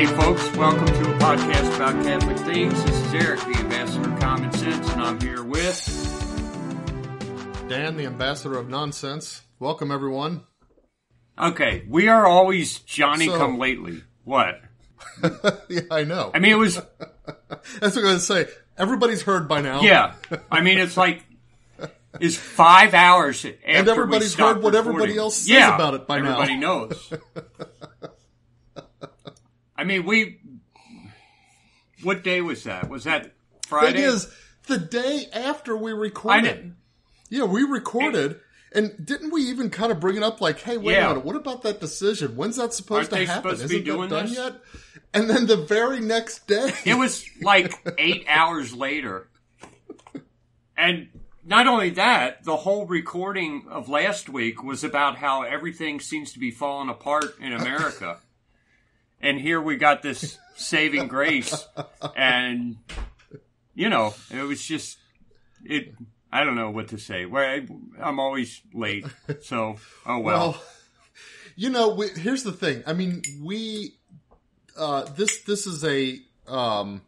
Hey folks, welcome to a podcast about Catholic things. This is Eric, the ambassador of common sense, and I'm here with Dan, the ambassador of nonsense. Welcome, everyone. Okay, we are always Johnny-come-lately. What? Yeah, I know. I mean, it was... That's what I was going to say. Everybody's heard by now. Yeah. I mean, it's like... It's 5 hours after and everybody's we heard what recording. everybody else says about it by everybody now. knows. I mean, what day was that? Was that Friday? Thing is, the day after we recorded. Yeah, we recorded, and didn't we even kind of bring it up like, hey, wait a minute, what about that decision? When's that supposed to happen? Supposed to be doing that done this? yet? And then the very next day. It was like 8 hours later. And not only that, the whole recording of last week was about how everything seems to be falling apart in America. And here we got this saving grace. And, you know, it was just, I don't know what to say. I'm always late. So, oh well. Well, you know, here's the thing. I mean, this is a kind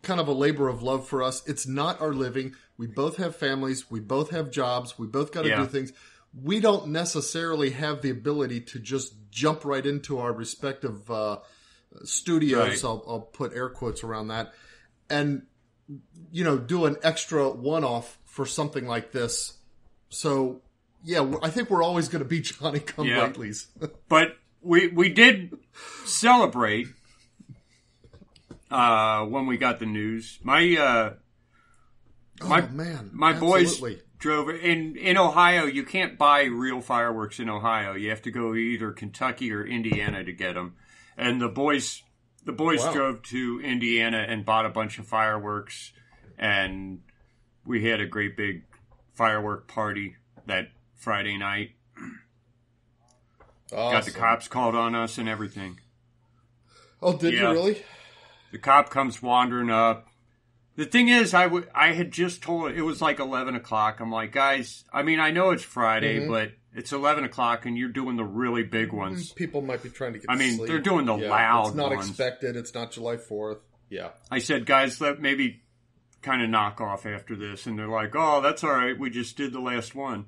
of a labor of love for us. It's not our living. We both have families. We both have jobs. We both got to do things. We don't necessarily have the ability to just jump right into our respective studios. Right. I'll put air quotes around that. And, you know, do an extra one-off for something like this. So, yeah, I think we're always going to be Johnny-come-latelys. But we did celebrate when we got the news. My boys drove in Ohio. You can't buy real fireworks in Ohio. You have to go either Kentucky or Indiana to get them. And the boys drove to Indiana and bought a bunch of fireworks, and we had a great big firework party that Friday night. Awesome. Got the cops called on us and everything. Oh, did you really? The cop comes wandering up. The thing is, I had just told it was like 11 o'clock. I'm like, guys, I mean, I know it's Friday, but it's 11 o'clock and you're doing the really big ones. People might be trying to get to sleep. They're doing the loud ones. It's not expected. It's not July 4th. Yeah. I said, guys, let maybe kind of knock off after this. And they're like, oh, that's all right. We just did the last one.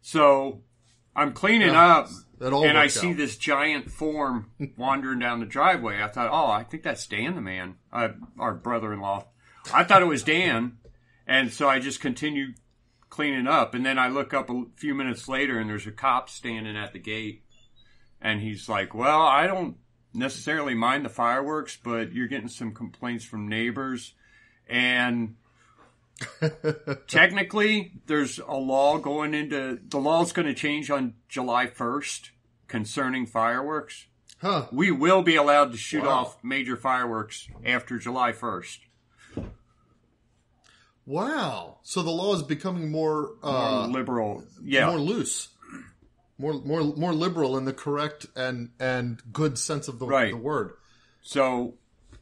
So I'm cleaning up and I see this giant form wandering down the driveway. I thought, oh, I think that's Dan the man, our brother-in-law. I thought it was Dan, and so I just continued cleaning up. And then I look up a few minutes later, and there's a cop standing at the gate. And he's like, well, I don't necessarily mind the fireworks, but you're getting some complaints from neighbors. And technically, there's a law the law's going to change on July 1st concerning fireworks. Huh. We will be allowed to shoot off major fireworks after July 1st. Wow! So the law is becoming more liberal, more loose, more liberal in the correct and good sense of the word. So,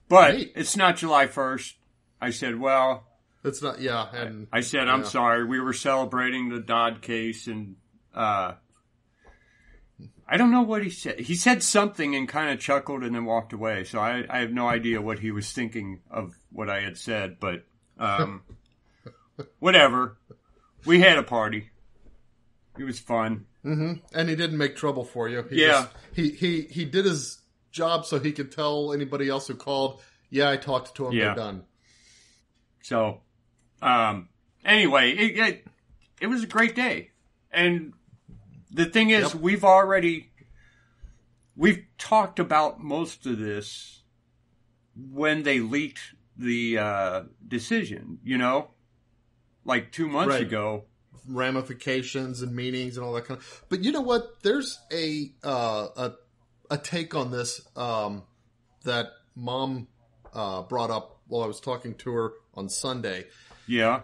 but it's not July 1st. I said, well, it's not. Yeah, and I said, I'm sorry. We were celebrating the Dodd case, and I don't know what he said. He said something and kind of chuckled and then walked away. So I have no idea what he was thinking of what I had said, but. Whatever. We had a party. It was fun. Mm-hmm. And he didn't make trouble for you. He did his job so he could tell anybody else who called, I talked to him, they're done. So, anyway, it was a great day. And the thing is, we've talked about most of this when they leaked the decision, you know? Like 2 months ago. Ramifications and meanings and all that kind of... But you know what? There's a take on this that Mom brought up while I was talking to her on Sunday. Yeah.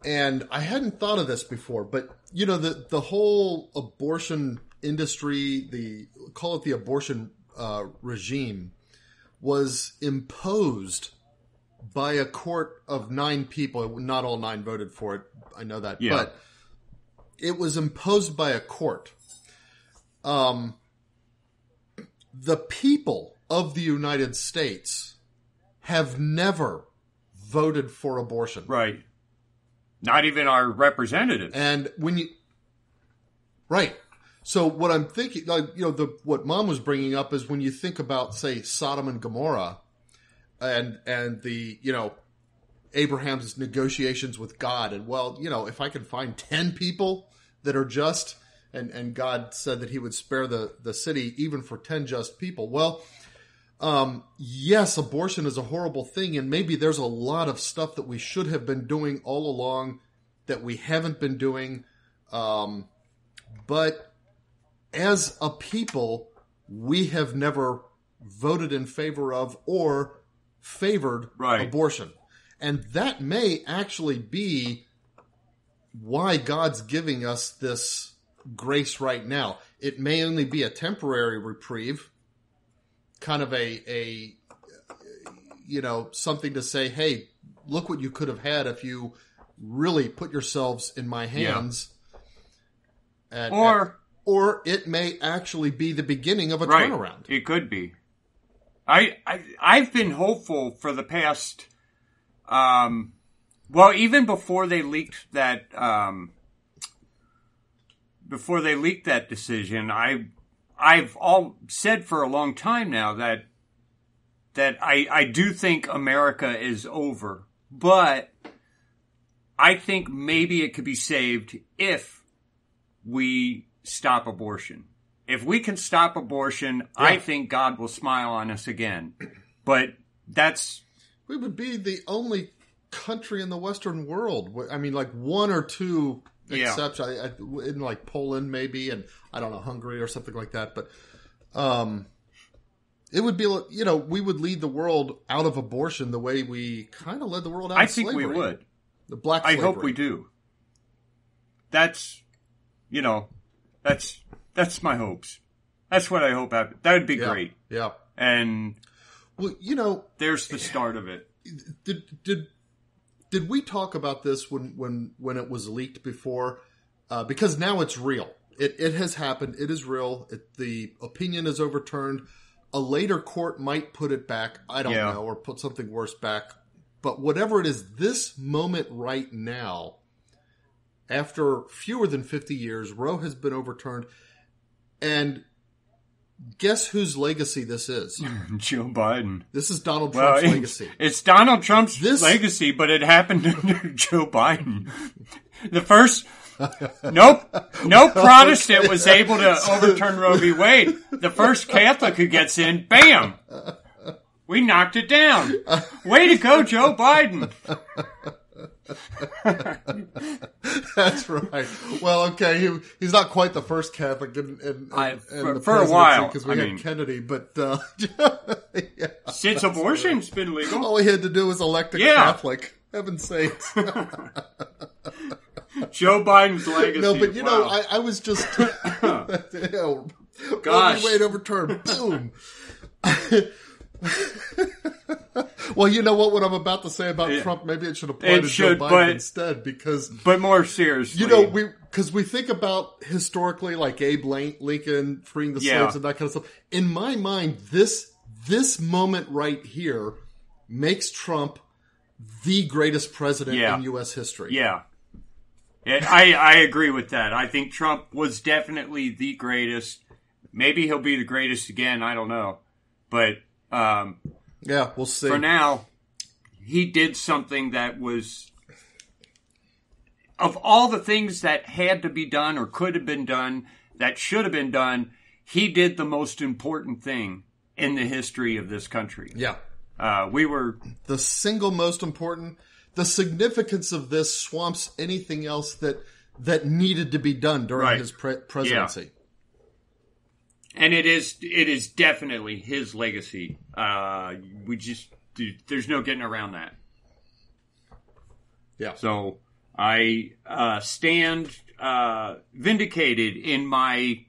And I hadn't thought of this before, but, you know, the whole abortion industry, call it the abortion regime, was imposed by a court of 9 people. Not all 9 voted for it. I know that. Yeah. But it was imposed by a court. The people of the United States have never voted for abortion. Right. Not even our representatives. And when you... Right. So what I'm thinking, what Mom was bringing up is when you think about, say, Sodom and Gomorrah and the, Abraham's negotiations with God. And, if I can find 10 people that are just, and God said that he would spare the city even for 10 just people. Well, yes, abortion is a horrible thing, and maybe there's a lot of stuff that we should have been doing all along that we haven't been doing. But as a people, we have never voted in favor of or favored abortion. And that may actually be why God's giving us this grace right now. It may only be a temporary reprieve, kind of a something to say, hey, look what you could have had if you really put yourselves in my hands. Yeah. Or it may actually be the beginning of a turnaround. It could be. I've been hopeful for the past, even before they leaked that, decision, I've all said for a long time now that I do think America is over, but I think maybe it could be saved if we stop abortion. If we can stop abortion, I think God will smile on us again. But we would be the only country in the Western world. I mean, like one or two exceptions, in like Poland maybe, and I don't know, Hungary or something like that. But it would be, we would lead the world out of abortion the way we kind of led the world out of slavery. I think we would. The black slavery. I hope we do. That's my hopes. That's what I hope happens. That would be great. Yeah. And there's the start of it. Did we talk about this when it was leaked before? Because now it's real. It has happened. It is real. The opinion is overturned. A later court might put it back. I don't know, or put something worse back. But whatever it is, this moment right now, after fewer than 50 years, Roe has been overturned. And guess whose legacy this is? Joe Biden. This is Donald Trump's legacy. It's Donald Trump's legacy, but it happened under Joe Biden. The first... No Protestant was able to overturn Roe v. Wade. The first Catholic who gets in, bam! We knocked it down. Way to go, Joe Biden. That's right. Well, okay, he's not quite the first Catholic in the for a while because we had Kennedy, but since abortion's been legal, all he had to do was elect a Catholic. Heaven's sakes. Joe Biden's legacy. No, but I was just Gosh. Roe v. Wade overturned. Boom. Well, you know what I'm about to say about Trump, maybe it should apply to Joe Biden instead, but more seriously. Because we think about historically, like Abe Lincoln freeing the slaves and that kind of stuff. In my mind, this moment right here makes Trump the greatest president in U.S. history. Yeah. I agree with that. I think Trump was definitely the greatest. Maybe he'll be the greatest again. I don't know. But we'll see. For now, he did something that was, of all the things that had to be done or could have been done, that should have been done, he did the most important thing in the history of this country. Yeah. We were the single most important. The significance of this swamps anything else that needed to be done during his presidency. Yeah. And it is definitely his legacy. There's no getting around that. Yeah. So I stand vindicated in my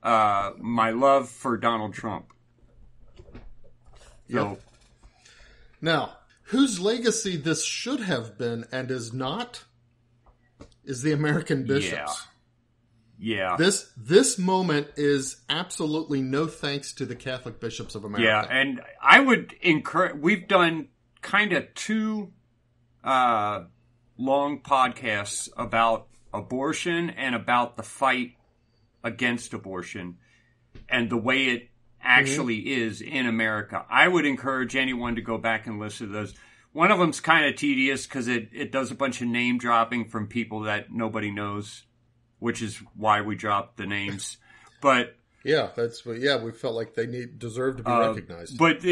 love for Donald Trump. So now, whose legacy this should have been and is not is the American bishops. Yeah. This moment is absolutely no thanks to the Catholic bishops of America. Yeah, and I would encourage... We've done kind of 2 long podcasts about abortion and about the fight against abortion and the way it actually is in America. I would encourage anyone to go back and listen to those. One of them's kind of tedious because it does a bunch of name dropping from people that nobody knows, which is why we dropped the names. But yeah, we felt like they deserve to be recognized. But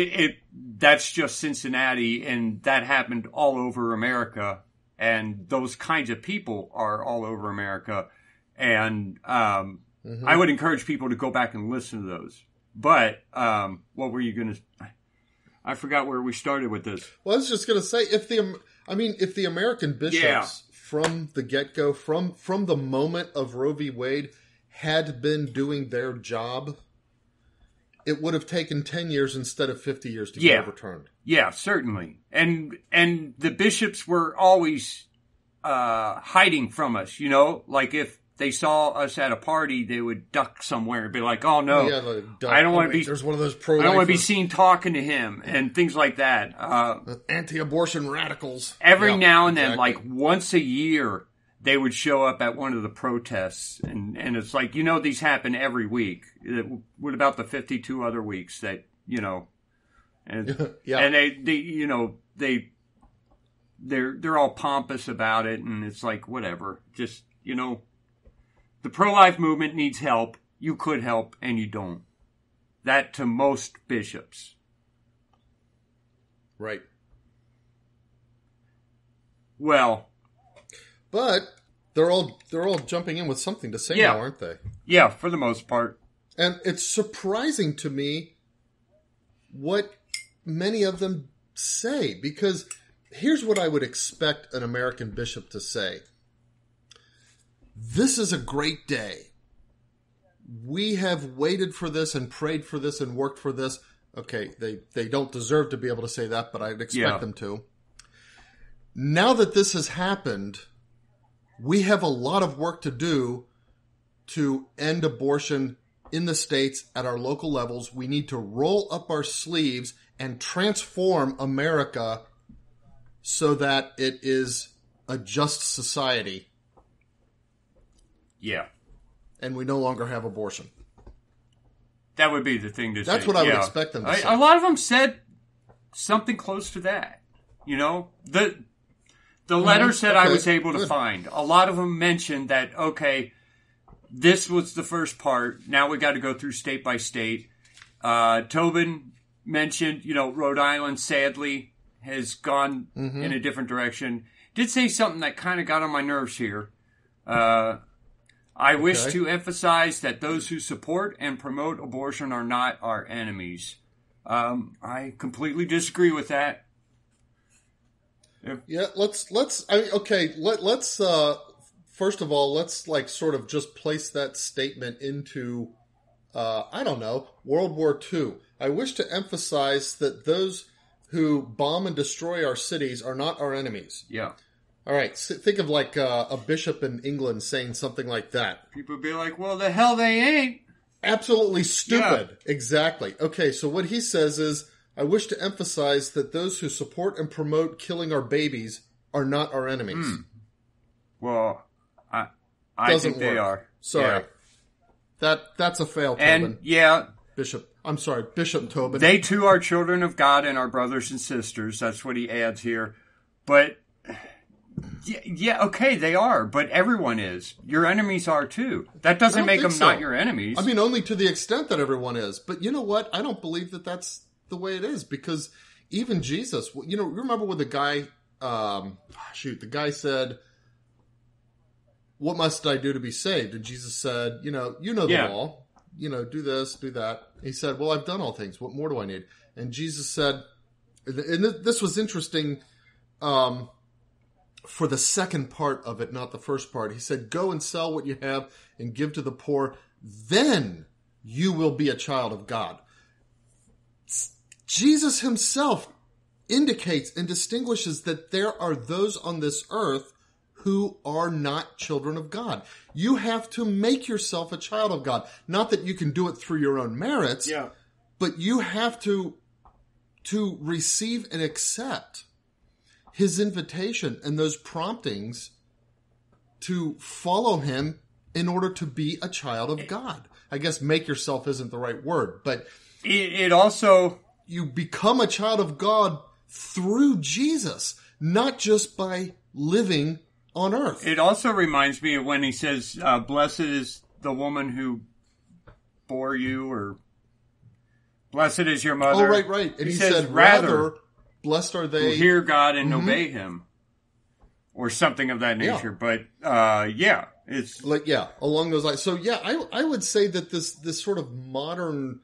that's just Cincinnati, and that happened all over America, and those kinds of people are all over America. And I would encourage people to go back and listen to those. But what were you going to? I forgot where we started with this. Well, I was just going to say, if the American bishops from the get-go, from the moment of Roe v. Wade, had been doing their job, it would have taken 10 years instead of 50 years to get overturned. Yeah, certainly. And the bishops were always hiding from us, like if they saw us at a party, they would duck somewhere and be like, "Oh no, I don't want to be." There's one of those pro. I don't want to be seen talking to him and things like that. Anti-abortion radicals. Every now and then, like once a year, they would show up at one of the protests, and it's like these happen every week. What about the 52 other weeks that And they're all pompous about it, and it's like whatever, just the pro-life movement needs help. You could help, and you don't. That to most bishops. Right. Well. But they're all jumping in with something to say now, aren't they? Yeah, for the most part. And it's surprising to me what many of them say, because here's what I would expect an American bishop to say. This is a great day. We have waited for this and prayed for this and worked for this. Okay, they don't deserve to be able to say that, but I'd expect them to. Now that this has happened, we have a lot of work to do to end abortion in the states at our local levels. We need to roll up our sleeves and transform America so that it is a just society. Yeah. And we no longer have abortion. That would be the thing to say. That's what I would expect them to say. A lot of them said something close to that. The letters that I was able to find, a lot of them mentioned that, okay, this was the first part. Now we got to go through state by state. Tobin mentioned, Rhode Island, sadly, has gone in a different direction. Did say something that kind of got on my nerves here. I wish to emphasize that those who support and promote abortion are not our enemies. I completely disagree with that. Let's first of all, let's sort of just place that statement into, World War II. I wish to emphasize that those who bomb and destroy our cities are not our enemies. Yeah. All right, think of a bishop in England saying something like that. People would be like, well, the hell they ain't. Absolutely stupid. Yeah. Exactly. Okay, so what he says is, I wish to emphasize that those who support and promote killing our babies are not our enemies. Well, I think they are. Sorry. Yeah. That's a fail, Tobin. And, Bishop Tobin. They too are children of God and our brothers and sisters. That's what he adds here. But... okay, they are, but everyone is. Your enemies are too. That doesn't make them not your enemies. I mean, only to the extent that everyone is. But you know what? I don't believe that that's the way it is, because even Jesus, remember when the guy, the guy said, "What must I do to be saved?" And Jesus said, the law, do this, do that. He said, "Well, I've done all things. What more do I need?" And Jesus said, and this was interesting, for the second part of it, not the first part. He said, "Go and sell what you have and give to the poor. Then you will be a child of God." Jesus himself indicates and distinguishes that there are those on this earth who are not children of God. You have to make yourself a child of God. Not that you can do it through your own merits, but you have to receive and accept his invitation and those promptings to follow him in order to be a child of God. I guess make yourself isn't the right word, but it also... You become a child of God through Jesus, not just by living on earth. It also reminds me of when he says, blessed is the woman who bore you, or blessed is your mother. Oh, right. And he said, rather, blessed are they who hear God and obey him, or something of that nature. Yeah. But, it's... along those lines. So, I would say that this sort of modern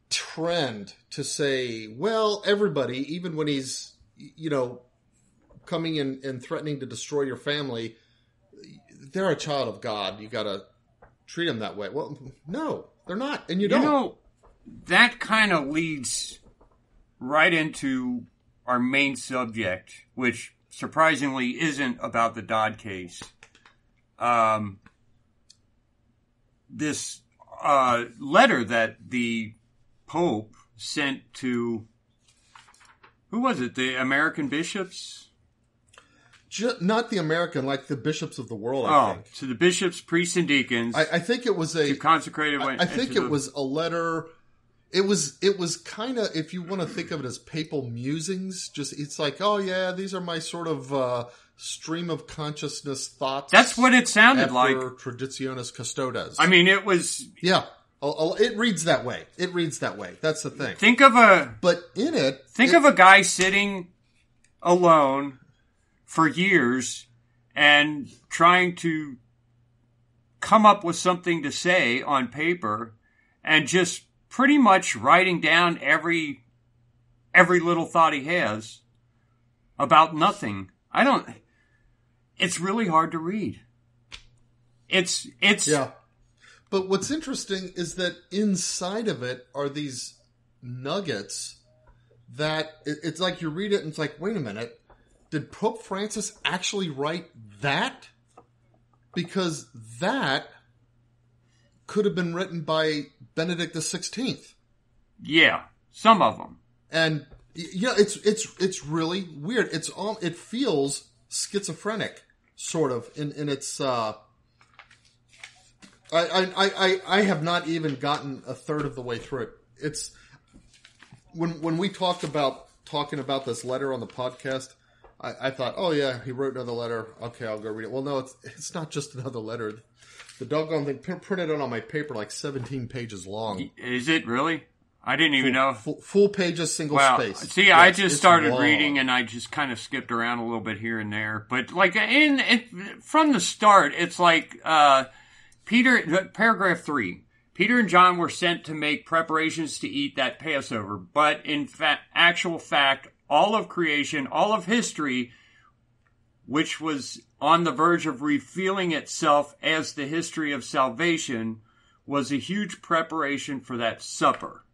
trend to say, well, everybody, even when he's, coming in and threatening to destroy your family, they're a child of God. You got to treat them that way. Well, no, they're not. And you don't. That kind of leads right into our main subject, which surprisingly isn't about the Dodd case. This letter that the Pope sent to, who was it? The American bishops? Not the American, like the bishops of the world, I think. To the bishops, priests, and deacons. I think it was to consecrated. I think it was a letter. It was kind of, if you want to think of it as papal musings, just it's like, oh yeah, these are my sort of stream of consciousness thoughts. That's what it sounded like. Traditionis Custodes. I mean, it was. Yeah. It reads that way. That's the thing. Think of a guy sitting alone for years and trying to come up with something to say on paper and just pretty much writing down every little thought he has about nothing. It's really hard to read. It's But what's interesting is that inside of it are these nuggets that it's like you read it and it's like, wait a minute, did Pope Francis actually write that? Because that could have been written by Benedict XVI. Yeah, some of them. And it's really weird. It feels schizophrenic, sort of, in its. I have not even gotten a third of the way through it. It's when we talked about talking about this letter on the podcast, I thought, oh yeah, he wrote another letter. Okay, I'll go read it. Well, no, it's not just another letter. The doggone thing printed out on my paper like 17 pages long. Is it really? I didn't even know. Full pages, single space. See, yes, I just started reading and I just kind of skipped around a little bit here and there. But like from the start, it's like paragraph 3. Peter and John were sent to make preparations to eat that Passover. But in actual fact, all of creation, all of history, which was on the verge of revealing itself as the history of salvation, was a huge preparation for that supper.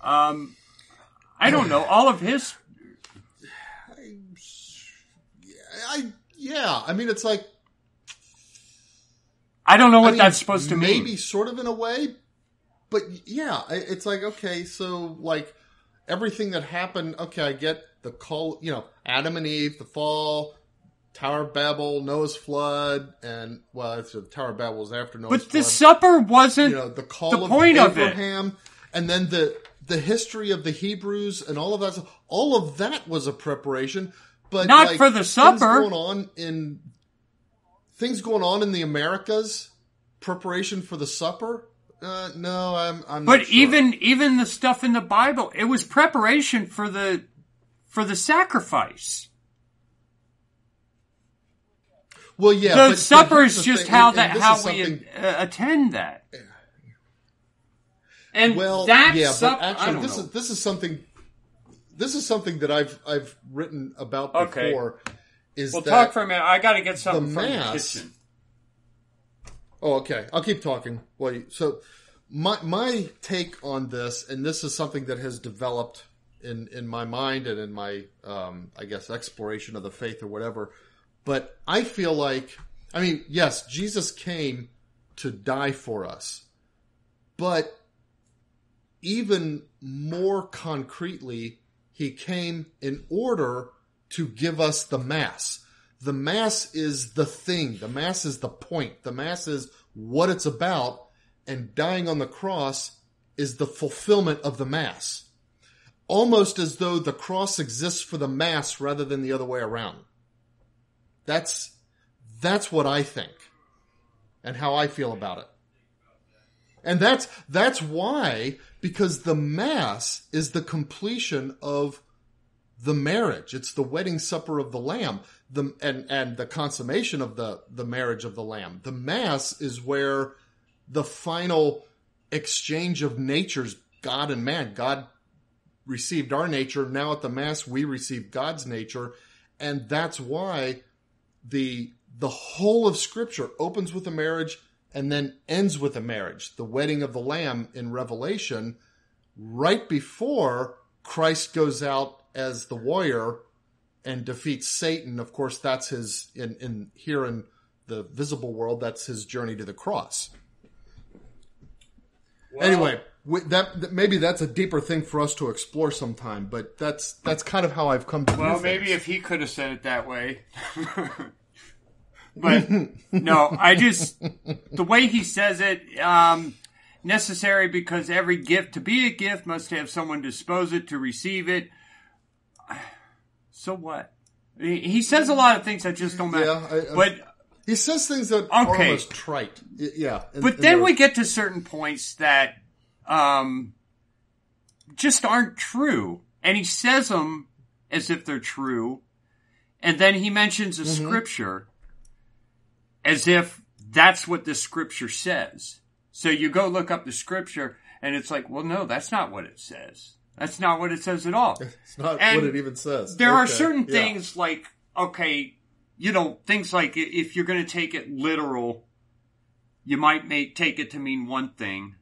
I don't know. All of his... I mean, it's like... I don't know what that's supposed to mean. Maybe sort of in a way. But yeah, it's like, okay, so like everything that happened, okay, I get the call, Adam and Eve, the fall, Tower of Babel, Noah's flood, and, the Tower of Babel was after Noah's flood. But the supper wasn't the call of Abraham, and then the history of the Hebrews and all of that. All of that was a preparation, but not for the supper. Things going on in the Americas, preparation for the supper. No, I'm. But not sure. even the stuff in the Bible, it was preparation for the sacrifice. Well, yeah, the supper is just how we attend that. And actually, this is something that I've written about before. Talk for a minute. I got to get something from the kitchen. Oh, okay. I'll keep talking. So my take on this, and this is something that has developed in my mind and in my, I guess, exploration of the faith or whatever, But I feel like, I mean, yes, Jesus came to die for us. But even more concretely, he came in order to give us the Mass. The Mass is the thing. The Mass is the point. The Mass is what it's about. And dying on the cross is the fulfillment of the Mass. Almost as though the cross exists for the Mass rather than the other way around. That's what I think and how I feel about it. And that's why, because the Mass is the completion of the marriage. It's the wedding supper of the Lamb, and the consummation of the marriage of the Lamb. The Mass is where the final exchange of natures, God and man. God received our nature. Now at the Mass, we receive God's nature. And that's why the whole of Scripture opens with a marriage and then ends with a marriage. The wedding of the Lamb in Revelation, right before Christ goes out as the warrior and defeats Satan. Of course, that's his, here in the visible world, that's his journey to the cross. Well, anyway, maybe that's a deeper thing for us to explore sometime, but that's kind of how I've come to view things. Maybe if he could have said it that way. But no, the way he says it, necessary because every gift, to be a gift, must have someone dispose it to receive it. So what? He says a lot of things that just don't matter. Yeah, but he says things that are almost trite. Yeah. But then we get to certain points that just aren't true. And he says them as if they're true. And then he mentions a scripture as if that's what the scripture says. So you go look up the scripture, and it's like, well, no, that's not what it says. That's not what it says at all. It's not what it even says. There are certain things like, things like if you're going to take it literal, you might take it to mean one thing.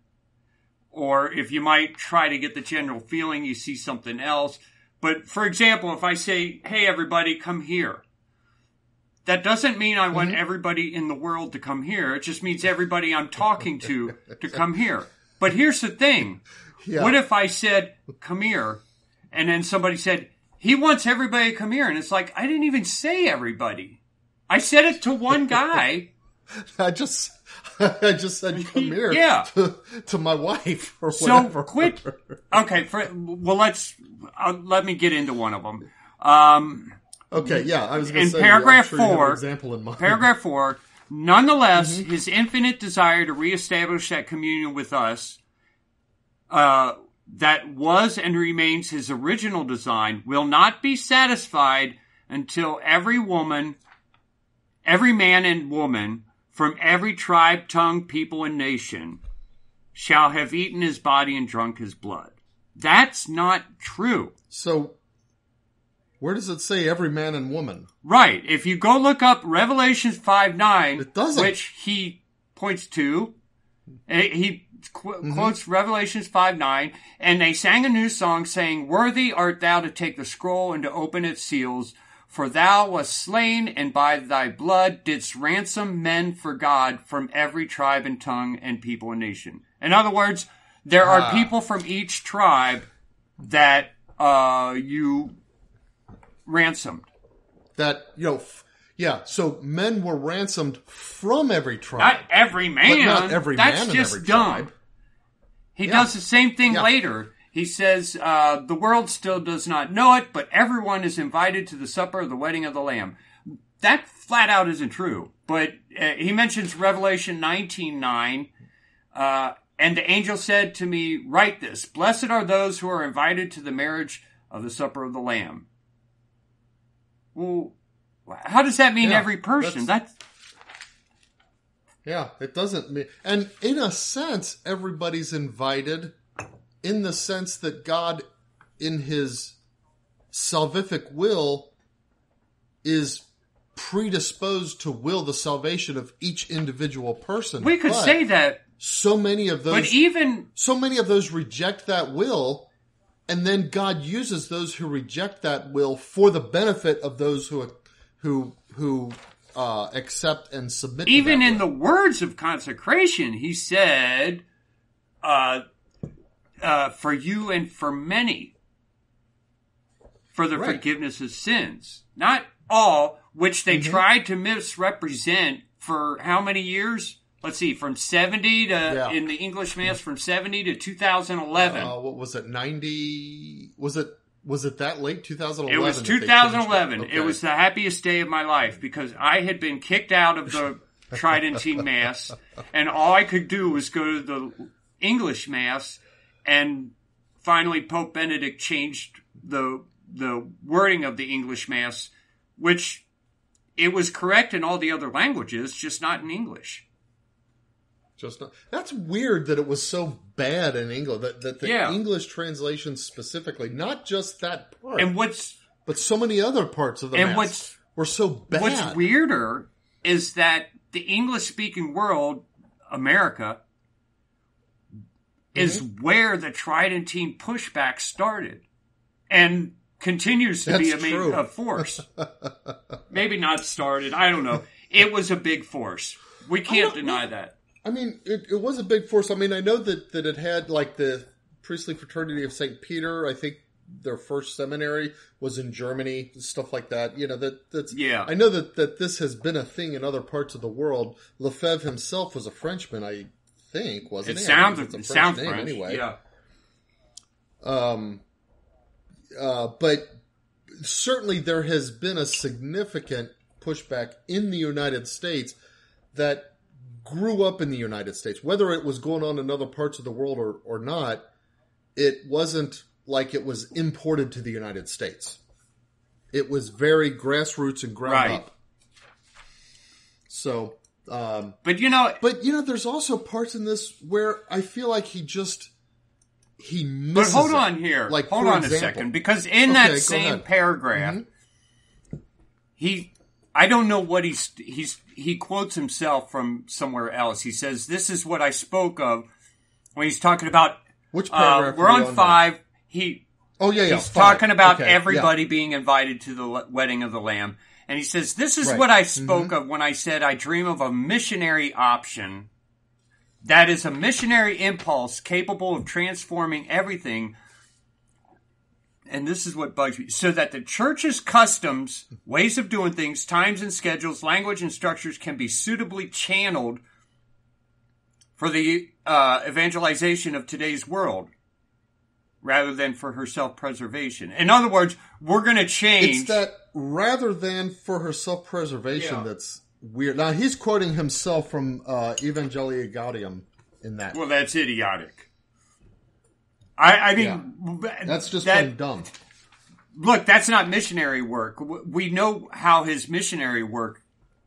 Or if you might try to get the general feeling, you see something else. But for example, if I say, hey, everybody, come here. That doesn't mean I want everybody in the world to come here. It just means everybody I'm talking to come here. But here's the thing. Yeah. What if I said, come here, and then somebody said, he wants everybody to come here. And it's like, I didn't even say everybody. I said it to one guy. I just said, come here to my wife or whatever. So quit. Okay. Let me get into one of them. Okay, yeah, I was going to say, paragraph I'm sure 4, an example in mind. Paragraph 4, nonetheless, his infinite desire to reestablish that communion with us, that was and remains his original design, will not be satisfied until every man and woman, from every tribe, tongue, people, and nation, shall have eaten his body and drunk his blood. That's not true. So, where does it say every man and woman? Right. If you go look up Revelation 5:9, it doesn't. Which he points to, he quotes Revelations 5:9, and they sang a new song saying, worthy art thou to take the scroll and to open its seals, for thou wast slain, and by thy blood didst ransom men for God from every tribe and tongue and people and nation. In other words, there are people from each tribe that you ransomed. That, so men were ransomed from every tribe. Not every man. But not every man in just every dumb. Tribe. He does the same thing later. He says, the world still does not know it, but everyone is invited to the supper of the wedding of the Lamb. That flat out isn't true. But he mentions Revelation 19:9, and the angel said to me, write this, blessed are those who are invited to the marriage of the supper of the Lamb. Well, how does that mean every person? It doesn't mean... And in a sense, everybody's invited in the sense that God, in his salvific will, is predisposed to will the salvation of each individual person. We could say that. So many of those... So many of those reject that will... And then God uses those who reject that will for the benefit of those who accept and submit. Even in the words of consecration, he said, "For you and for many, for the forgiveness of sins, not all," which they tried to misrepresent for how many years? Let's see, from 70 to, in the English Mass, from 70 to 2011. What was it, 90? Was it that late, 2011? It was 2011. It was the happiest day of my life because I had been kicked out of the Tridentine Mass, and all I could do was go to the English Mass, and finally Pope Benedict changed the wording of the English Mass, which it was correct in all the other languages, just not in English. That's weird that it was so bad in English, that the English translation specifically, not just that part, but so many other parts of the Mass were so bad. What's weirder is that the English-speaking world, America, is where the Tridentine pushback started and continues to be a force. Maybe not started, I don't know. It was a big force. We can't deny that. I mean, it was a big force. I mean, I know that it had, like, the priestly fraternity of St. Peter. I think their first seminary was in Germany, stuff like that. You know, that's. Yeah. I know that this has been a thing in other parts of the world. Lefebvre himself was a Frenchman, I think, wasn't he? It sounds French anyway. Yeah. But certainly there has been a significant pushback in the United States that grew up in the United States. Whether it was going on in other parts of the world or not, it wasn't like it was imported to the United States. It was very grassroots and ground up. So, but there's also parts in this where I feel like he misses. But hold on here. Like, hold on a second, because in that same paragraph, I don't know what he quotes himself from somewhere else. He says, "This is what I spoke of," when he's talking about, which paragraph? We're on 5. He's 5. talking about everybody being invited to the wedding of the Lamb. And he says, "This is what I spoke of when I said I dream of a missionary option. That is a missionary impulse capable of transforming everything." And this is what bugs me. "So that the church's customs, ways of doing things, times and schedules, language and structures can be suitably channeled for the evangelization of today's world, rather than for her self-preservation." In other words, we're going to change. It's that rather than for her self-preservation that's weird. Now, he's quoting himself from Evangelii Gaudium in that. Well, that's idiotic. I mean, that's just plain dumb. Look, that's not missionary work. We know how his missionary work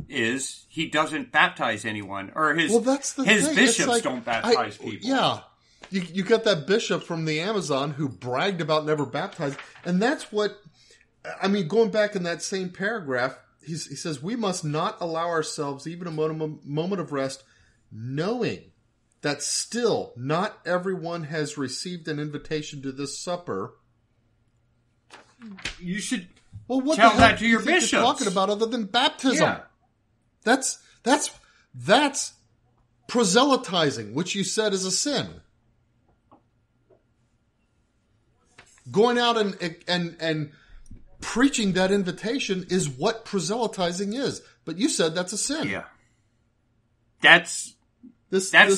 is. He doesn't baptize anyone, or his bishops don't baptize people. Yeah, you got that bishop from the Amazon who bragged about never baptizing, and that's what I mean. Going back in that same paragraph, he says we must not allow ourselves even a moment of rest, knowing that still not everyone has received an invitation to this supper. You should tell that to your bishops. You're talking about other than baptism. Yeah. That's proselytizing, which you said is a sin. Going out and preaching that invitation is what proselytizing is. But you said that's a sin. Yeah. That's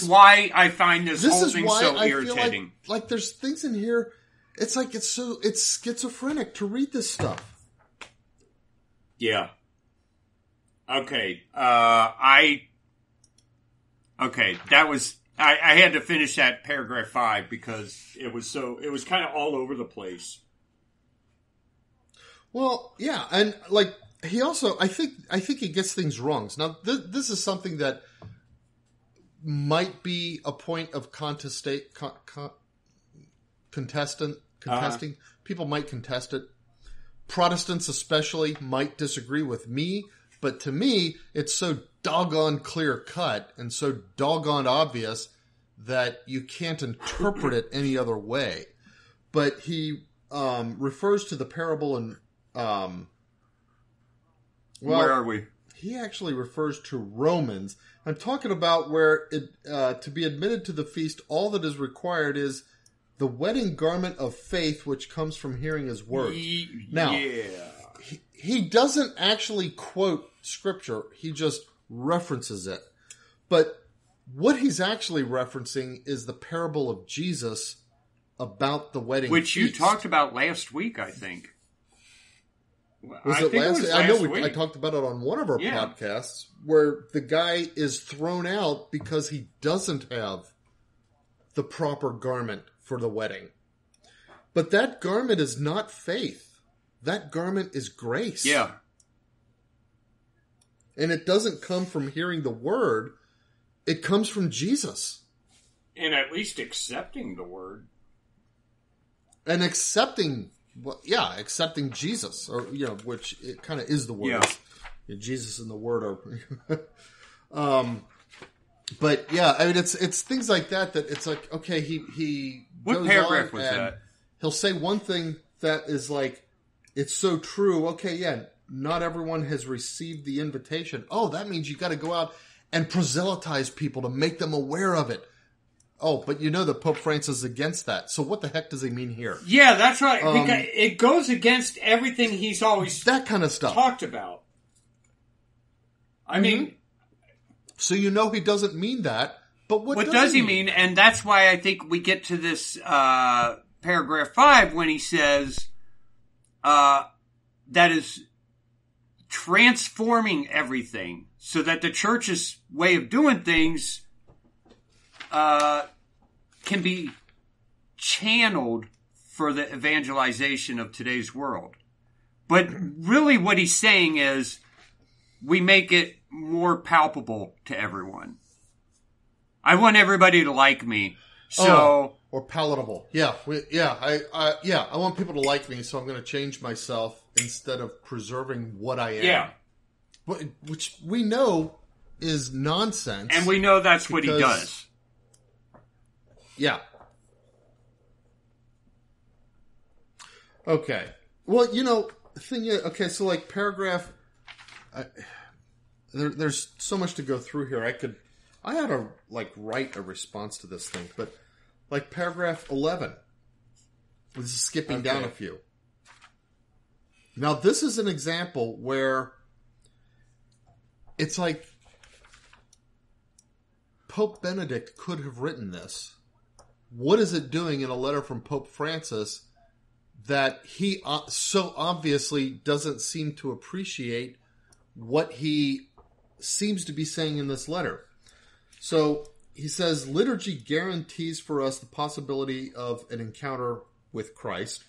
why I find this whole thing so irritating. Like there's things in here, it's like it's schizophrenic to read this stuff. Yeah. Okay. That was I had to finish that paragraph 5 because it was kind of all over the place. Well, yeah, and like he also I think he gets things wrong. Now this is something that might be a point of contesting. People might contest it. Protestants especially might disagree with me, but to me, it's so doggone clear cut and so doggone obvious that you can't interpret it any other way. But he refers to the parable in Well, where are we? He actually refers to Romans. I'm talking about where to be admitted to the feast, all that is required is the wedding garment of faith, which comes from hearing his words. Now, he doesn't actually quote Scripture. He just references it. But what he's actually referencing is the parable of Jesus about the wedding which feast. You talked about last week, I think. Was it last week? I know I talked about it on one of our podcasts, where the guy is thrown out because he doesn't have the proper garment for the wedding. But that garment is not faith. That garment is grace. Yeah. And it doesn't come from hearing the word. It comes from Jesus. And at least accepting the word. And accepting Jesus, or which it kind of is the word. Yeah. Jesus and the word are. But yeah, I mean, it's things like that it's like, okay, he what goes paragraph on was and that? He'll say one thing that is like, it's so true. Okay, yeah, not everyone has received the invitation. Oh, that means you got to go out and proselytize people to make them aware of it. Oh, but that Pope Francis is against that. So what the heck does he mean here? Yeah, that's right. Because it goes against everything he's always that kind of stuff talked about. I mean, so he doesn't mean that. But what does he mean? And that's why I think we get to this paragraph 5 when he says that is transforming everything so that the church's way of doing things can be channeled for the evangelization of today's world. But really what he's saying is we make it more palpable to everyone. I want everybody to like me. So or palatable. Yeah. I want people to like me, so I'm going to change myself instead of preserving what I am. Yeah. Which we know is nonsense. And we know that's what he does. Yeah. Okay. Well, the thing is, okay, so like paragraph, there's so much to go through here. I had to write a response to this thing, but like paragraph 11, this is skipping down a few. Now, this is an example where it's like Pope Benedict could have written this. What is it doing in a letter from Pope Francis that he so obviously doesn't seem to appreciate what he seems to be saying in this letter? So he says, liturgy guarantees for us the possibility of an encounter with Christ.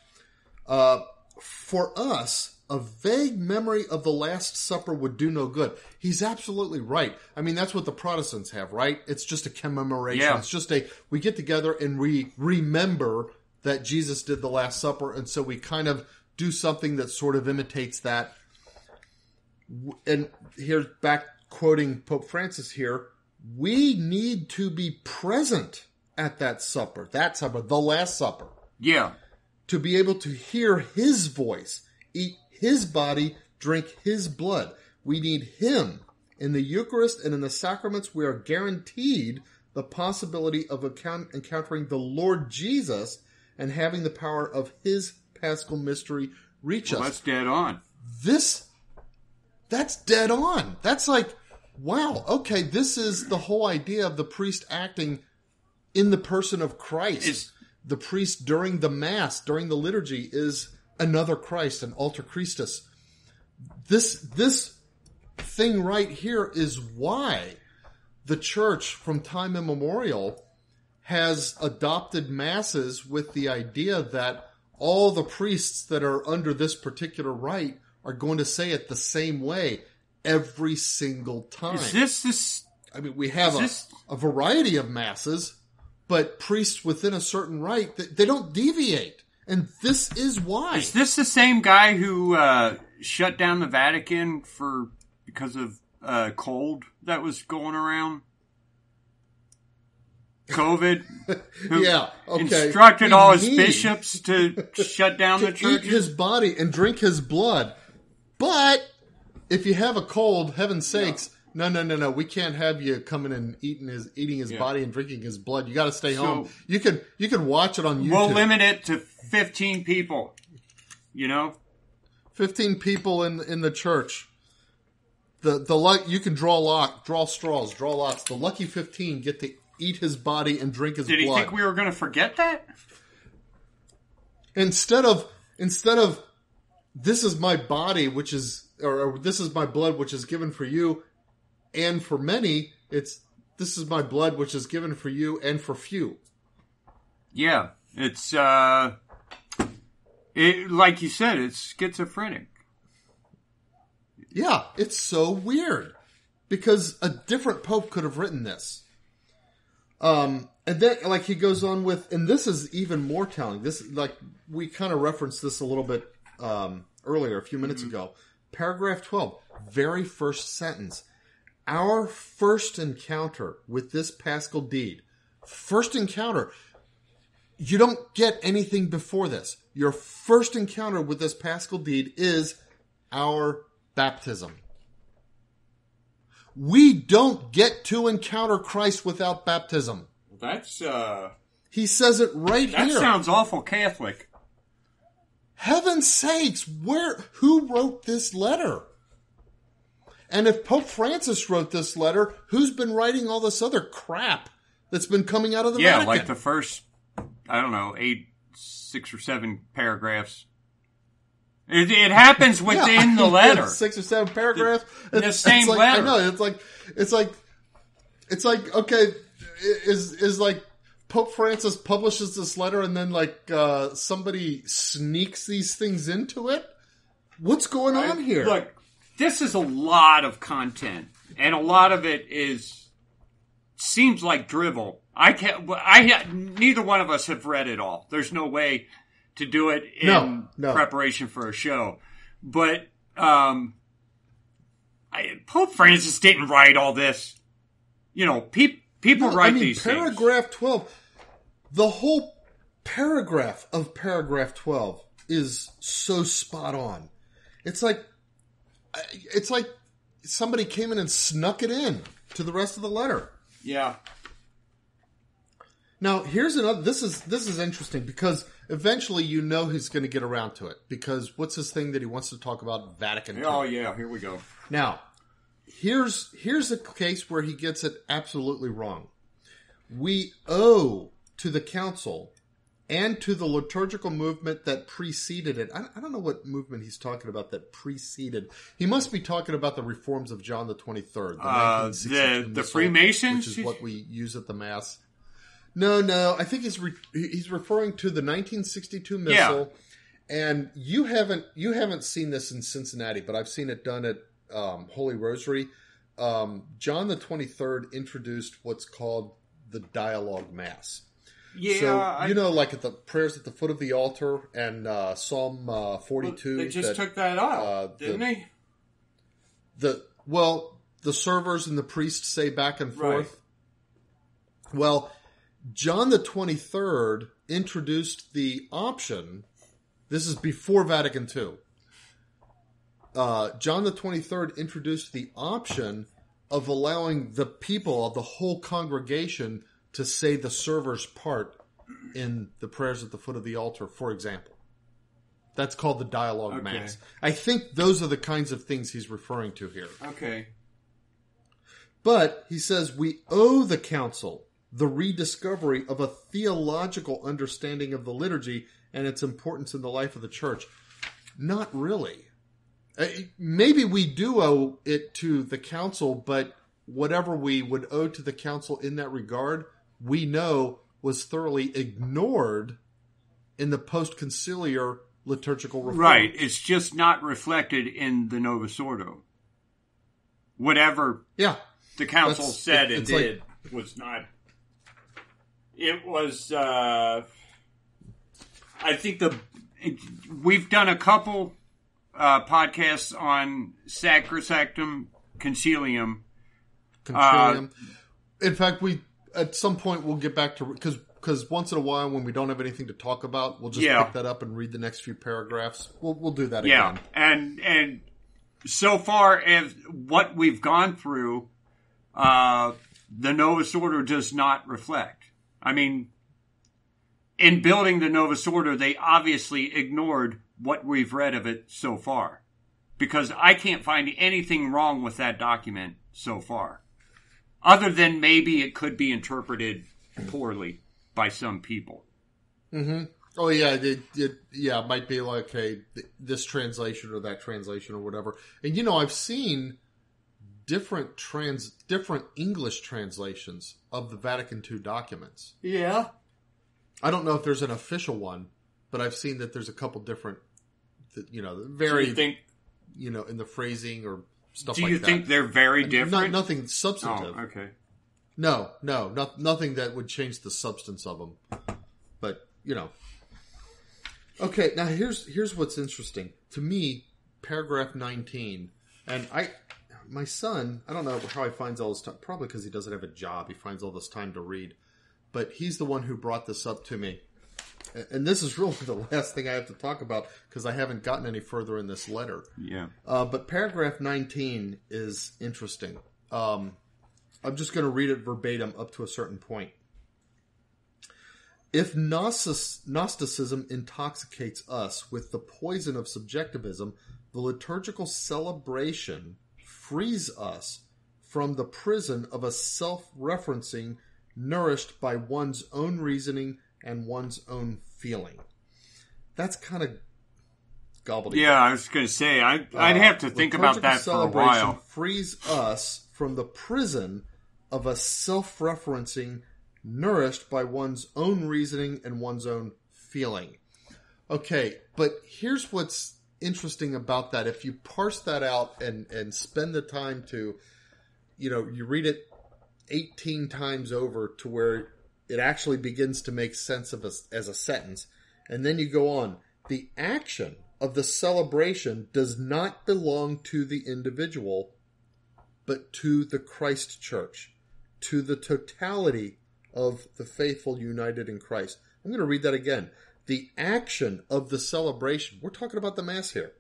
For us, a vague memory of the Last Supper would do no good. He's absolutely right. I mean, that's what the Protestants have, right? It's just a commemoration. Yeah. It's just we get together and we remember that Jesus did the Last Supper, and so we kind of do something that sort of imitates that. And here's back quoting Pope Francis here. We need to be present at that supper, the Last Supper. Yeah. To be able to hear his voice, eat his body, drink his blood. We need him. In the Eucharist and in the sacraments, we are guaranteed the possibility of encountering the Lord Jesus and having the power of his paschal mystery reach us. That's dead on. That's dead on. That's like, wow, okay, this is the whole idea of the priest acting in the person of Christ. The priest during the Mass, during the liturgy, is another Christ, an alter Christus. This thing right here is why the church, from time immemorial, has adopted Masses with the idea that all the priests that are under this particular rite are going to say it the same way every single time. Is this? I mean, we have a variety of Masses, but priests within a certain rite, they don't deviate. And this is why. Is this the same guy who shut down the Vatican because of cold that was going around? COVID? Yeah, okay. Instructed all his bishops to shut down the church? Eat his body and drink his blood. But if you have a cold, heaven's sakes, no, we can't have you coming and eating his body and drinking his blood. You got to stay home. You can watch it on YouTube. We'll limit it to 15 people. 15 people in the church. You can draw straws, draw lots. The lucky 15 get to eat his body and drink his blood. Did he think we were going to forget that? Instead of this is my body, which is, or this is my blood, which is given for you and for many, it's this is my blood, which is given for you and for few. Yeah, it's like you said, it's schizophrenic. Yeah, it's so weird because a different pope could have written this. And then, like, he goes on with, and this is even more telling. This, like, we kind of referenced this a little bit earlier, a few minutes ago. Paragraph 12, very first sentence. Our first encounter with this paschal deed. First encounter. You don't get anything before this. Your first encounter with this paschal deed is our baptism. We don't get to encounter Christ without baptism. That's, he says it right here. That sounds awful Catholic. Heaven's sakes, who wrote this letter? And if Pope Francis wrote this letter, who's been writing all this other crap that's been coming out of the Vatican? Yeah, like the first, 6 or 7 paragraphs. It happens within the letter. 6 or 7 paragraphs. The same letter. I know. It's like okay, is like Pope Francis publishes this letter and then somebody sneaks these things into it. What's going on here? Look, this is a lot of content, and a lot of it seems like drivel. Neither one of us have read it all. There's no way to do it in preparation for a show. But Pope Francis didn't write all this. People write these things. Paragraph 12, the whole paragraph of paragraph 12 is so spot on. It's like somebody came in and snuck it in to the rest of the letter. Yeah. Now, here's another. This is interesting because eventually he's going to get around to it. Because what's his thing that he wants to talk about? Vatican II. Oh yeah, here we go. Now, here's a case where he gets it absolutely wrong. We owe to the council and to the liturgical movement that preceded it. I don't know what movement he's talking about that preceded. He must be talking about the reforms of John the 23rd, the 1962 the Freemasons, which is what we use at the Mass. No. I think he's referring to the 1962 Missal, and you haven't seen this in Cincinnati, but I've seen it done at Holy Rosary. John the 23rd introduced what's called the Dialogue Mass. Yeah, so like at the prayers at the foot of the altar and Psalm 42. They just took that out, didn't they? The servers and the priests say back and forth. Right. Well, John the 23rd introduced the option. This is before Vatican II. John the 23rd introduced the option of allowing the people of the whole congregation to say the server's part in the prayers at the foot of the altar, for example. That's called the Dialogue Mass. I think those are the kinds of things he's referring to here. Okay. But he says we owe the council the rediscovery of a theological understanding of the liturgy and its importance in the life of the church. Not really. Maybe we do owe it to the council, but whatever we would owe to the council in that regard, we know was thoroughly ignored in the post-conciliar liturgical reform. Right. It's just not reflected in the Novus Ordo. Whatever the council said and did was not... It was... I think we've done a couple podcasts on Sacrosanctum Concilium. In fact, at some point we'll get back to, because once in a while when we don't have anything to talk about, we'll just pick that up and read the next few paragraphs. We'll do that again. Yeah, and so far as what we've gone through, the Novus Ordo does not reflect. I mean, in building the Novus Ordo, they obviously ignored what we've read of it so far. Because I can't find anything wrong with that document so far. Other than maybe it could be interpreted poorly by some people. Mm-hmm. Oh, yeah. It might be like, hey, this translation or that translation or whatever. And, I've seen different English translations of the Vatican II documents. Yeah. I don't know if there's an official one, but I've seen that there's a couple different, very... So you think... in the phrasing or stuff like that. Do you think they're very different? Nothing substantive. Oh, okay. No, nothing that would change the substance of them. But, Okay, now here's what's interesting. To me, paragraph 19, and my son, I don't know how he finds all this time. Probably because he doesn't have a job. He finds all this time to read. But he's the one who brought this up to me. And this is really the last thing I have to talk about because I haven't gotten any further in this letter. Yeah. But paragraph 19 is interesting. I'm just going to read it verbatim up to a certain point. If Gnosticism intoxicates us with the poison of subjectivism, the liturgical celebration frees us from the prison of a self-referencing nourished by one's own reasoning and one's own feeling. That's kind of gobbledygook. Yeah, I was going to say, I'd have to think about that for a while. Frees us from the prison of a self-referencing nourished by one's own reasoning and one's own feeling. Okay, but here's what's interesting about that. If you parse that out and spend the time to, you read it 18 times over to where it actually begins to make sense of as a sentence. And then you go on. The action of the celebration does not belong to the individual, but to the Christ Church, to the totality of the faithful united in Christ. I'm going to read that again. The action of the celebration, we're talking about the Mass here,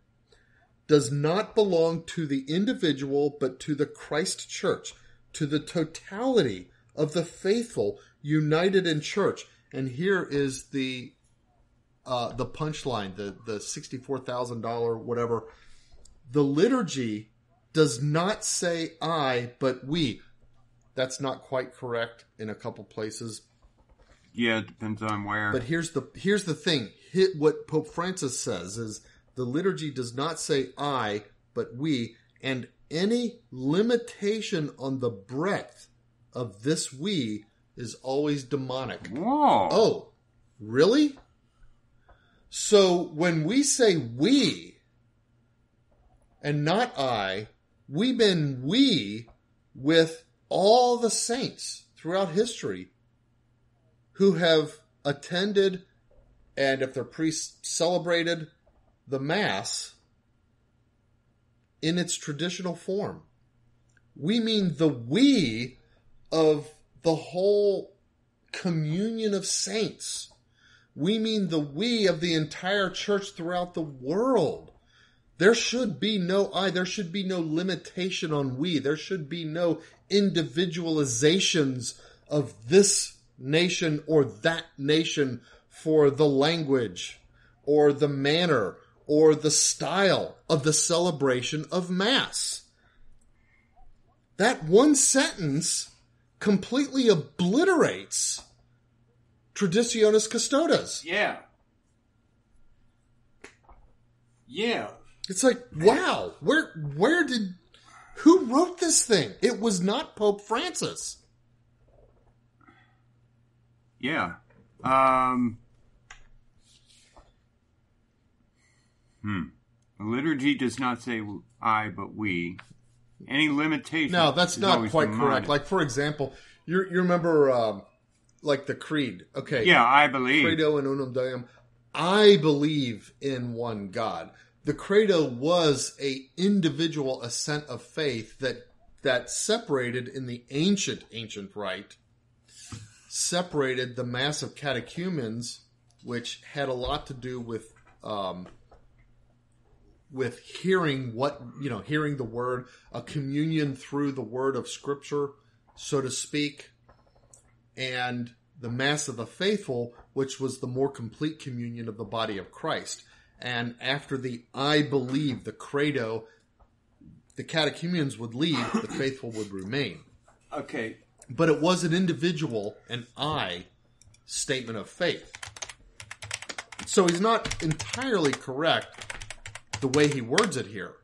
does not belong to the individual, but to the Christ Church, to the totality of the faithful united in church. And here is the punchline, the $64,000 whatever. The liturgy does not say I, but we. That's not quite correct in a couple places. Yeah, it depends on where. But here's the thing. What Pope Francis says is the liturgy does not say I, but we, and any limitation on the breadth of this we is always demonic. Whoa. Oh, really? So when we say we and not I, we mean we with all the saints throughout history who have attended and if they're priests celebrated the Mass in its traditional form. We mean the we of the whole communion of saints. We mean the we of the entire church throughout the world. There should be no I. There should be no limitation on we. There should be no individualizations of this nation or that nation for the language or the manner or the style of the celebration of Mass. That one sentence completely obliterates Traditionis Custodes. Yeah. Yeah. It's like, wow, who wrote this thing? It was not Pope Francis. Yeah. The liturgy does not say I, but we. Any limitation? No, that's not quite correct. Like, for example, you remember, like the Creed. Okay. Yeah, I believe. Credo in unum Deum. I believe in one God. The Credo was a individual assent of faith that separated in the ancient rite, separated the Mass of Catechumens, which had a lot to do with with hearing hearing the word, a communion through the word of Scripture, so to speak, and the Mass of the Faithful, which was the more complete communion of the body of Christ. And after the I believe, the credo, the catechumens would leave, the faithful would remain. Okay. But it was an individual, an I statement of faith. So he's not entirely correct the way he words it here.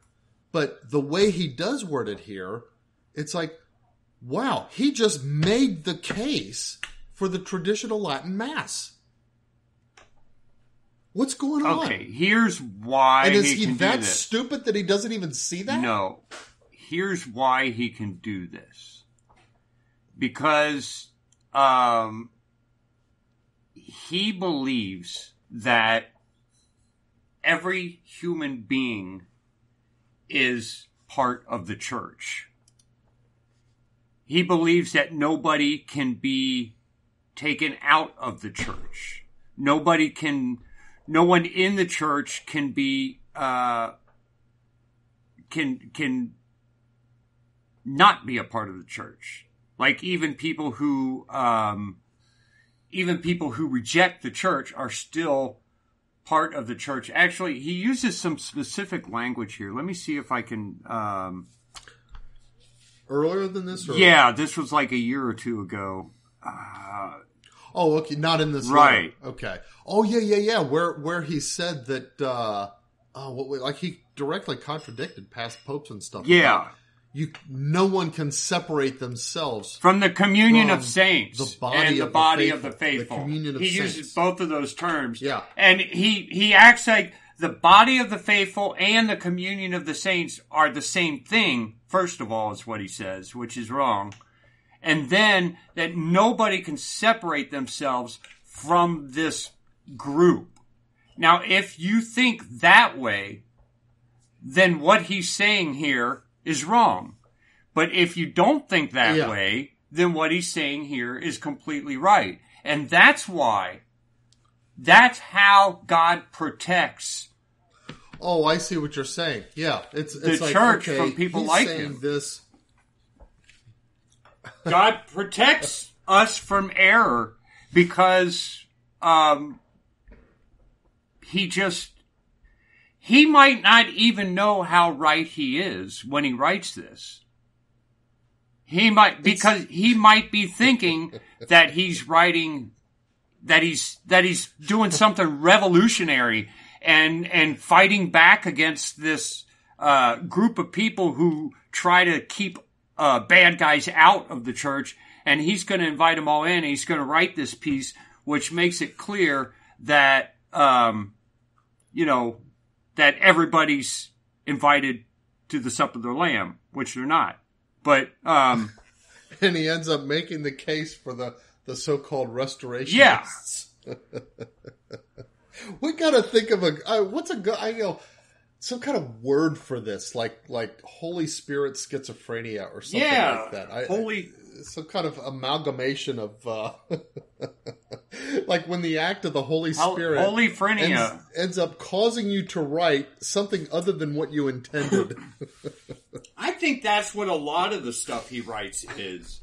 But the way he does word it here, it's like, wow, he just made the case for the traditional Latin Mass. What's going on? Okay, here's why and is he can that do this. Stupid that he doesn't even see that? No. Here's why he can do this. Because he believes that every human being is part of the church. He believes that nobody can be taken out of the church. No one in the church can be can not be a part of the church. Like even people who reject the church are still part of the church. Actually, he uses some specific language here. Let me see if I can. Earlier than this? Or? Yeah, this was like a year or two ago. Oh, okay, not in this right. letter. Okay. Oh, yeah. Where he said that, like he directly contradicted past popes and stuff. Yeah. No one can separate themselves from the communion of saints the body and the of body the of the faithful. The communion of he saints. uses both of those terms. Yeah. And he acts like the body of the faithful and the communion of the saints are the same thing, first of all, is what he says, which is wrong. And then that nobody can separate themselves from this group. Now, if you think that way, then what he's saying here is wrong. But if you don't think that way, then what he's saying here is completely right. And that's how God protects. Oh, I see what you're saying. Yeah, it's the like, church okay, from people he's like saying him. This. God protects us from error because he might not even know how right he is when he writes this. He might be thinking that he's writing, that he's doing something revolutionary and fighting back against this group of people who try to keep bad guys out of the church, and he's going to invite them all in, and he's going to write this piece which makes it clear that that everybody's invited to the supper of the Lamb, which they're not. But and he ends up making the case for the so-called restorationists. Yeah. We got to think of what's a good some kind of word for this, like Holy Spirit schizophrenia or something like that. Some kind of amalgamation of like when the act of the Holy Spirit ends up causing you to write something other than what you intended. I think that's what a lot of the stuff he writes is,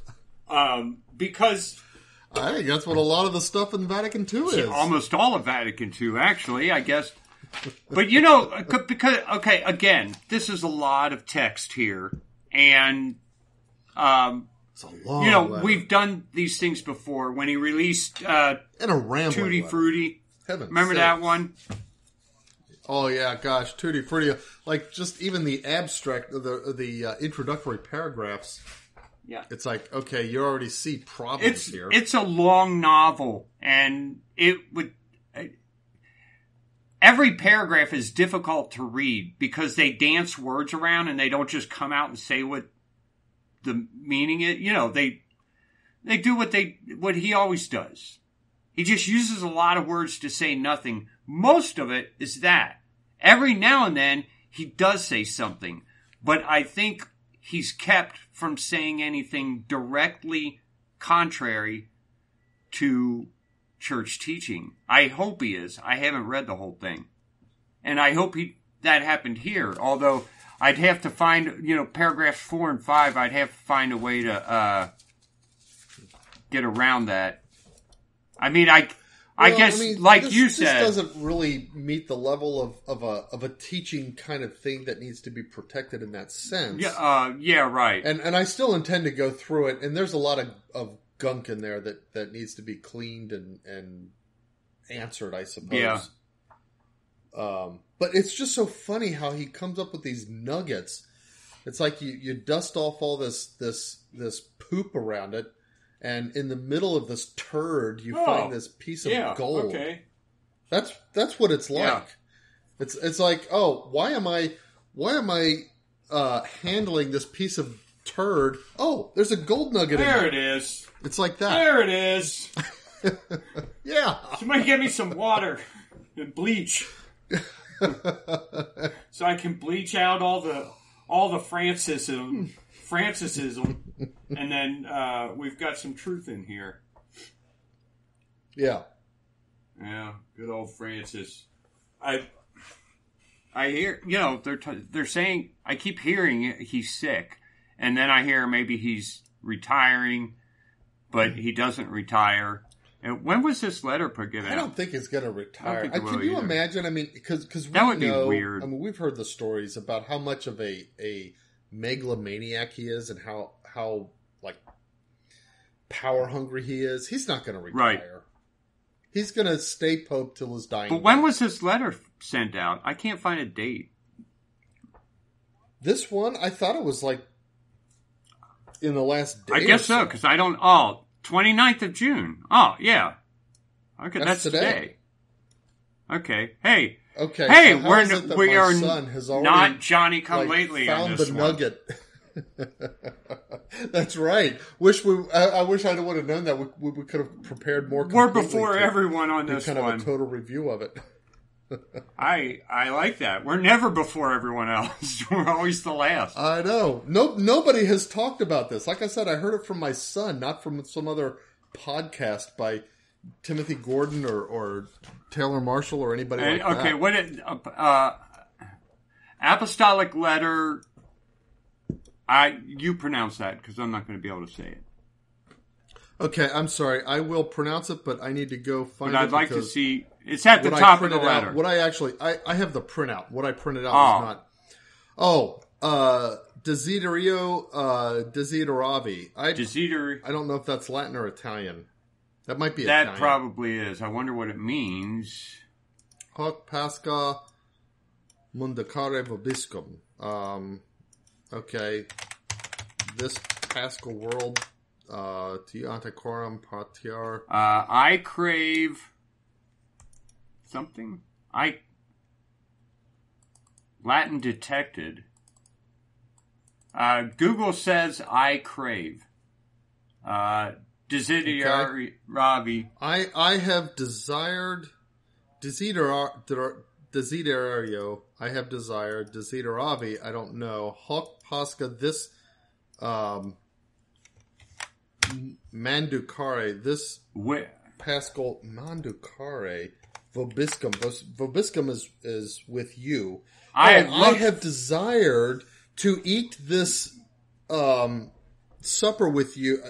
because I think that's what a lot of the stuff in Vatican II is. Almost all of Vatican II, actually, I guess. But, because, okay, again, this is a lot of text here. And, it's a long letter. We've done these things before. When he released and a rambling Tutti Frutti. Remember sakes. that one? Oh, yeah, gosh, Tutti Frutti. Like, just even the abstract, the introductory paragraphs. Yeah. It's like, okay, you already see problems here. It's a long novel, and it would... Every paragraph is difficult to read because they dance words around and they don't just come out and say what the meaning is. They do what he always does. He just uses a lot of words to say nothing. Most of it is that. Every now and then he does say something, but I think he's kept from saying anything directly contrary to church teaching. I hope he is. I haven't read the whole thing. And I hope he that happened here. Although I'd have to find, paragraphs 4 and 5, I'd have to find a way to get around that. I mean, I guess, you said, this doesn't really meet the level of a teaching kind of thing that needs to be protected in that sense. Yeah, right. And I still intend to go through it, and there's a lot of gunk in there that needs to be cleaned and answered, I suppose. Yeah. But it's just so funny how he comes up with these nuggets. It's like you dust off all this poop around it, and in the middle of this turd, you find this piece of gold. Okay. That's what it's like. Yeah. It's like, oh, why am I handling this piece of turd? Oh, there's a gold nugget in there. There it is. It's like that. There it is. Yeah. Somebody get me some water and bleach. So I can bleach out all the Francisism, and then we've got some truth in here. Yeah, good old Francis. I hear, they're saying, I keep hearing he's sick, and then I hear maybe he's retiring, but he doesn't retire. And when was this letter given out? I don't think he's going to retire. Can you imagine? I mean, because that would be weird. I mean, we've heard the stories about how much of a megalomaniac he is, and how like power hungry he is. He's not going to retire. Right. He's going to stay Pope till his dying. But when was this letter sent out? I can't find a date. This one, I thought it was like in the last day. I guess so, because I don't. 29th of June. Oh, yeah. Okay, that's today. Okay. Hey. Okay. Hey, so we are not Johnny come lately found on this the nugget. That's right. I wish I would have known that. We could have prepared more. We're before everyone on this kind of a total review of it. I like that. We're never before everyone else. We're always the last. I know. Nobody has talked about this. Like I said, I heard it from my son, not from some other podcast by Timothy Gordon or Taylor Marshall or anybody like that. Okay, what apostolic letter? You pronounce that because I'm not going to be able to say it. Okay, I'm sorry. I will pronounce it, but I need to go find it. But I'd like to see. It's at the top of the letter. I have the printout. What I printed out is not. Desiderio Desideravi. I don't know if that's Latin or Italian. That might be Italian. That probably is. I wonder what it means. Hoc Pascha Mundicare Vobiscum. Okay. This Paschal world. To antiquorum partiar. I crave something. Latin detected. Google says I crave. Desiderio. I have desired Desiderio. I have desired Desideravi. I don't know. Hoc Pascha. This. Manducare, this Paschal Manducare, Vobiscum. Vobiscum is with you. I have desired to eat this supper with you.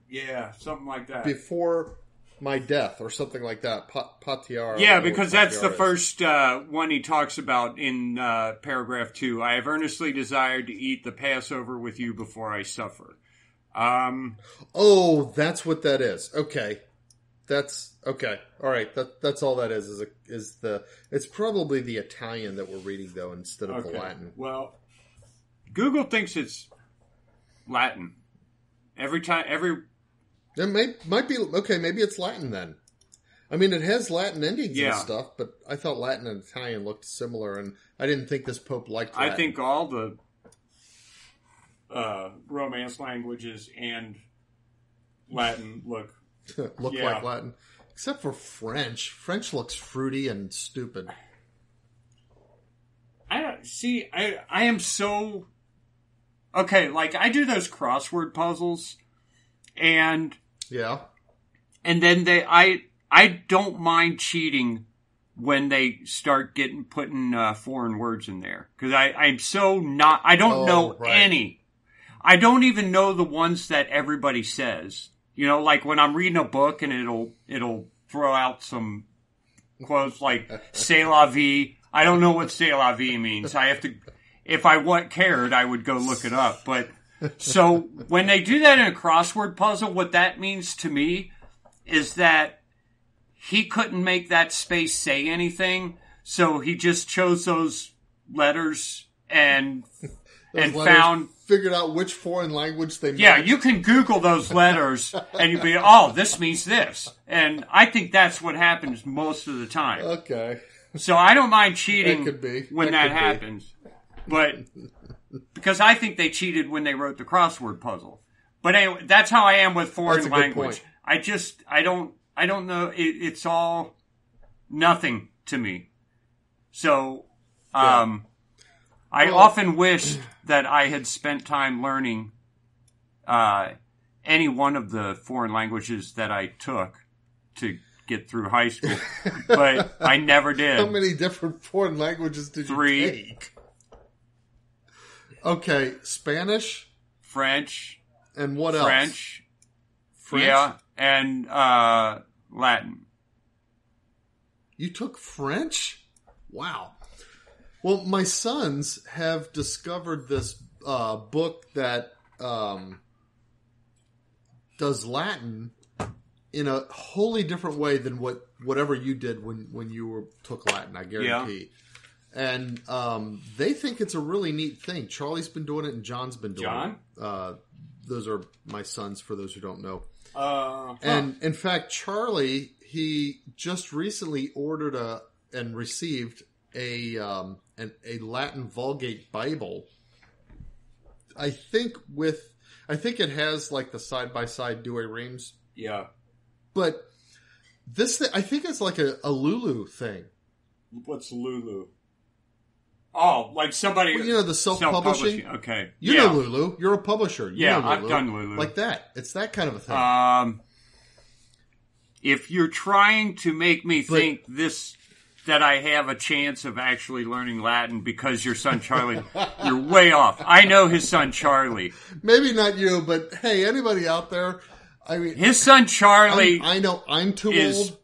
Yeah, something like that. Before my death, or something like that. Patiar. Yeah, because that's the first one he talks about in paragraph 2. I have earnestly desired to eat the Passover with you before I suffer. That's what that is. Okay. That's okay. All right. That's all that is it's probably the Italian that we're reading though, instead of the Latin. Well, Google thinks it's Latin. It might be, okay, maybe it's Latin then. I mean, it has Latin endings and stuff, but I thought Latin and Italian looked similar, and I didn't think this Pope liked Latin. I think all the Romance languages and Latin look like Latin, except for French. French looks fruity and stupid. I am so okay. Like I do those crossword puzzles, and then I don't mind cheating when they start putting foreign words in there. Because I'm so not... I don't know any. I don't even know the ones that everybody says. You know, like when I'm reading a book and it'll throw out some quotes like "c'est la vie." I don't know what "c'est la vie" means. I have to... If I cared, I would go look it up. But so when they do that in a crossword puzzle, what that means to me is that he couldn't make that space say anything, so he just chose those letters and figured out which foreign language they meant. Yeah, you can Google those letters and you'll be, oh, this means this. And I think that's what happens most of the time. Okay. So I don't mind cheating when that happens. But because I think they cheated when they wrote the crossword puzzle. But anyway, that's how I am with foreign language. I don't know. It's all nothing to me. So, I often wish that I had spent time learning any one of the foreign languages that I took to get through high school, but I never did. How many different foreign languages did you take? Okay, Spanish, French, and what else? French, yeah, and Latin. You took French? Wow. Well, my sons have discovered this book that does Latin in a wholly different way than whatever you did when you took Latin, I guarantee. Yeah. And they think it's a really neat thing. Charlie's been doing it and John's been doing it. Those are my sons, for those who don't know. And in fact, Charlie, he just recently ordered and received a Latin Vulgate Bible. I think it has like the side-by-side Douay Rheims. Yeah. But this thing, I think it's like a Lulu thing. What's Lulu? Oh, like somebody... Well, you know, the self-publishing? Okay. You know Lulu. You're a publisher. You know Lulu. I've done Lulu. Like that. It's that kind of a thing. If you're trying to make me think that I have a chance of actually learning Latin because your son Charlie, you're way off. I know his son Charlie. Maybe not you, but hey, anybody out there? I mean, his son Charlie. I know I'm too old,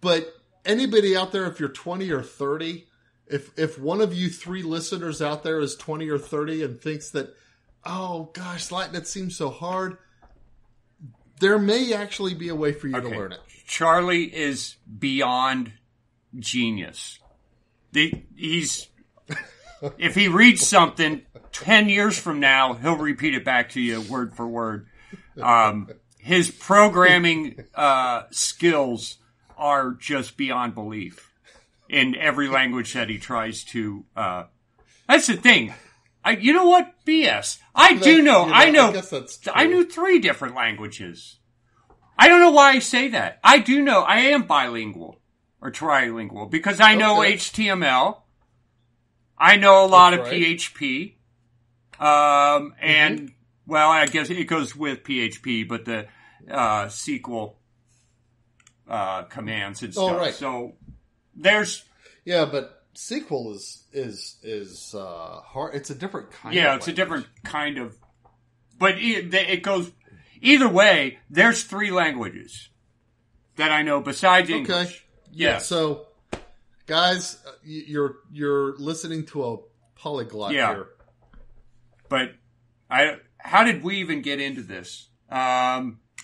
but anybody out there, if you're 20 or 30, if one of you three listeners out there is 20 or 30 and thinks that, oh gosh, Latin, it seems so hard, there may actually be a way for you to learn it. Charlie is beyond genius. If he reads something 10 years from now, he'll repeat it back to you word for word. His programming skills are just beyond belief in every language that he tries to. That's the thing. You know what? BS. I knew 3 different languages. I don't know why I say that. I do know. I am bilingual or trilingual because I know HTML. I know a lot of PHP. And, well, I guess it goes with PHP, but the SQL commands and stuff. Oh, right. So there's... Yeah, but SQL is hard. It's a different kind of language. It's a different kind of... But it goes... Either way, there's 3 languages that I know besides English. Okay. Yeah. So, guys, you're listening to a polyglot here. But how did we even get into this?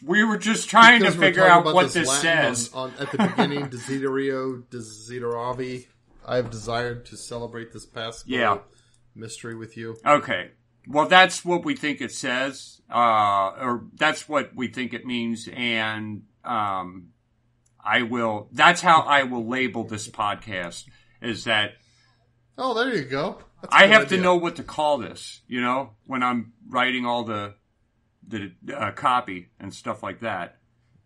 We were just trying to figure out what this says. At the beginning, Desiderio Desideravi. I have desired to celebrate this Paschal mystery with you. Okay. Well, that's what we think it says, or that's what we think it means, and that's how I will label this podcast, is that... Oh, there you go. I have to know what to call this, when I'm writing all the copy and stuff like that.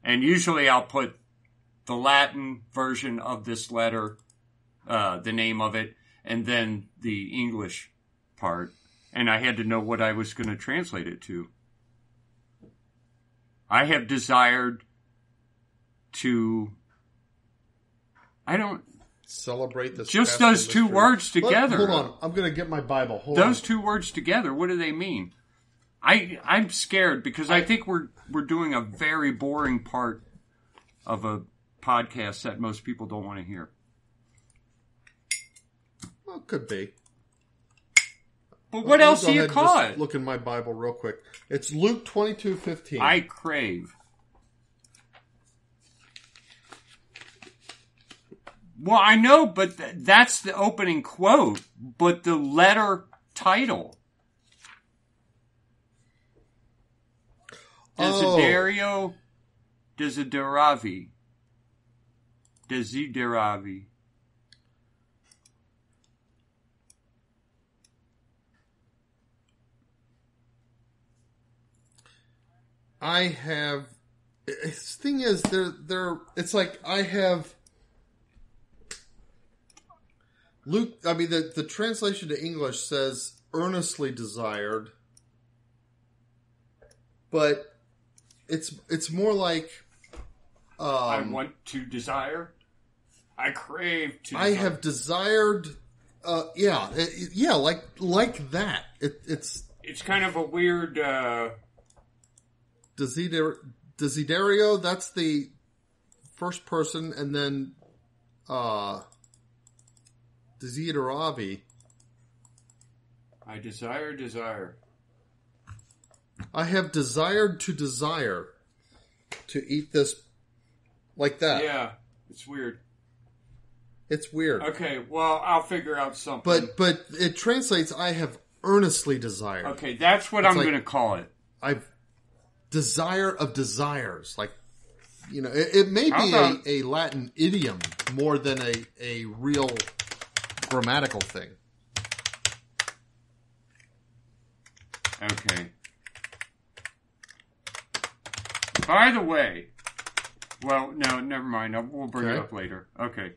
And usually I'll put the Latin version of this letter, the name of it, and then the English part. And I had to know what I was going to translate it to. I have desired to... Celebrate this. Just those two words together. Hold on. I'm going to get my Bible. Hold on. Those two words together, what do they mean? I'm scared because I think we're doing a very boring part of a podcast that most people don't want to hear. Well, it could be. But what else do you call it? Look in my Bible real quick. It's Luke 22:15. I crave. Well, I know, but that's the opening quote. But the letter title. Desiderio Desideravi. Desideravi. I have. The thing is, they're. It's like I have. Luke. I mean, the translation to English says earnestly desired, but it's more like. I want to desire. I crave to. I have desired. Yeah, like that. It's kind of a weird. Desiderio, that's the first person, and then Desideravi. I desire. I have desired to desire to eat this like that. Yeah, it's weird. It's weird. Okay, well, I'll figure out something. But it translates, I have earnestly desired. Okay, that's what I'm going to call it. I've desire of desires. Like, it may be a Latin idiom more than a real grammatical thing. Okay. By the way, well, no, never mind. We'll bring it up later. Okay.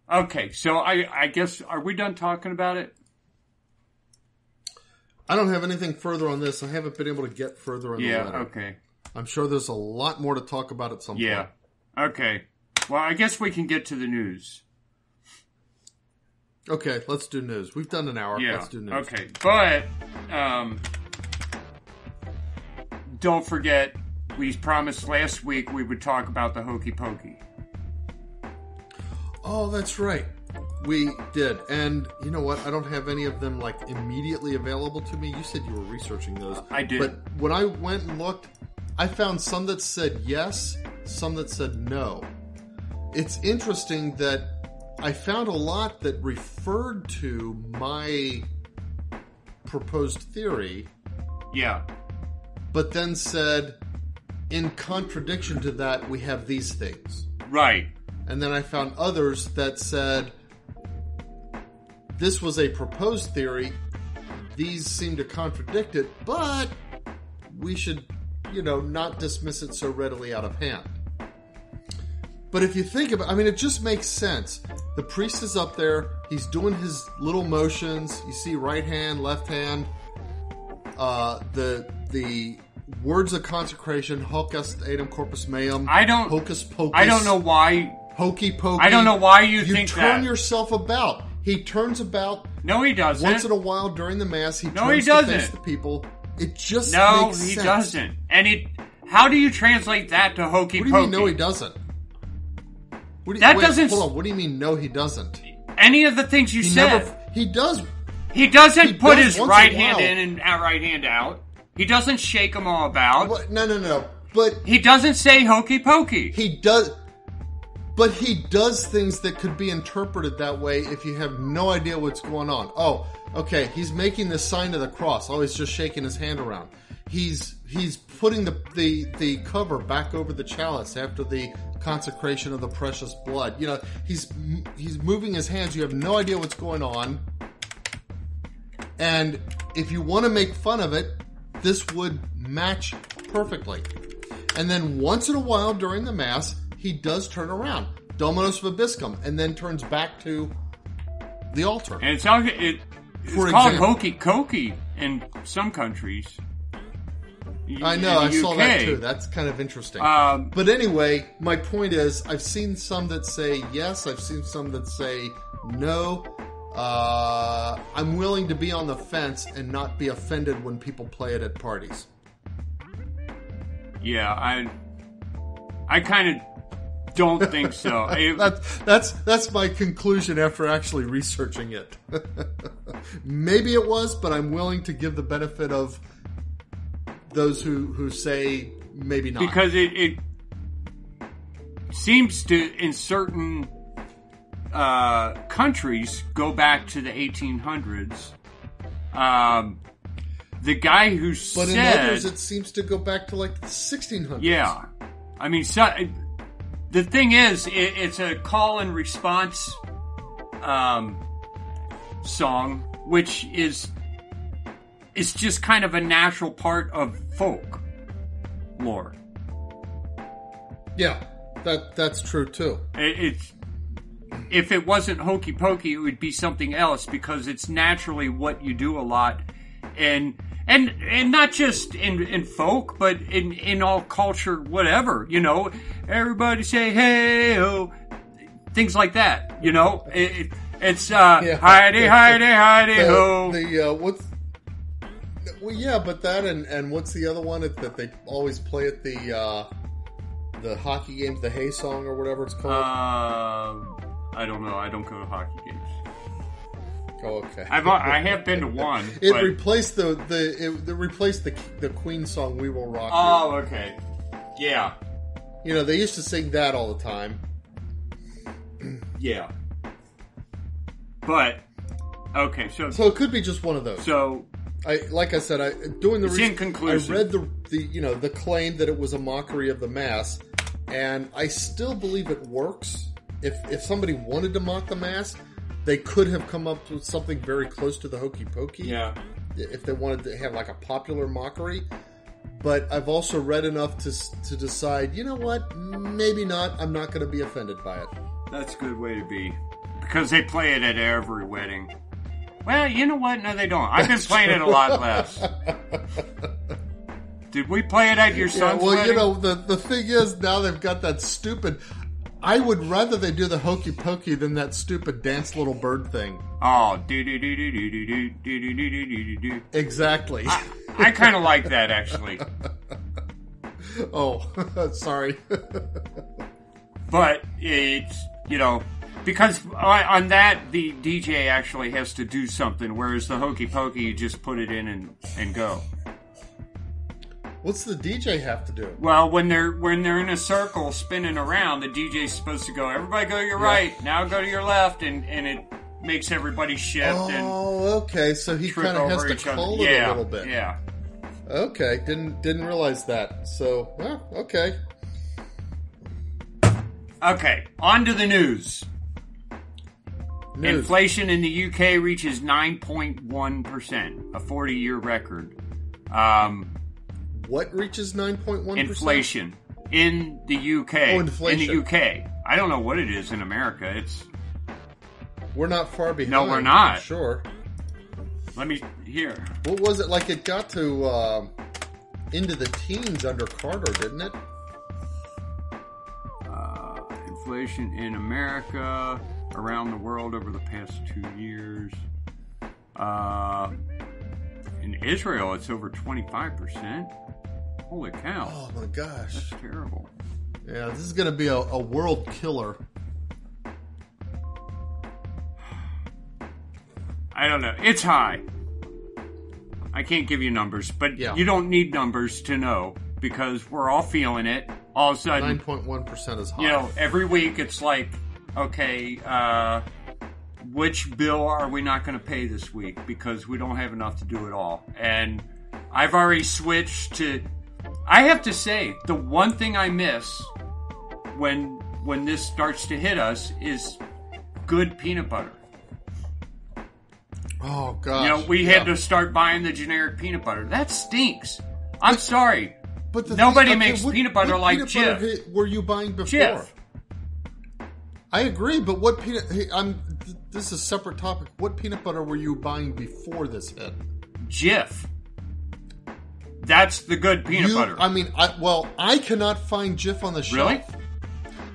Okay, so I guess, are we done talking about it? I don't have anything further on this. I haven't been able to get further in the letter. Yeah, okay. I'm sure there's a lot more to talk about at some point. Yeah, okay. Well, I guess we can get to the news. Okay, let's do news. We've done an hour. Yeah, let's do news. Okay, but don't forget, we promised last week we would talk about the Hokey Pokey. Oh, that's right. We did. And you know what? I don't have any of them immediately available to me. You said you were researching those. I did. But when I went and looked, I found some that said yes, some that said no. It's interesting that I found a lot that referred to my proposed theory. Yeah. But then said, in contradiction to that, we have these things. Right. And then I found others that said, this was a proposed theory. These seem to contradict it, but we should, not dismiss it so readily out of hand. But if you think about it, it just makes sense. The priest is up there. He's doing his little motions. You see right hand, left hand. The words of consecration, hoc est eadem corpus meum. Hocus pocus. I don't know why. Hokey pokey. I don't know why you think that. You turn yourself about. He turns about. No, he doesn't. Once in a while during the mass, he turns to face the people. It just makes sense. No, he doesn't. And how do you translate that to hokey pokey? What do you mean, no, he doesn't? Doesn't. Hold on. What do you mean, no, he doesn't? Any of the things you said. He does. He doesn't put his right hand in and right hand out. He doesn't shake them all about. No. But he doesn't say hokey pokey. He does. But he does things that could be interpreted that way if you have no idea what's going on. Oh, okay, he's making the sign of the cross. Oh, he's just shaking his hand around. He's putting the cover back over the chalice after the consecration of the precious blood. He's moving his hands. You have no idea what's going on. And if you want to make fun of it, this would match perfectly. And then once in a while during the Mass, he does turn around, Dominus Vobiscum, and then turns back to the altar. And it's called hokey cokey in some countries. I know, I saw that too. That's kind of interesting. But anyway, my point is, I've seen some that say yes, I've seen some that say no. I'm willing to be on the fence and not be offended when people play it at parties. Yeah, I kind of don't think so. That's my conclusion after actually researching it. Maybe it was, but I'm willing to give the benefit of those who say maybe not. Because it seems to, in certain countries, go back to the 1800s. The guy who said... But in others, it seems to go back to like the 1600s. Yeah. I mean, the thing is, it's a call and response song, which is just kind of a natural part of folk lore. Yeah, that's true too. If it wasn't hokey pokey, it would be something else, because it's naturally what you do a lot, and not just in folk, but in all culture, whatever, you know. Everybody say hey oh, things like that, you know. It's hidey ho. Well, yeah, but that and what's the other one that they always play at the hockey games, the Hay Song or whatever it's called? I don't know. I don't go to hockey games. Oh, okay. I have been to one. It replaced the Queen song "We Will Rock You." Oh, okay. Yeah. You know, they used to sing that all the time. Yeah. But okay, so it could be just one of those. So, like I said, doing the research, inconclusive. I read the claim that it was a mockery of the Mass, and I still believe it works. If somebody wanted to mock the Mass, they could have come up with something very close to the hokey pokey. Yeah. If they wanted to have like a popular mockery. But I've also read enough to decide, you know what, maybe not. I'm not going to be offended by it. That's a good way to be. Because they play it at every wedding. Well, you know what? No, they don't. I've been playing it a lot less. Did we play it at your son's wedding? You know, the thing is, now they've got that stupid... I would rather they do the hokey pokey than that stupid dance little bird thing. Oh, do. Exactly. I kind of like that, actually. Oh, sorry. But it's, you know, because on that, the DJ actually has to do something, whereas the hokey pokey, you just put it in and go. What's the DJ have to do? Well, when they're in a circle spinning around, the DJ's supposed to go, everybody go to your right, now go to your left, and it makes everybody shift. Oh, okay. So he kind of has to call it a little bit. Yeah. Okay. Didn't realize that. So, well, okay. Okay. On to the news. Inflation in the UK reaches 9.1%, a 40-year record. What reaches 9.1%? Inflation in the UK. Oh, inflation. In the UK. I don't know what it is in America. We're not far behind. No, we're not. Sure. Let me hear. What was it like? It got to into the teens under Carter, didn't it? Inflation in America, around the world over the past 2 years. In Israel, it's over 25%. Holy cow. Oh my gosh. That's terrible. Yeah, this is going to be a world killer. I don't know. It's high. I can't give you numbers, but you don't need numbers to know, because we're all feeling it. All of a sudden, 9.1% is high. You know, every week it's like, okay, which bill are we not going to pay this week because we don't have enough to do it all? And I've already switched to... I have to say, the one thing I miss when this starts to hit us is good peanut butter. Oh, gosh. You know, we had to start buying the generic peanut butter. That stinks. I'm sorry. But nobody makes peanut butter like Jif. Butter were you buying before? Jif. I agree, but what peanut... Hey, this is a separate topic. What peanut butter were you buying before this hit? Jif. That's the good peanut butter. I mean, I cannot find Jif on the shelf.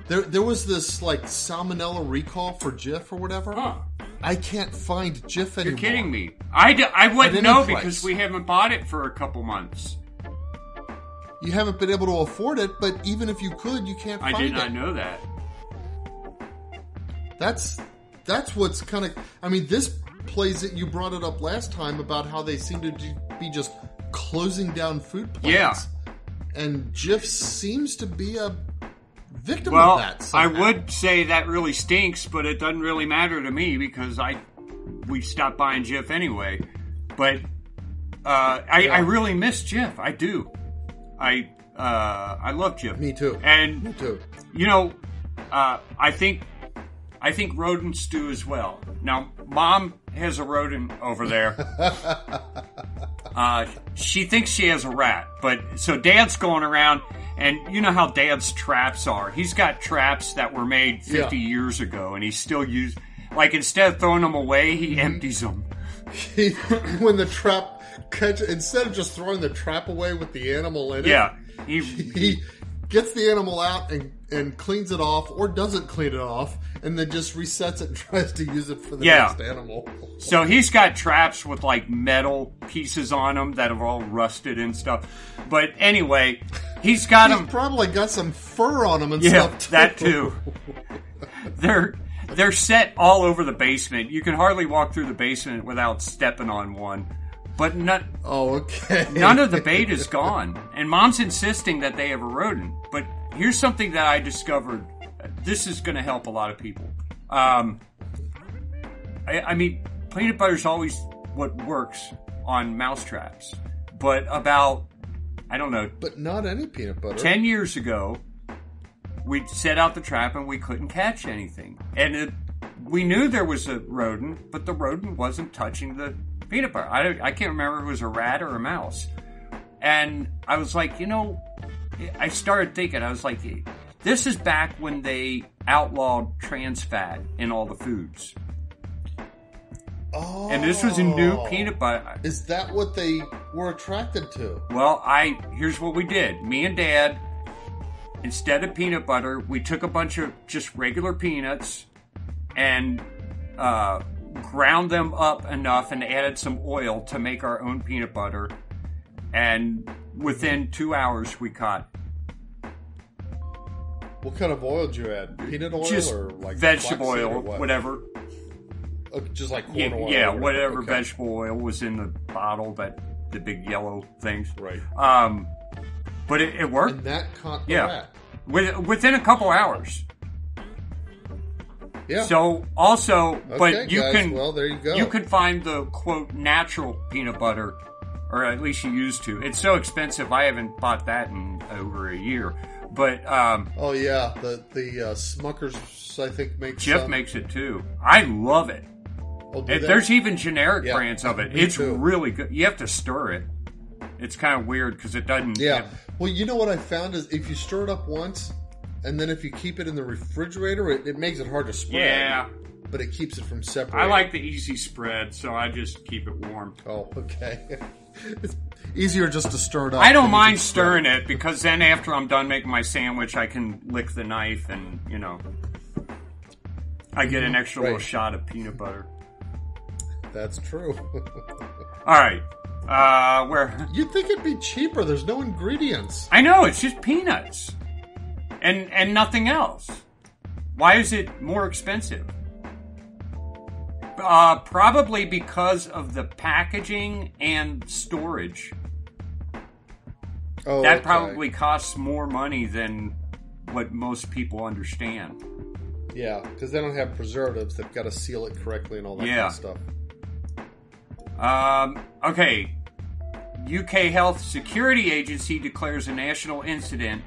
Really? There was this like salmonella recall for Jif or whatever. Huh. I can't find Jif anymore. You're kidding me. I wouldn't know because we haven't bought it for a couple months. You haven't been able to afford it, but even if you could, you can't find it. I did not know that. That's what's kind of... I mean, this plays it... You brought it up last time about how they seem to be just closing down food plants. Yeah. And Jif seems to be a victim of that somehow. I would say that really stinks, but it doesn't really matter to me because we stopped buying Jif anyway. But I really miss Jif. I do. I love Jif. Me too. And me too. You know, I think rodents do as well. Now, Mom has a rodent over there. She thinks she has a rat, but so Dad's going around, and you know how Dad's traps are. He's got traps that were made 50 years ago, and he's still used. Like instead of throwing them away, he empties them. When the trap instead of just throwing the trap away with the animal in it, he gets the animal out and cleans it off, or doesn't clean it off, and then just resets it and tries to use it for the next animal. So he's got traps with like metal pieces on them that have all rusted and stuff. But anyway, he's probably got some fur on them and stuff too. That too. They're set all over the basement. You can hardly walk through the basement without stepping on one. But none of the bait is gone. And Mom's insisting that they have a rodent. But here's something that I discovered. This is going to help a lot of people. I mean, peanut butter's always what works on mouse traps. But about, I don't know. But not any peanut butter. 10 years ago, we set out the trap and we couldn't catch anything. And we knew there was a rodent, but the rodent wasn't touching the peanut butter. I can't remember if it was a rat or a mouse. And I was like, I started thinking, I was like, this is back when they outlawed trans fat in all the foods. Oh. And this was a new peanut butter. Is that what they were attracted to? Well, here's what we did. Me and Dad, instead of peanut butter, we took a bunch of just regular peanuts and ground them up enough and added some oil to make our own peanut butter. And within 2 hours, we caught. What kind of oil did you add? Peanut oil just or like vegetable oil, whatever. Just like corn oil? Yeah, whatever vegetable oil was in the bottle, the big yellow things. Right. But it worked. And that caught the rat. Within a couple hours. Yeah. So also, but you guys, can there you go. You can find the quote natural peanut butter, or at least you used to. It's so expensive. I haven't bought that in over a year. But oh yeah, the Smuckers I think makes. Jif makes it too. I love it. There's even generic brands of it. It's really good. You have to stir it. It's kind of weird because it doesn't. Yeah. Well, you know what I found is if you stir it up once, and then if you keep it in the refrigerator, it makes it hard to spread. Yeah. But it keeps it from separating. I like the easy spread, so I just keep it warm. Oh, okay. It's easier just to stir it up. I don't mind stirring it because then after I'm done making my sandwich, I can lick the knife and, I get an extra little shot of peanut butter. That's true. All right. Where? You'd think it'd be cheaper. There's no ingredients. I know. It's just peanuts. And nothing else. Why is it more expensive? Probably because of the packaging and storage. Oh, that probably costs more money than what most people understand. Yeah, because they don't have preservatives. They've got to seal it correctly and all that kind of stuff. Okay. UK Health Security Agency declares a national incident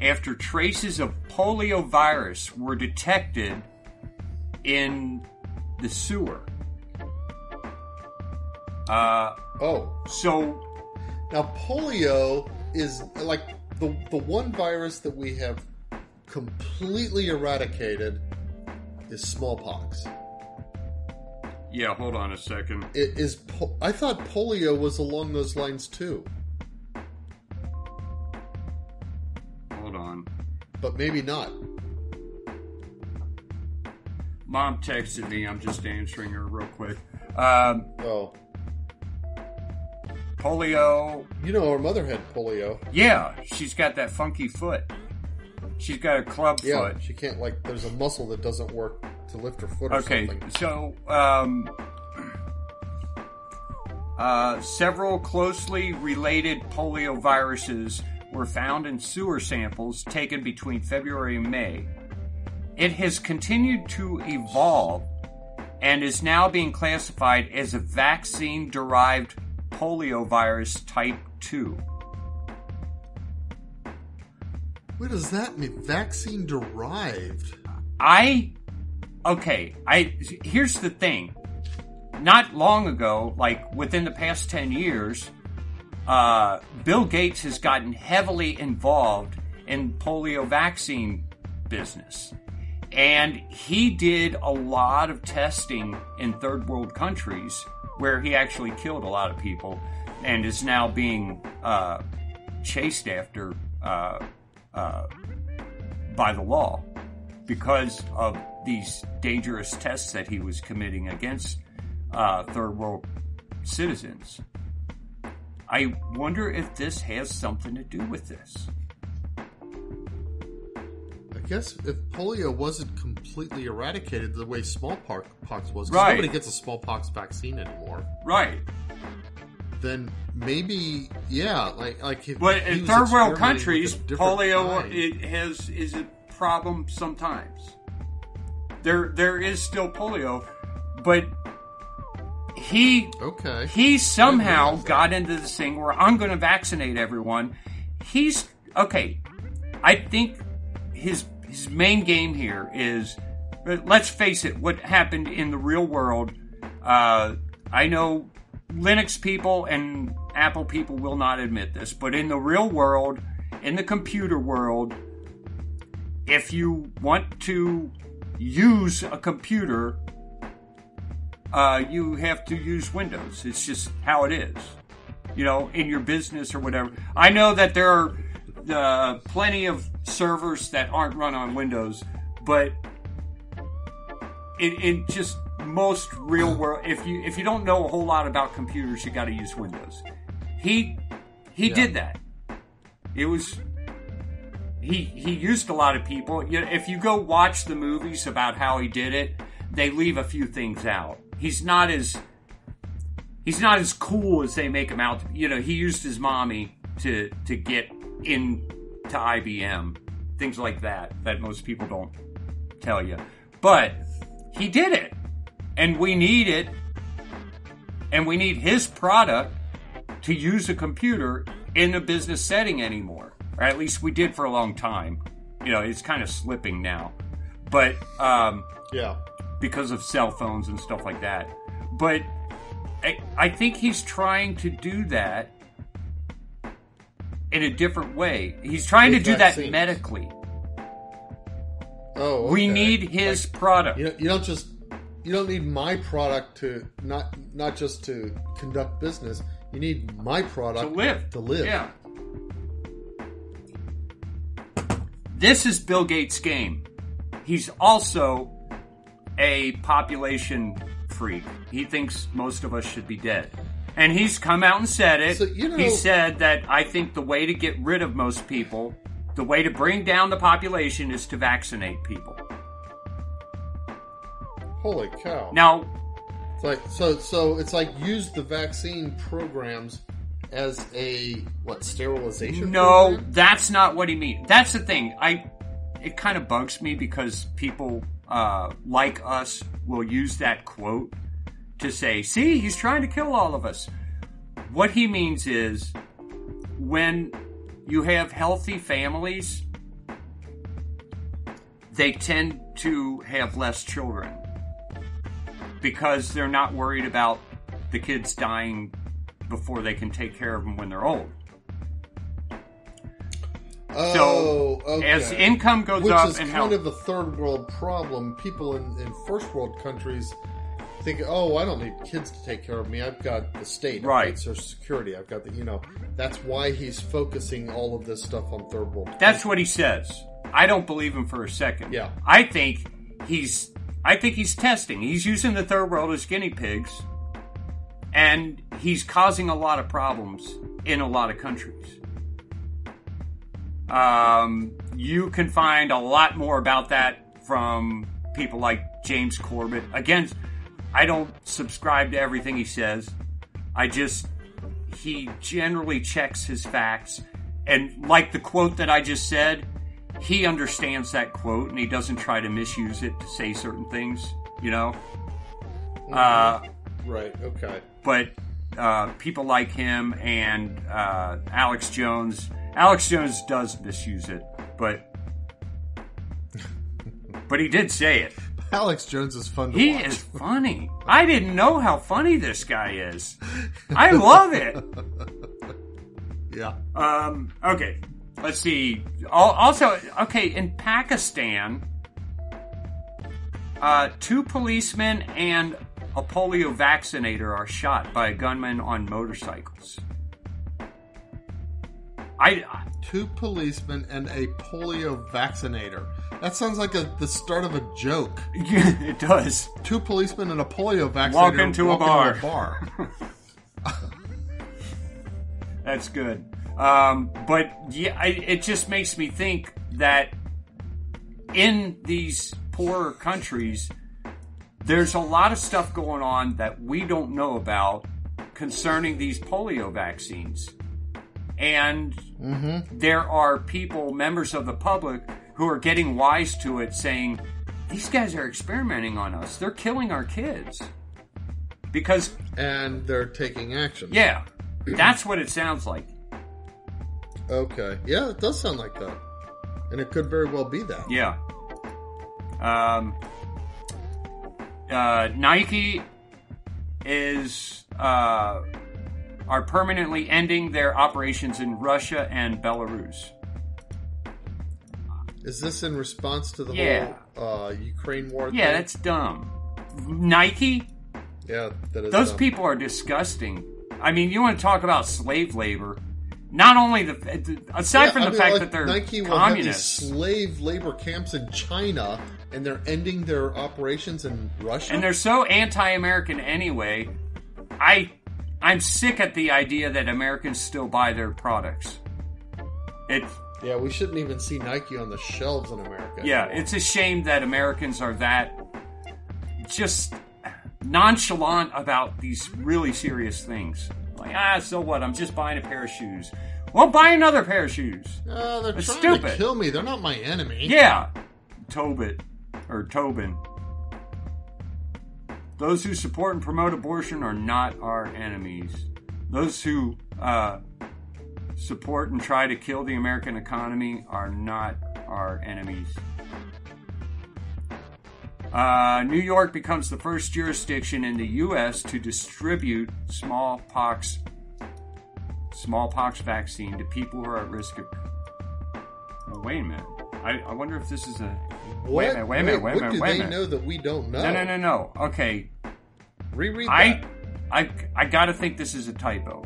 after traces of polio virus were detected in the sewer. So now polio is like the one virus that we have completely eradicated is smallpox. Yeah, hold on a second. I thought polio was along those lines too. but maybe not. Mom texted me. I'm just answering her real quick. Polio. You know, her mother had polio. Yeah, she's got that funky foot. She's got a club foot. She can't, there's a muscle that doesn't work to lift her foot or something. Okay, so, several closely related polio viruses were found in sewer samples taken between February and May. It has continued to evolve and is now being classified as a vaccine-derived poliovirus type 2. What does that mean? Vaccine-derived? Here's the thing. Not long ago, within the past 10 years, Bill Gates has gotten heavily involved in polio vaccine business. And he did a lot of testing in third world countries where he actually killed a lot of people and is now being chased after by the law because of these dangerous tests that he was committing against third world citizens. I wonder if this has something to do with this. I guess if polio wasn't completely eradicated the way smallpox was, because right. Nobody gets a smallpox vaccine anymore. Right. Then maybe, yeah, But in third world countries, polio is a problem sometimes. There is still polio, but he somehow got into this thing where I'm going to vaccinate everyone. I think his main game here is, let's face it, what happened in the real world. I know Linux people and Apple people will not admit this, but in the real world, in the computer world, if you want to use a computer, you have to use Windows. It's just how it is, in your business or whatever. I know that there are plenty of servers that aren't run on Windows, but in just most real world, if you don't know a whole lot about computers, you got to use Windows. He did that. It was he used a lot of people. If you go watch the movies about how he did it, they leave a few things out. He's not as cool as they make him out. He used his mommy to get into IBM, things like that most people don't tell you. But he did it, and we need it, and we need his product to use a computer in a business setting anymore, or at least we did for a long time. It's kind of slipping now, but because of cell phones and stuff like that. But I think he's trying to do that in a different way. He's trying to do that medically. Oh, okay. We need his product. You don't need my product to not just to conduct business. You need my product to live. Yeah. This is Bill Gates' game. He's also a population freak. He thinks most of us should be dead. And he's come out and said it. So, he said that I think the way to get rid of most people, the way to bring down the population is to vaccinate people. Holy cow. Now, it's like use the vaccine programs as a sterilization program? That's not what he means. That's the thing. It kind of bugs me because people like us will use that quote to say, see, he's trying to kill all of us. What he means is when you have healthy families, they tend to have less children because they're not worried about the kids dying before they can take care of them when they're old. As income goes up, which is kind of a third world problem. People in first world countries think, "Oh, I don't need kids to take care of me. I've got the state, I've got Social Security, I've got the." That's why he's focusing all of this stuff on third world. That's what he says. I don't believe him for a second. Yeah. I think he's testing. He's using the third world as guinea pigs, and he's causing a lot of problems in a lot of countries. You can find a lot more about that from people like James Corbett. Again, I don't subscribe to everything he says. He generally checks his facts. And like the quote that I just said, he understands that quote and he doesn't try to misuse it to say certain things, you know? Right, okay. But people like him and Alex Jones does misuse it, but he did say it. Alex Jones is fun to watch. He is funny. I didn't know how funny this guy is. I love it. Yeah. Okay. Let's see. Also, okay, in Pakistan, 2 policemen and a polio vaccinator are shot by a gunman on motorcycles. 2 policemen and a polio vaccinator. That sounds like the start of a joke. Yeah, it does. 2 policemen and a polio vaccinator walk into a bar. That's good. But yeah, it just makes me think that in these poorer countries, there's a lot of stuff going on that we don't know about concerning these polio vaccines. And there are people, members of the public, who are getting wise to it, saying, these guys are experimenting on us. They're killing our kids. And they're taking action. Yeah. That's what it sounds like. Okay. Yeah, it does sound like that. And it could very well be that. Yeah. Nike are permanently ending their operations in Russia and Belarus. Is this in response to the whole Ukraine war thing? Yeah, that's dumb. Nike? Yeah, that is Those dumb. people are disgusting. I mean, you want to talk about slave labor. Not only aside from the fact that they're Nike communists. will have these slave labor camps in China, and they're ending their operations in Russia? And they're so anti-American anyway. I'm sick at the idea that Americans still buy their products. Yeah, we shouldn't even see Nike on the shelves in America. Yeah, anymore. It's a shame that Americans are that just nonchalant about these really serious things. Like, so what? I'm just buying a pair of shoes. Well, buy another pair of shoes. They're it's trying stupid. to kill me. They're not my enemy. Yeah. Tobin. Those who support and promote abortion are not our enemies. Those who support and try to kill the American economy are not our enemies. New York becomes the first jurisdiction in the U.S. to distribute smallpox vaccine to people who are at risk of... Oh, wait a minute. I wonder if this is a... Wait a minute. What do they know that we don't know? No. Okay. Reread that. I gotta think this is a typo.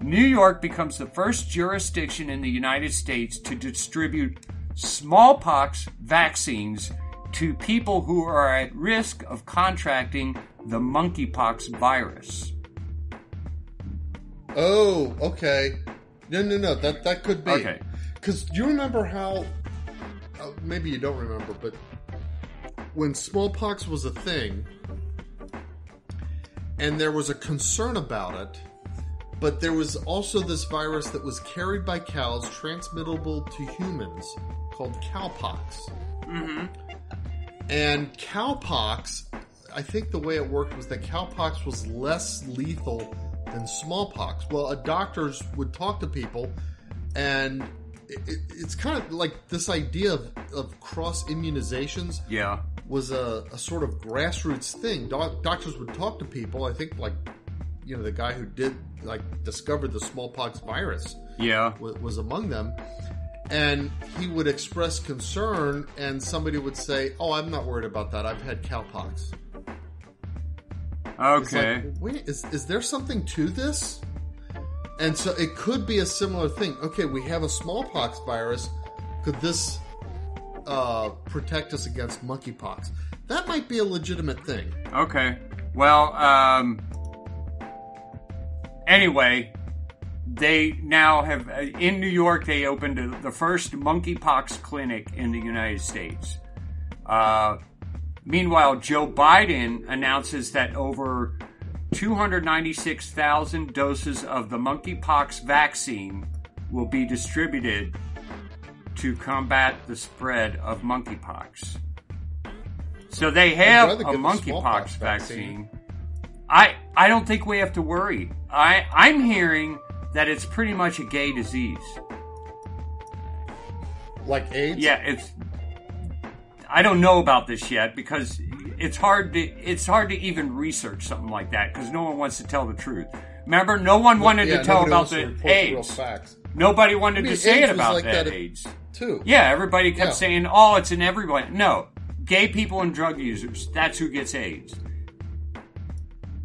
New York becomes the first jurisdiction in the United States to distribute smallpox vaccines to people who are at risk of contracting the monkeypox virus. Oh, okay. No. That could be. Okay. Because do you remember how... maybe you don't remember, but when smallpox was a thing, and there was a concern about it, but there was also this virus that was carried by cows, transmittable to humans, called cowpox. Mm-hmm. And cowpox, I think the way it worked was that cowpox was less lethal than smallpox. Well, doctors would talk to people, and it's kind of like this idea of cross immunizations. Yeah, was a sort of grassroots thing. Doctors would talk to people. I think, like, you know, the guy who discovered the smallpox virus. Yeah, was among them. And he would express concern, and somebody would say, "Oh, I'm not worried about that. I've had cowpox." Okay. Like, wait, is there something to this? And so it could be a similar thing. Okay, we have a smallpox virus. could this protect us against monkeypox? That might be a legitimate thing. Okay. Well, anyway, they now have, in New York, they opened the first monkeypox clinic in the United States. Meanwhile, Joe Biden announces that over 296,000 doses of the monkeypox vaccine will be distributed to combat the spread of monkeypox. So they have a monkeypox vaccine. I don't think we have to worry. I'm hearing that it's pretty much a gay disease. Like AIDS? Yeah, I don't know about this yet because it's hard to even research something like that because no one wants to tell the truth. Remember, no one wanted to tell about the AIDS. Nobody wanted to say it about that AIDS. Too. Yeah, everybody kept saying, "Oh, it's in everybody." No, gay people and drug users. That's who gets AIDS.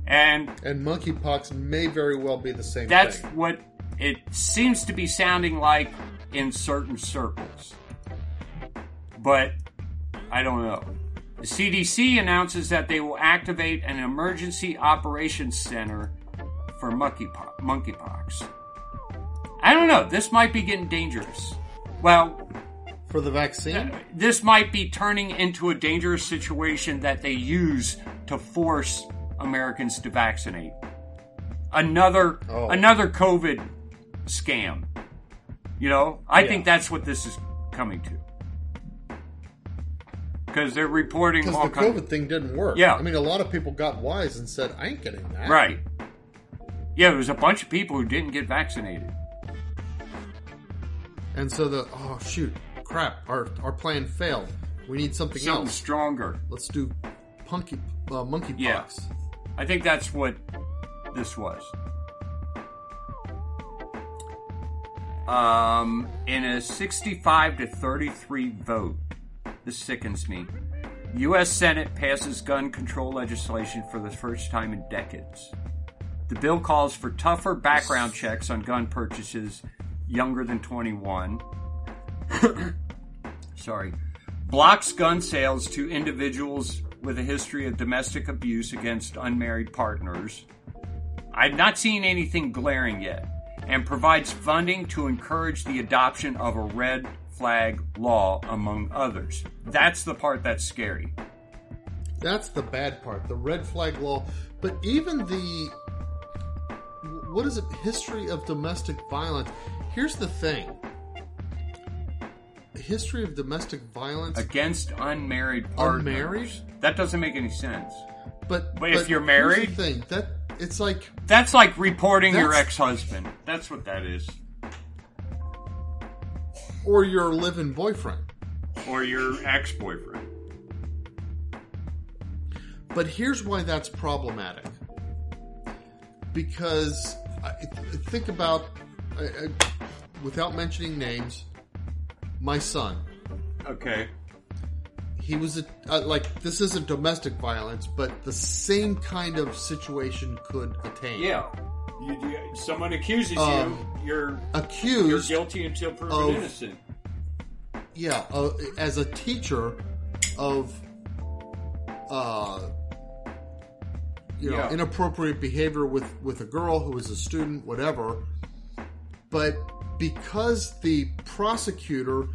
And monkeypox may very well be the same thing. That's what it seems to be sounding like in certain circles. But I don't know. The CDC announces that they will activate an emergency operations center for monkeypox. I don't know. This might be getting dangerous. Well, for the vaccine? This might be turning into a dangerous situation that they use to force Americans to vaccinate. Another COVID scam. You know, I think that's what this is coming to. Because they're reporting all kinds. Because the COVID thing didn't work. Yeah. I mean, a lot of people got wise and said, I ain't getting that. Right. Yeah, there was a bunch of people who didn't get vaccinated. And so crap, our plan failed. We need something else. Stronger. Let's do monkeypox. Yeah. I think that's what this was. In a 65-33 vote, this sickens me. U.S. Senate passes gun control legislation for the first time in decades. The bill calls for tougher background checks on gun purchases younger than 21. Blocks gun sales to individuals with a history of domestic abuse against unmarried partners. I've not seen anything glaring yet. And provides funding to encourage the adoption of a red flag law, among others. That's the part that's scary. That's the bad part, the red flag law. But even history of domestic violence. Here's the thing. History of domestic violence against unmarried partners. Unmarried? That doesn't make any sense. But if you're married, here's the thing. It's like... That's like reporting your ex-husband. That's what that is. Or your live-in boyfriend. Or your ex-boyfriend. But here's why that's problematic. Because, think about, without mentioning names, my son. Okay. He was this isn't domestic violence, but the same kind of situation could attain. Yeah, someone accuses you, you're guilty until proven innocent. Yeah, as a teacher of, inappropriate behavior with a girl who was a student, whatever. But because the prosecutor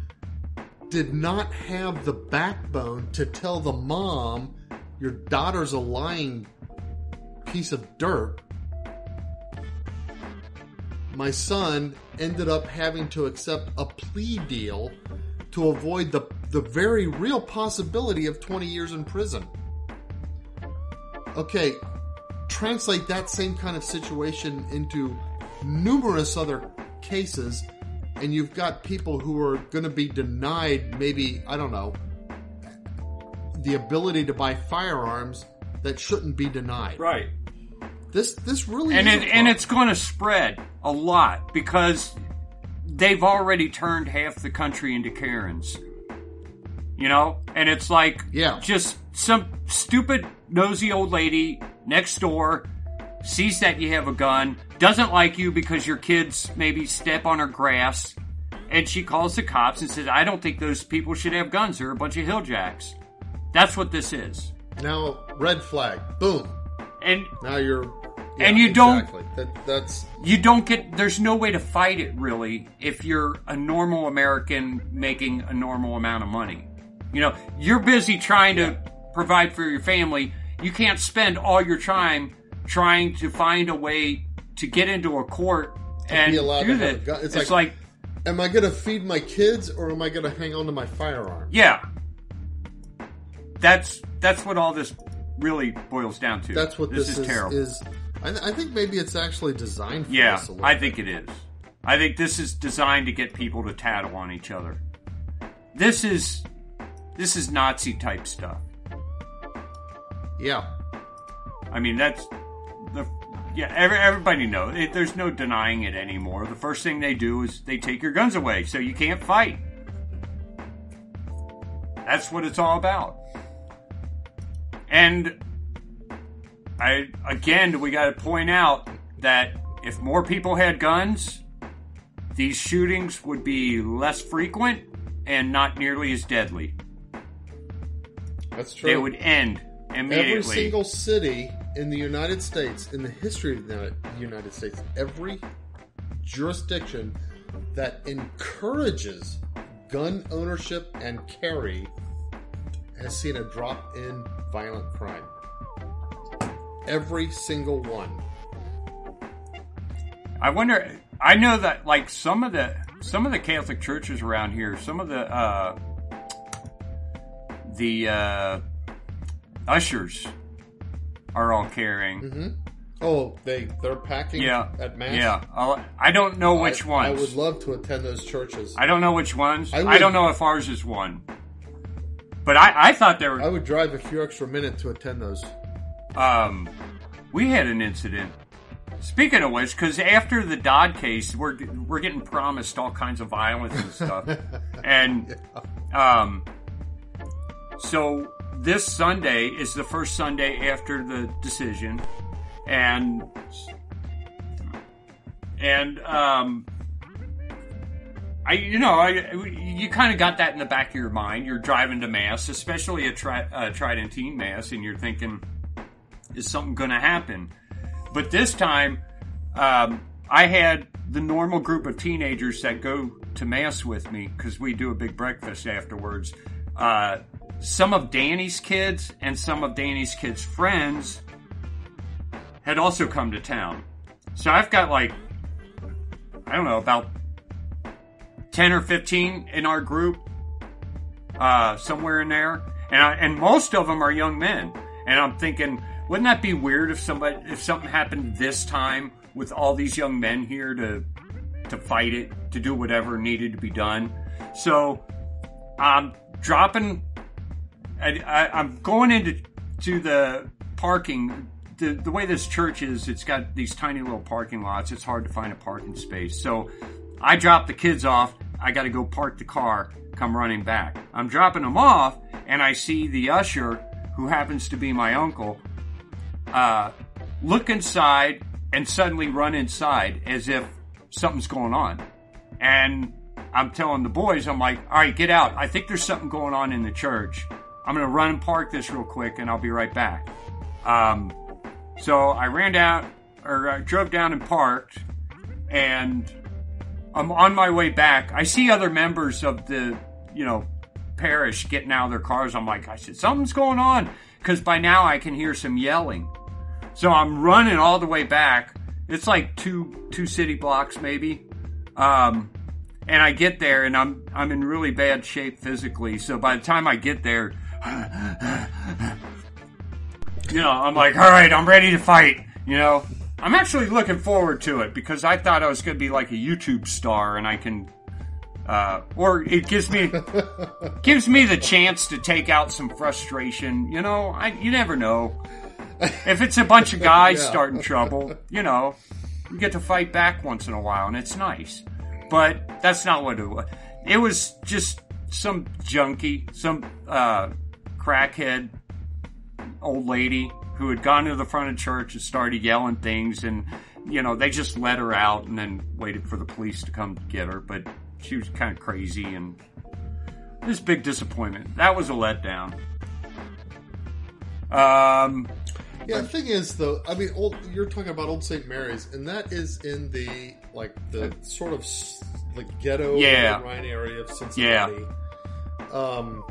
did not have the backbone to tell the mom, your daughter's a lying piece of dirt, my son ended up having to accept a plea deal to avoid the very real possibility of 20 years in prison. Okay, translate that same kind of situation into numerous other cases, and you've got people who are going to be denied maybe, I don't know, the ability to buy firearms that shouldn't be denied. Right. This really and it's going to spread a lot because they've already turned half the country into Karens. You know? And it's like just some stupid nosy old lady next door sees that you have a gun, doesn't like you because your kids maybe step on her grass, And she calls the cops and says, I don't think those people should have guns. They're a bunch of hilljacks. That's what this is. Now, red flag. Boom. And now you're... Yeah, and you exactly. That's... You don't get... There's no way to fight it, really, if you're a normal American making a normal amount of money. You know, you're busy trying to provide for your family. You can't spend all your time trying to find a way to get into a court and do that. It's like, am I going to feed my kids or am I going to hang on to my firearm? Yeah. That's what all this really boils down to. That's what this is terrible. I think maybe it's actually designed for this a little bit. Think it is. I think this is designed to get people to tattle on each other. This is Nazi type stuff. Yeah. I mean, that's everybody knows. There's no denying it anymore. The first thing they do is they take your guns away, so you can't fight. That's what it's all about. And we got to point out that if more people had guns, these shootings would be less frequent and not nearly as deadly. That's true. They would end immediately. Every single city in the United States, in the history of the United States, every jurisdiction that encourages gun ownership and carry has seen a drop in violent crime. Every single one. I wonder. I know that, like, some of the Catholic churches around here, some of the ushers are all carrying. Mm-hmm. Oh, they're packing at Mass? Yeah. I don't know which ones. I would love to attend those churches. I don't know which ones. I don't know if ours is one. But I thought there were... I would drive a few extra minutes to attend those. We had an incident. Speaking of which, because after the Dodd case, we're getting promised all kinds of violence and stuff. And so this Sunday is the first Sunday after the decision, and you kind of got that in the back of your mind. You're driving to Mass, especially a Tridentine Mass, and you're thinking, is something going to happen? But this time, I had the normal group of teenagers that go to Mass with me, because we do a big breakfast afterwards. Some of Danny's kids and some of Danny's kids' friends had also come to town. So I've got, like, I don't know, about 10 or 15 in our group, somewhere in there. And most of them are young men. And I'm thinking, wouldn't that be weird if something happened this time with all these young men here to fight it, to do whatever needed to be done? So I'm going into the parking. The way this church is, it's got these tiny little parking lots. It's hard to find a parking space. So I drop the kids off. I got to go park the car, come running back. I'm dropping them off, and I see the usher, who happens to be my uncle, look inside and suddenly run inside as if something's going on. And I'm telling the boys, I'm like, all right, get out. I think there's something going on in the church. I'm going to run and park this real quick, and I'll be right back. So I I drove down and parked, and I'm on my way back. I see other members of the, parish getting out of their cars. I said, something's going on, because by now I can hear some yelling. So I'm running all the way back. It's like two city blocks maybe. And I get there, and I'm in really bad shape physically. So by the time I get there, I'm like, all right, I'm ready to fight. I'm actually looking forward to it, because I thought I was going to be like a YouTube star, and I can, or it gives me the chance to take out some frustration. You never know. If it's a bunch of guys starting trouble, you get to fight back once in a while, and it's nice. But that's not what it was. It was just some junkie, some crackhead old lady who had gone to the front of church and started yelling things, and they just let her out and then waited for the police to come get her. But she was kind of crazy, and this big disappointment. That was a letdown. Yeah, the thing is, though, I mean, you're talking about Old St. Mary's, and that is in the sort of like ghetto Rhine area of Cincinnati. Yeah.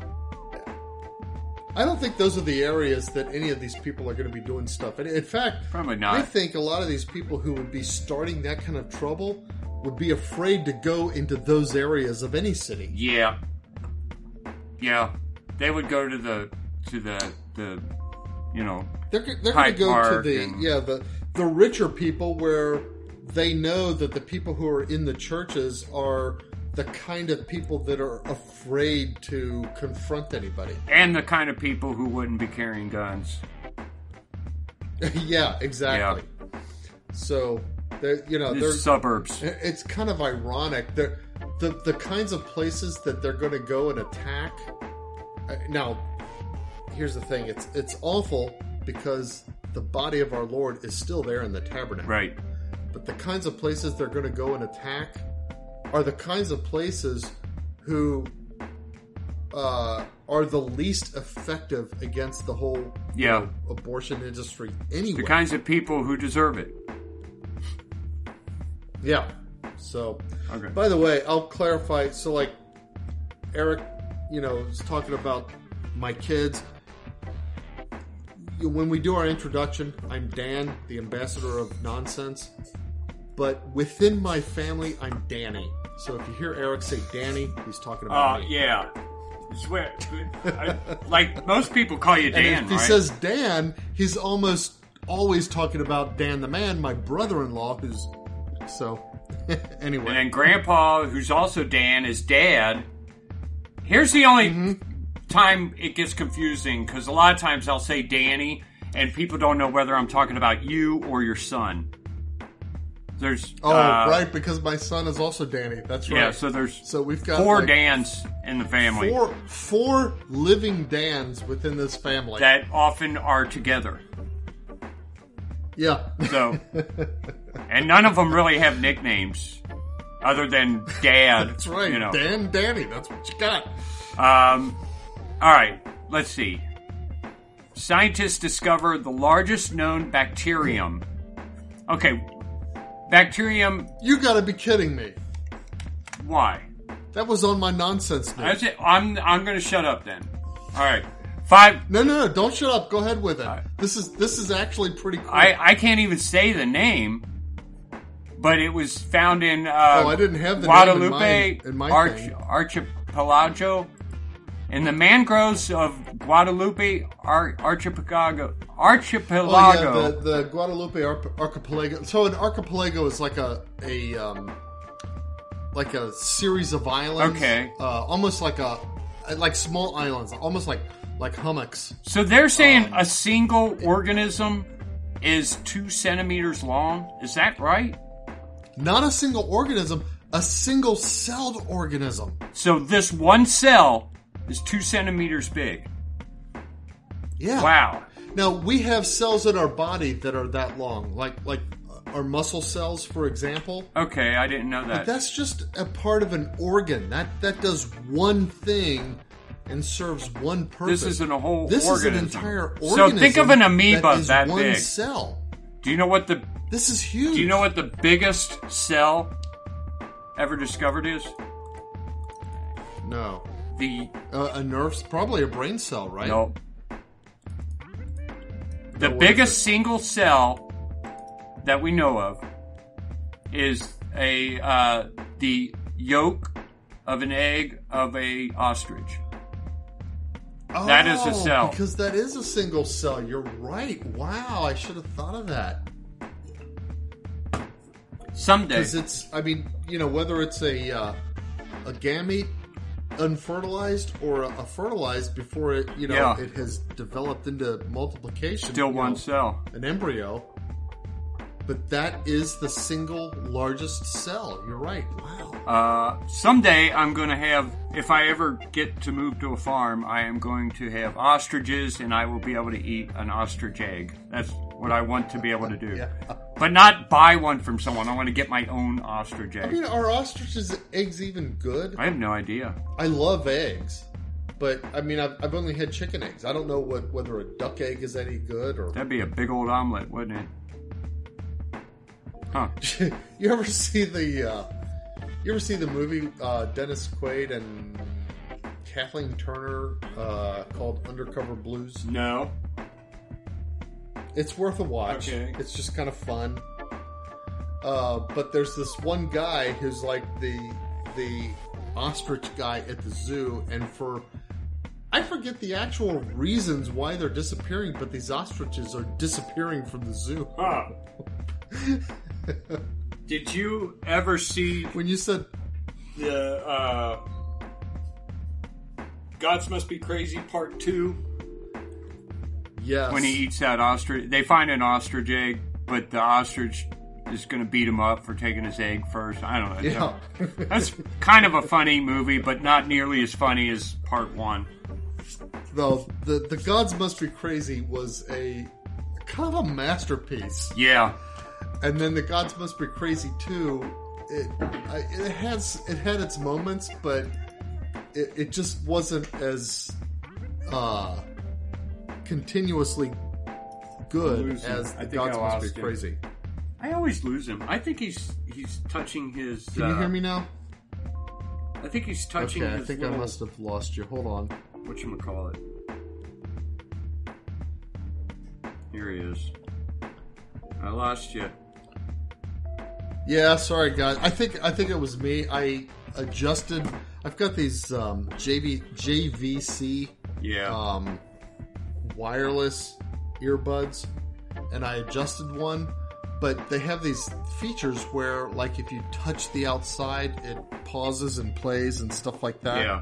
I don't think those are the areas that any of these people are going to be doing stuff. In fact, probably not. I think a lot of these people who would be starting that kind of trouble would be afraid to go into those areas of any city. Yeah. Yeah. They would go to the you know, they're going to go to the richer people where they know that the people who are in the churches are the kind of people that are afraid to confront anybody. And the kind of people who wouldn't be carrying guns. Yeah, exactly. Yeah. So, they're suburbs. It's kind of ironic. The kinds of places that they're going to go and attack. Now, here's the thing. It's awful because the body of our Lord is still there in the tabernacle. Right. But the kinds of places they're going to go and attack are the kinds of places who are the least effective against the whole abortion industry anyway. The kinds of people who deserve it. Yeah. So, okay. By the way, I'll clarify. So, like, Eric, is talking about my kids. When we do our introduction, I'm Dan, the ambassador of nonsense. But within my family, I'm Danny. So if you hear Eric say Danny, he's talking about me. Yeah. Like most people call you Dan, and if he says Dan, he's almost always talking about Dan the man, my brother-in-law, who's... So, anyway. And then Grandpa, who's also Dan, is Dad. Here's the only time it gets confusing, because a lot of times I'll say Danny, and people don't know whether I'm talking about you or your son. There's right, because my son is also Danny. That's right. Yeah, so we've got 4 Dans in the family. Four living Dans within this family that often are together. Yeah. So, and none of them really have nicknames other than Dad. That's right. Dan, Danny. That's what you got. All right. Let's see. Scientists discover the largest known bacterium. Okay. Bacterium. You got to be kidding me. Why? That was on my nonsense news. That's it. I'm going to shut up then. All right. 5. No. Don't shut up. Go ahead with it. This is actually pretty cool. I can't even say the name, but it was found in I didn't have the Guadalupe name in my archipelago. In the mangroves of Guadalupe archipelago. Oh, yeah, the Guadalupe archipelago. So an archipelago is like a series of islands. Okay. Almost like small islands, almost like hummocks. So they're saying a single organism is 2 centimeters long. Is that right? Not a single organism, a single-celled organism. So this one cell is 2 centimeters big. Yeah. Wow. Now, we have cells in our body that are that long, like our muscle cells, for example. Okay, I didn't know that. But that's just a part of an organ. That does one thing and serves one purpose. This isn't a whole organism. This is an entire organism. So think of an amoeba that big. One cell. Do you know what the... This is huge. Do you know what the biggest cell ever discovered is? No. A nerve, probably a brain cell, right? No. The biggest single cell that we know of is the yolk of an egg of a ostrich. Oh, that is a cell. Because that is a single cell. You're right. Wow, I should have thought of that. Someday. Because it's, whether it's a gamete unfertilized or a fertilized before it, it has developed into multiplication. Still one cell. An embryo. But that is the single largest cell. You're right. Wow. Someday I'm going to have, if I ever get to move to a farm, I am going to have ostriches and I will be able to eat an ostrich egg. That's what I want to be able to do. Yeah. But not buy one from someone. I want to get my own ostrich egg. I mean, are ostriches' eggs even good? I have no idea. I love eggs. But, I mean, I've only had chicken eggs. I don't know whether a duck egg is any good or... That'd be a big old omelet, wouldn't it? Huh. You ever see the movie Dennis Quaid and Kathleen Turner called Undercover Blues? No. It's worth a watch. Okay. It's just kind of fun. But there's this one guy who's like the ostrich guy at the zoo, and I forget the actual reasons why they're disappearing, but these ostriches are disappearing from the zoo. Huh. Did you ever see... When you said... The, Gods Must Be Crazy Part 2? Yes. When he eats that ostrich. They find an ostrich egg, but the ostrich is going to beat him up for taking his egg first. I don't know. Yeah. That's kind of a funny movie, but not nearly as funny as Part 1. Though, the Gods Must Be Crazy was a kind of a masterpiece. Yeah. And then the Gods Must Be Crazy 2, it had its moments, but it just wasn't as continuously good as the Gods Must Be Crazy. I always lose him. I think he's touching his... Can you hear me now? I think he's touching his... Okay, I think I must have lost you. Hold on. Whatchamacallit? Here he is. I lost you. Yeah, sorry guys. I think it was me. I adjusted. I've got these JVC wireless earbuds, and I adjusted one. But they have these features where, like, if you touch the outside, it pauses and plays and stuff like that. Yeah.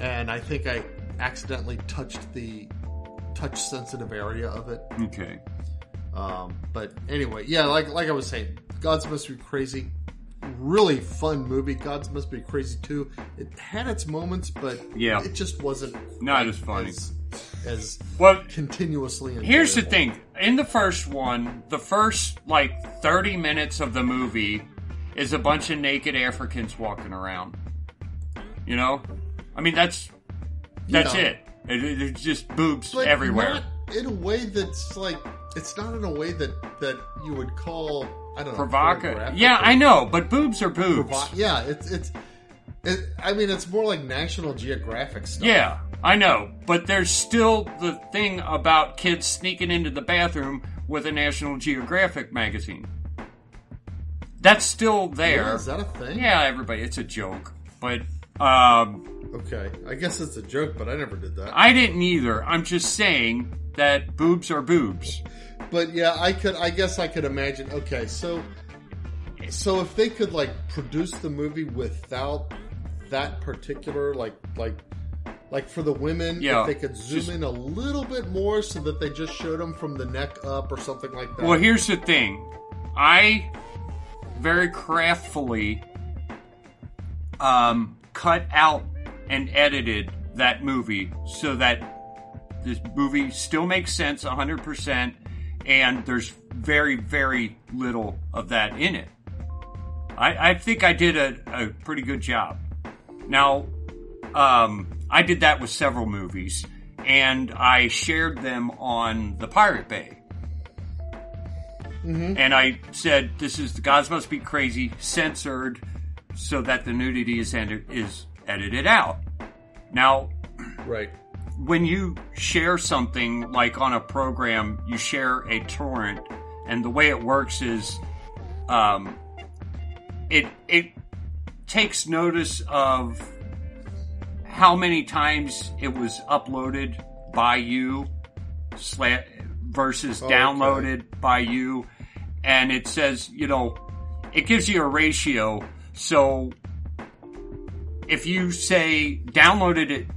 And I think I accidentally touched the touch-sensitive area of it. Okay. But anyway, yeah, like I was saying, Gods Must Be Crazy, really fun movie. Gods Must Be Crazy 2. It had its moments, but it just wasn't not as funny. As continuously enjoyable. Here's the thing. In the first one, the first, 30 minutes of the movie is a bunch of naked Africans walking around. You know? I mean, that's it. There's just boobs everywhere. Not in a way that's it's not in a way that you would call, I don't know, provocative. Yeah, I know, but boobs are boobs. I mean, it's more like National Geographic stuff. Yeah, I know, but there's still the thing about kids sneaking into the bathroom with a National Geographic magazine. That's still there. Yeah, is that a thing? Yeah, everybody, it's a joke, but okay, I guess it's a joke, but I never did that. I didn't either. I'm just saying that boobs are boobs. But yeah, I guess I could imagine. Okay, so if they could produce the movie without that particular like for the women, if they could zoom in a little bit more so that they just showed them from the neck up or something like that. Well, here's the thing. I very craftfully cut out and edited that movie so that this movie still makes sense 100%, and there's very, very little of that in it. I think I did a pretty good job. Now, I did that with several movies, and I shared them on the Pirate Bay. Mm-hmm. And I said, this is the Gods Must Be Crazy, censored, so that the nudity is edited out. Now, right. When you share something, like on a program, you share a torrent, and the way it works is it takes notice of how many times it was uploaded by you versus downloaded by you, and it says, it gives you a ratio. So if you say downloaded it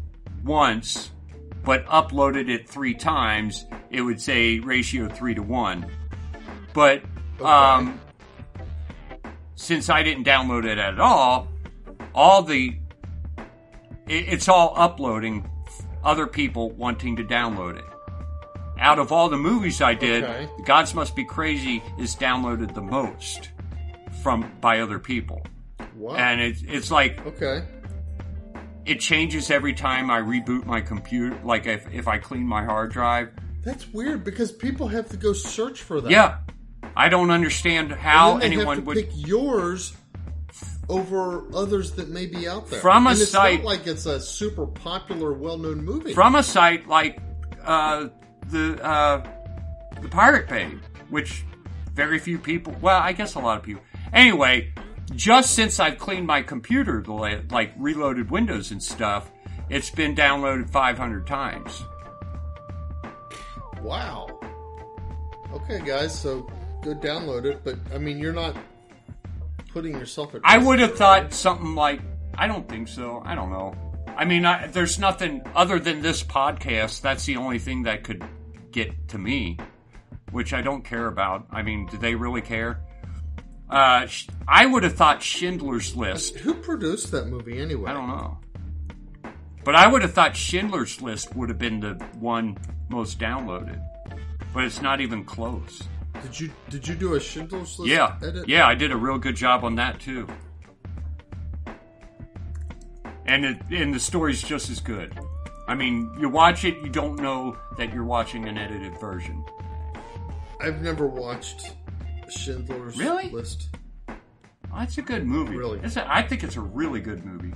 once but uploaded it 3 times, it would say ratio 3-1. But since I didn't download it at all, it's all uploading other people wanting to download it. out of all the movies I did, Gods Must Be Crazy is downloaded the most by other people. Wow. And it's like... Okay. It changes every time I reboot my computer, like if I clean my hard drive. That's weird, because people have to go search for that. Yeah. I don't understand how anyone would... pick yours over others that may be out there. From a site... It's not like it's a super popular, well-known movie. From a site like the Pirate Bay, which very few people... Well, I guess a lot of people... Anyway... Just since I've cleaned my computer, like reloaded Windows and stuff, it's been downloaded 500 times. Wow. Okay, guys, so go download it, but, I mean, you're not putting yourself at risk. I would have thought something like, I don't think so, I don't know. I mean, there's nothing other than this podcast, that's the only thing that could get to me, which I don't care about. I mean, do they really care? I would have thought Schindler's List. Who produced that movie anyway? I don't know. But I would have thought Schindler's List would have been the one most downloaded. But it's not even close. Did you do a Schindler's List edit? Yeah, I did a real good job on that too. And the story's just as good. I mean, you watch it, you don't know that you're watching an edited version. I've never watched Schindler's List. Oh, it's a good movie. Really? I think it's a really good movie.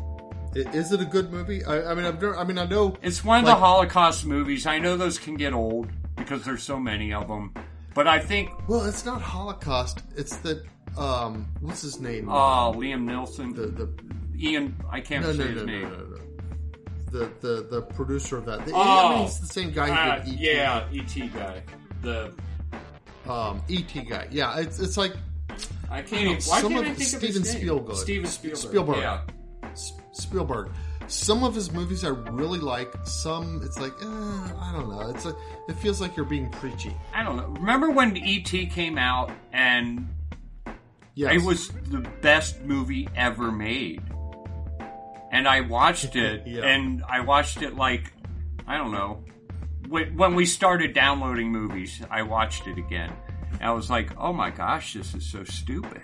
Is it a good movie? I know it's one of the Holocaust movies. I know those can get old because there's so many of them. But I think... Well, it's not Holocaust. It's that... what's his name? Liam Neeson. Ian... I can't say his name. No. The producer of that. He's the same guy who did E.T. Yeah, E.T. guy. The... E.T. guy. Yeah, it's like... I can't even... Why can't I think Steven of his Spielberg. Steven Spielberg. Yeah. Spielberg. Some of his movies I really like. Some, it's like, I don't know. It feels like you're being preachy. I don't know. Remember when E.T. came out and it was the best movie ever made? And I watched it, and I watched it like, I don't know. When we started downloading movies, I watched it again. And I was like, oh my gosh, this is so stupid.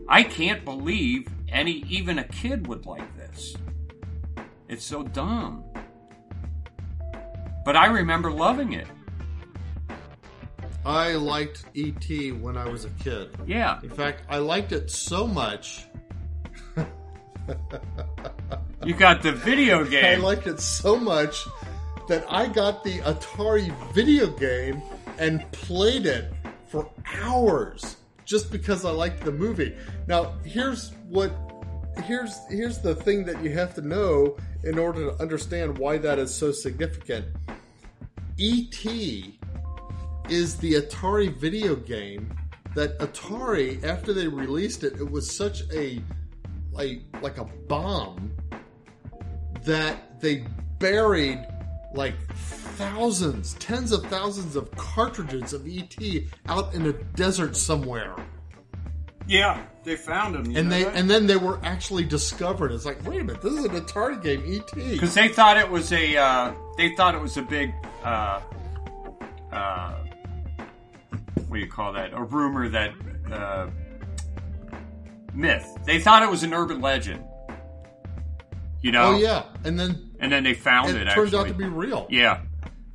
I can't believe even a kid would like this. It's so dumb. But I remember loving it. I liked E.T. when I was a kid. Yeah. In fact, I liked it so much. You got the video game. I liked it so much that I got the Atari video game and played it for hours just because I liked the movie. Now, here's the thing that you have to know in order to understand why that is so significant. E.T. is the Atari video game that Atari, after they released it, it was such a bomb that they buried like thousands, tens of thousands of cartridges of E.T. out in a desert somewhere. Yeah, they found them. And then they were actually discovered. It's like, wait a minute, this is an Atari game, E.T. Because they thought it was a big what do you call that? A rumor that myth. They thought it was an urban legend. You know? Oh yeah, and then they found it. It turned out to be real. Yeah,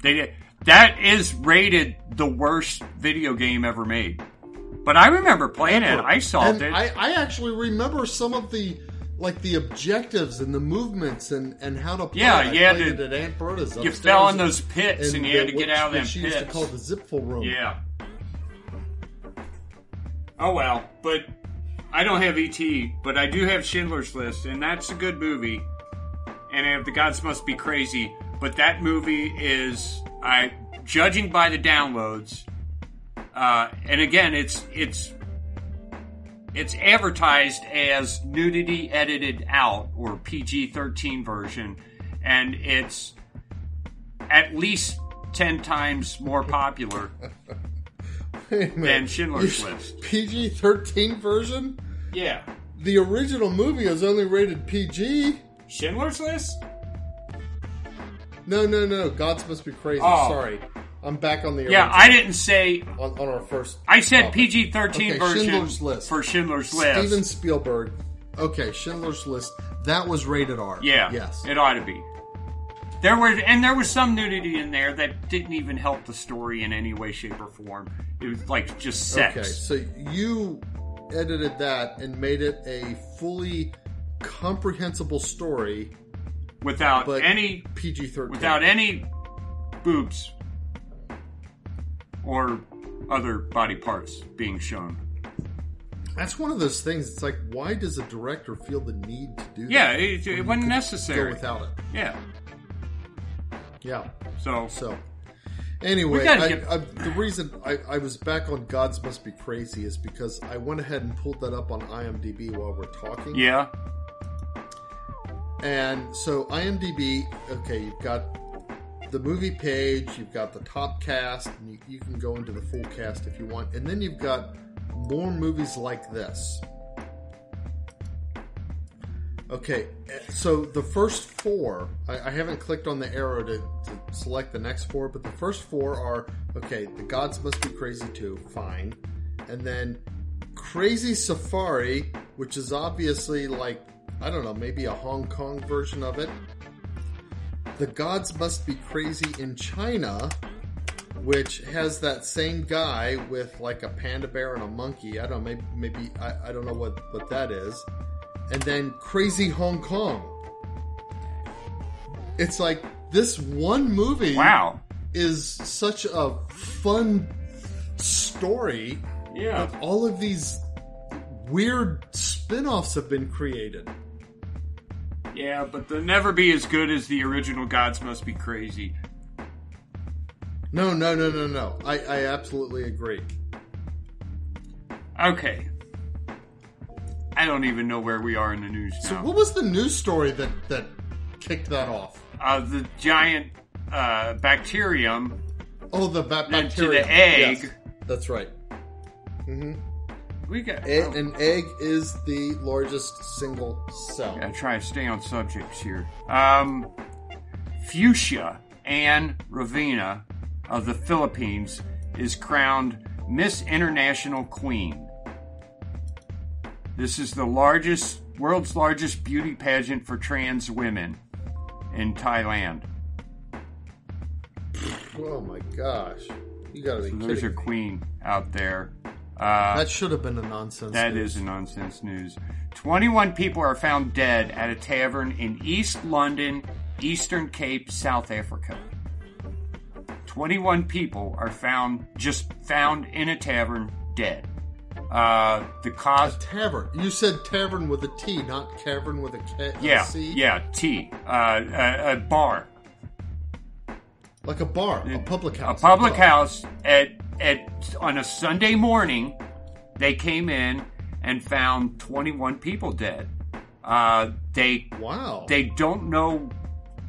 they did. That is rated the worst video game ever made. But I remember playing it. I solved it. I actually remember some of the objectives and the movements and how to play. Yeah, I played it at Aunt Berta's upstairs. You fell in those pits and you had to get out of them pits. She used to call the zipful room. Yeah. Oh well, but I don't have E.T., but I do have Schindler's List, and that's a good movie. And I have The Gods Must Be Crazy, but that movie is, judging by the downloads, and again, it's advertised as nudity edited out, or PG-13 version, and it's at least 10 times more popular than Schindler's List. PG-13 version? Yeah. The original movie is only rated PG. Schindler's List? No. Gods Must Be Crazy. Oh. Sorry. I'm back on the original. Yeah, I didn't say... On our first... I said PG-13 version Schindler's List. For Schindler's List. Steven Spielberg. Okay, Schindler's List. That was rated R. Yeah, yes. It ought to be. There was some nudity in there that didn't even help the story in any way, shape, or form. It was like just sex. Okay, so you edited that and made it a fully comprehensible story without any PG-13, without any boobs or other body parts being shown. That's one of those things. It's like, why does a director feel the need to do that? Yeah, it wasn't necessary. Go without it. Yeah. Yeah. So. Anyway, the reason I was back on Gods Must Be Crazy is because I went ahead and pulled that up on IMDb while we're talking. Yeah. And so IMDb, okay, you've got the movie page, you've got the top cast, and you can go into the full cast if you want. And then you've got more movies like this. Okay, so the first four, I haven't clicked on the arrow to select the next four, but the first four are, okay, The Gods Must Be Crazy 2, fine. And then Crazy Safari, which is obviously like, I don't know, maybe a Hong Kong version of it. The Gods Must Be Crazy in China, which has that same guy with like a panda bear and a monkey. I don't know, maybe I don't know what that is. And then Crazy Hong Kong. It's like this one movie is such a fun story. Yeah. But all of these weird spin-offs have been created. Yeah, but they'll never be as good as the original Gods Must Be Crazy. No. I absolutely agree. Okay. I don't even know where we are in the news now. So what was the news story that kicked that off? The giant bacterium. Oh, the bacterium. To the egg. Yes, that's right. Mm-hmm. We got an egg is the largest single cell. I'm trying to stay on subjects here. Fuchsia Ann Ravina of the Philippines is crowned Miss International Queen. This is the world's largest beauty pageant for trans women in Thailand. Oh my gosh. You gotta be kidding. There's a queen out there. That should have been a nonsense That news. is a nonsense news. 21 people are found dead at a tavern in East London, Eastern Cape, South Africa. 21 people are found in a tavern dead. A tavern. You said tavern with a T, not cavern with a C? Yeah, T. A bar. Like a bar, a public house. A public house on a Sunday morning. They came in and found 21 people dead. They don't know.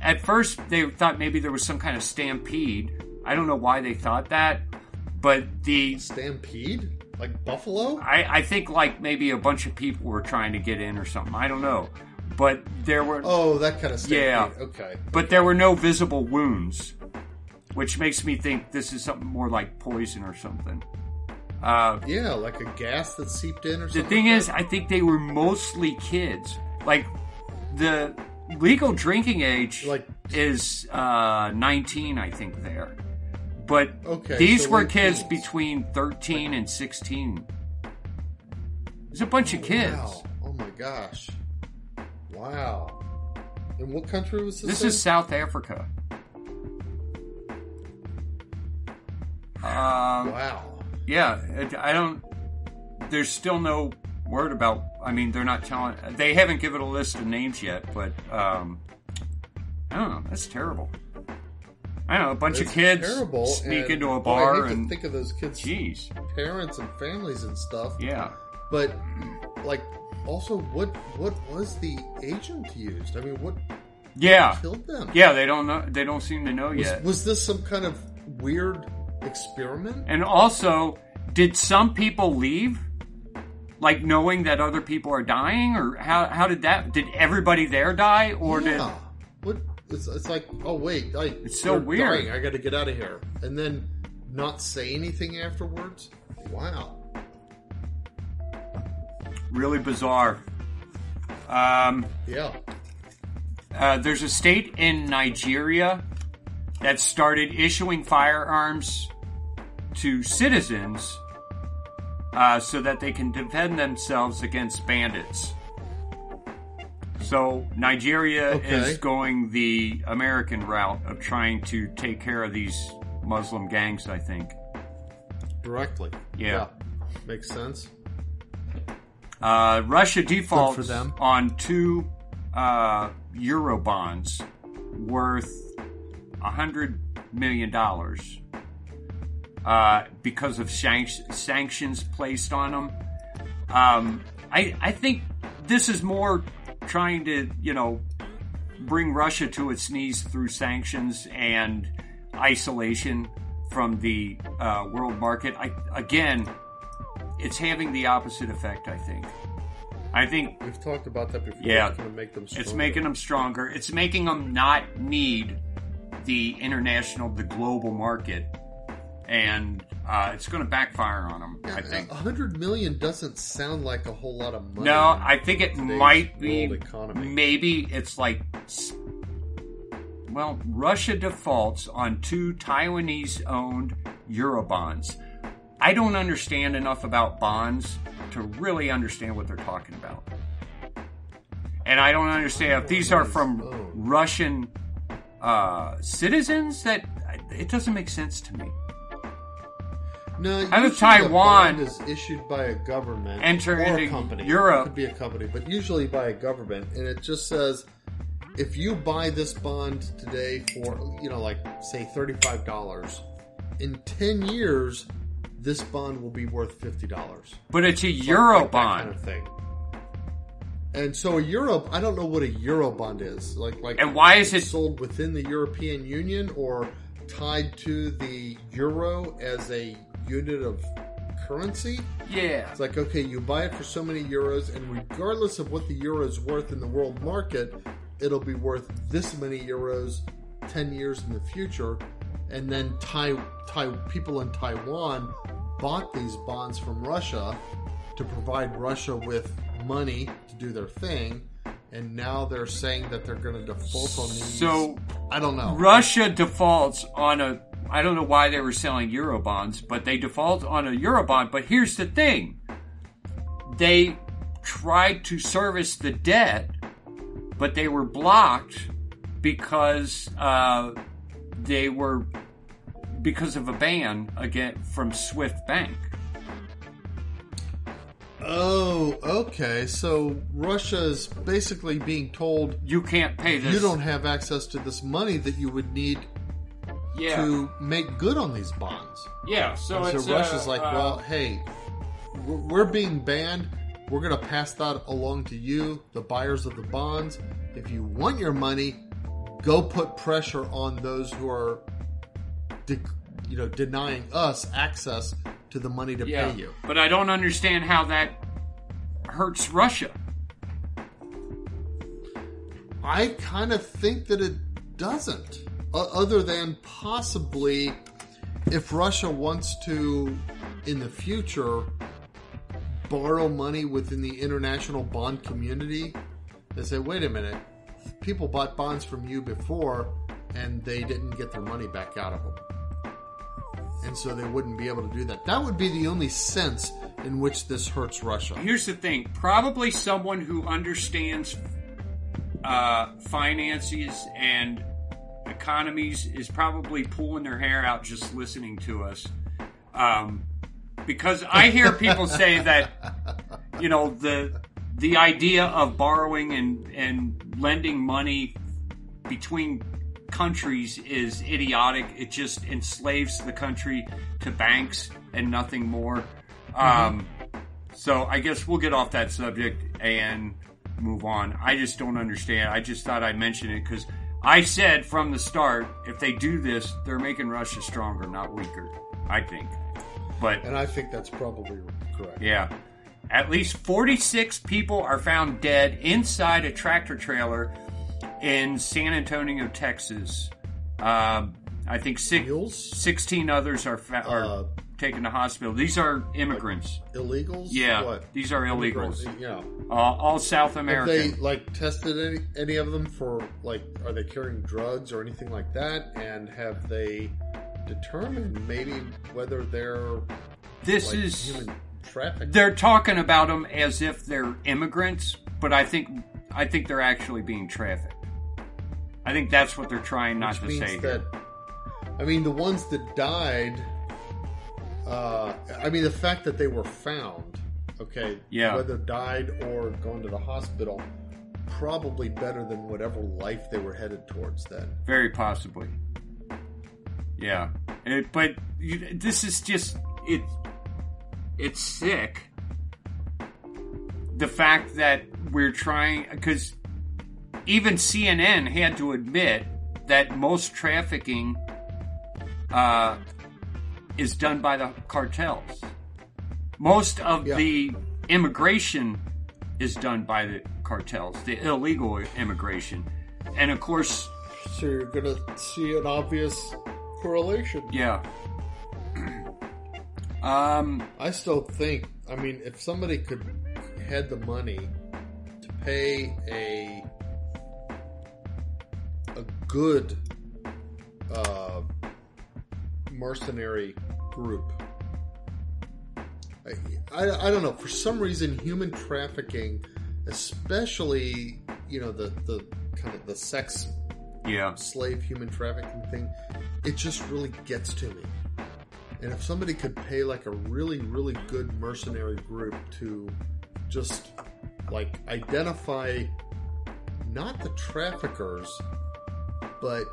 At first, they thought maybe there was some kind of stampede. I don't know why they thought that, but stampede. Like buffalo? I think like maybe a bunch of people were trying to get in or something. I don't know. But there were... Oh, that kind of stampede. Yeah. Okay. But there were no visible wounds, which makes me think this is something more like poison or something. Yeah, like a gas that seeped in or something. The thing is, I think they were mostly kids. Like, the legal drinking age is 19, I think, there. But these were kids between 13 and 16. There's a bunch of kids. Wow. Oh my gosh. Wow. And what country was this? This is South Africa. Wow. Yeah, I don't... There's still no word about... I mean, they're not telling... They haven't given a list of names yet, but... I don't know. That's terrible. I don't know, a bunch of kids sneak into a bar I hate and... to think of those kids' parents and families and stuff. Yeah. But, like, also, what was the agent used? I mean, what killed them? Yeah, they don't know. They don't seem to know yet. Was this some kind of weird experiment? And also, did some people leave? Like, knowing that other people are dying? Or how did that... Did everybody there die? Or did... It's like, oh wait, it's so weird. Dying. I got to get out of here, and then not say anything afterwards. Wow, really bizarre. Yeah. There's a state in Nigeria that started issuing firearms to citizens so that they can defend themselves against bandits. So Nigeria is going the American route of trying to take care of these Muslim gangs, I think. Directly. Yeah. Makes sense. Russia defaults on 2 Euro bonds worth $100 million because of sanctions placed on them. I think this is more trying to, bring Russia to its knees through sanctions and isolation from the world market. It's having the opposite effect, I think. We've talked about that before. Yeah, it's going to make them stronger. It's making them stronger. It's making them not need the global market, and it's going to backfire on them. I think $100 million doesn't sound like a whole lot of money. No, I think it might be. Maybe it's like, Russia defaults on 2 Taiwanese-owned Eurobonds. I don't understand enough about bonds to really understand what they're talking about. And I don't understand if these are from Russian citizens. That it doesn't make sense to me. No, Taiwan a bond is issued by a government enter or into a company. Europe. It could be a company, but usually by a government, and it just says, if you buy this bond today for, say $35, in 10 years, this bond will be worth $50. But it's a Euro bond. That kind of thing. And so a Euro, I don't know what a Euro bond is. And why is it sold within the European Union or tied to the euro as a unit of currency? Yeah. It's like, okay, you buy it for so many euros, and regardless of what the euro is worth in the world market, it'll be worth this many euros 10 years in the future. And then people in Taiwan bought these bonds from Russia to provide Russia with money to do their thing, and now they're saying that they're going to default on these. So I don't know. Russia defaults on I don't know why they were selling Euro bonds, but they default on a Euro bond. But here's the thing. They tried to service the debt, but they were blocked because because of a ban from Swift Bank. Oh, okay. So Russia is basically being told, you can't pay this. You don't have access to this money that you would need to make good on these bonds. Yeah. So Russia's like, well, hey, we're being banned. We're going to pass that along to you, the buyers of the bonds. If you want your money, go put pressure on those who are denying us access to the money to pay you. But I don't understand how that hurts Russia. I kind of think that it doesn't. Other than possibly if Russia wants to, in the future, borrow money within the international bond community, they say, wait a minute, people bought bonds from you before and they didn't get their money back out of them. And so they wouldn't be able to do that. That would be the only sense in which this hurts Russia. Here's the thing. Probably someone who understands finances and economies is probably pulling their hair out just listening to us. Because I hear people say that, the idea of borrowing and lending money between countries is idiotic. It just enslaves the country to banks and nothing more. So I guess we'll get off that subject and move on. I just don't understand. I just thought I'd mention it because I said from the start, if they do this, they're making Russia stronger, not weaker, I think. And I think that's probably correct. Yeah. At least 46 people are found dead inside a tractor trailer in San Antonio, Texas. I think 16 others are taken to hospital. These are immigrants. Like illegals? Yeah. What? These are illegals. Yeah. All South American. Have they, tested any of them for, are they carrying drugs or anything like that? And have they determined maybe whether they're human trafficking? They're talking about them as if they're immigrants, but I think they're actually being trafficked. I think that's what they're trying not to say here. The ones that died, the fact that they were found, whether died or gone to the hospital, probably better than whatever life they were headed towards then. Very possibly. Yeah. But this is just, it's sick. The fact that we're trying, because even CNN had to admit that most trafficking is done by the cartels. Most of the immigration is done by the cartels, the illegal immigration. And of course... So you're going to see an obvious correlation. Yeah. I still think, if somebody had the money to pay a good mercenary group, I don't know, for some reason human trafficking, especially the kind of the sex slave human trafficking thing, it just really gets to me. And if somebody could pay a really, really good mercenary group to just identify not the traffickers, but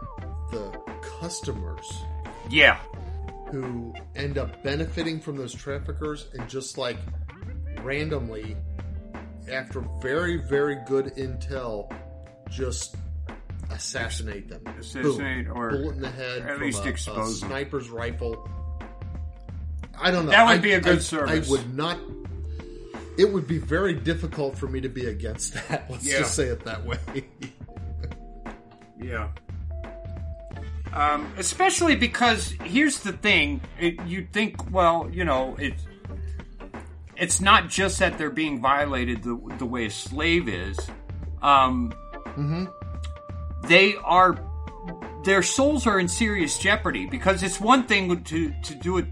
the customers. Yeah. Who end up benefiting from those traffickers and just randomly, after very, very good intel, just assassinate them. Boom. Or bullet in the head, at least expose a sniper's rifle. I don't know. That would be a good service. I would not. It would be very difficult for me to be against that. Let's just say it that way. Yeah. Especially because here's the thing: you'd think, it's not just that they're being violated the way a slave is. Their souls are in serious jeopardy, because it's one thing to do it.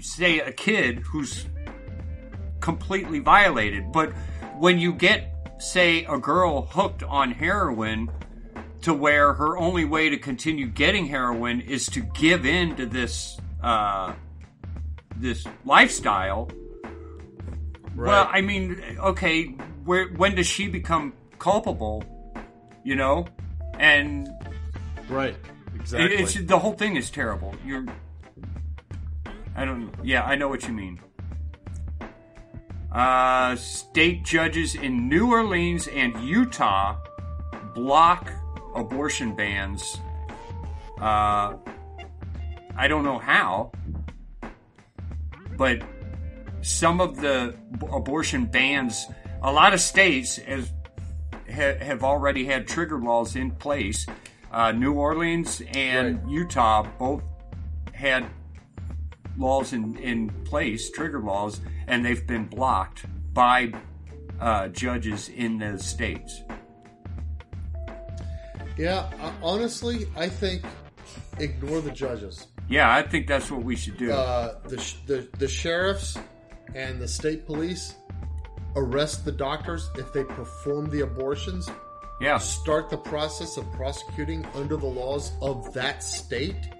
Say a kid who's completely violated, but when you get, say, a girl hooked on heroin to where her only way to continue getting heroin is to give in to this this lifestyle. Right. Well, when does she become culpable? And right, exactly. The whole thing is terrible. I know what you mean. State judges in New Orleans and Utah block abortion bans. I don't know how, but some of the abortion bans, a lot of states have already had trigger laws in place. New Orleans and Utah both had laws in place, trigger laws, and they've been blocked by judges in those states. Yeah, honestly, I think ignore the judges. Yeah, I think that's what we should do. The sheriffs and the state police arrest the doctors if they perform the abortions. Yeah. Start the process of prosecuting under the laws of that state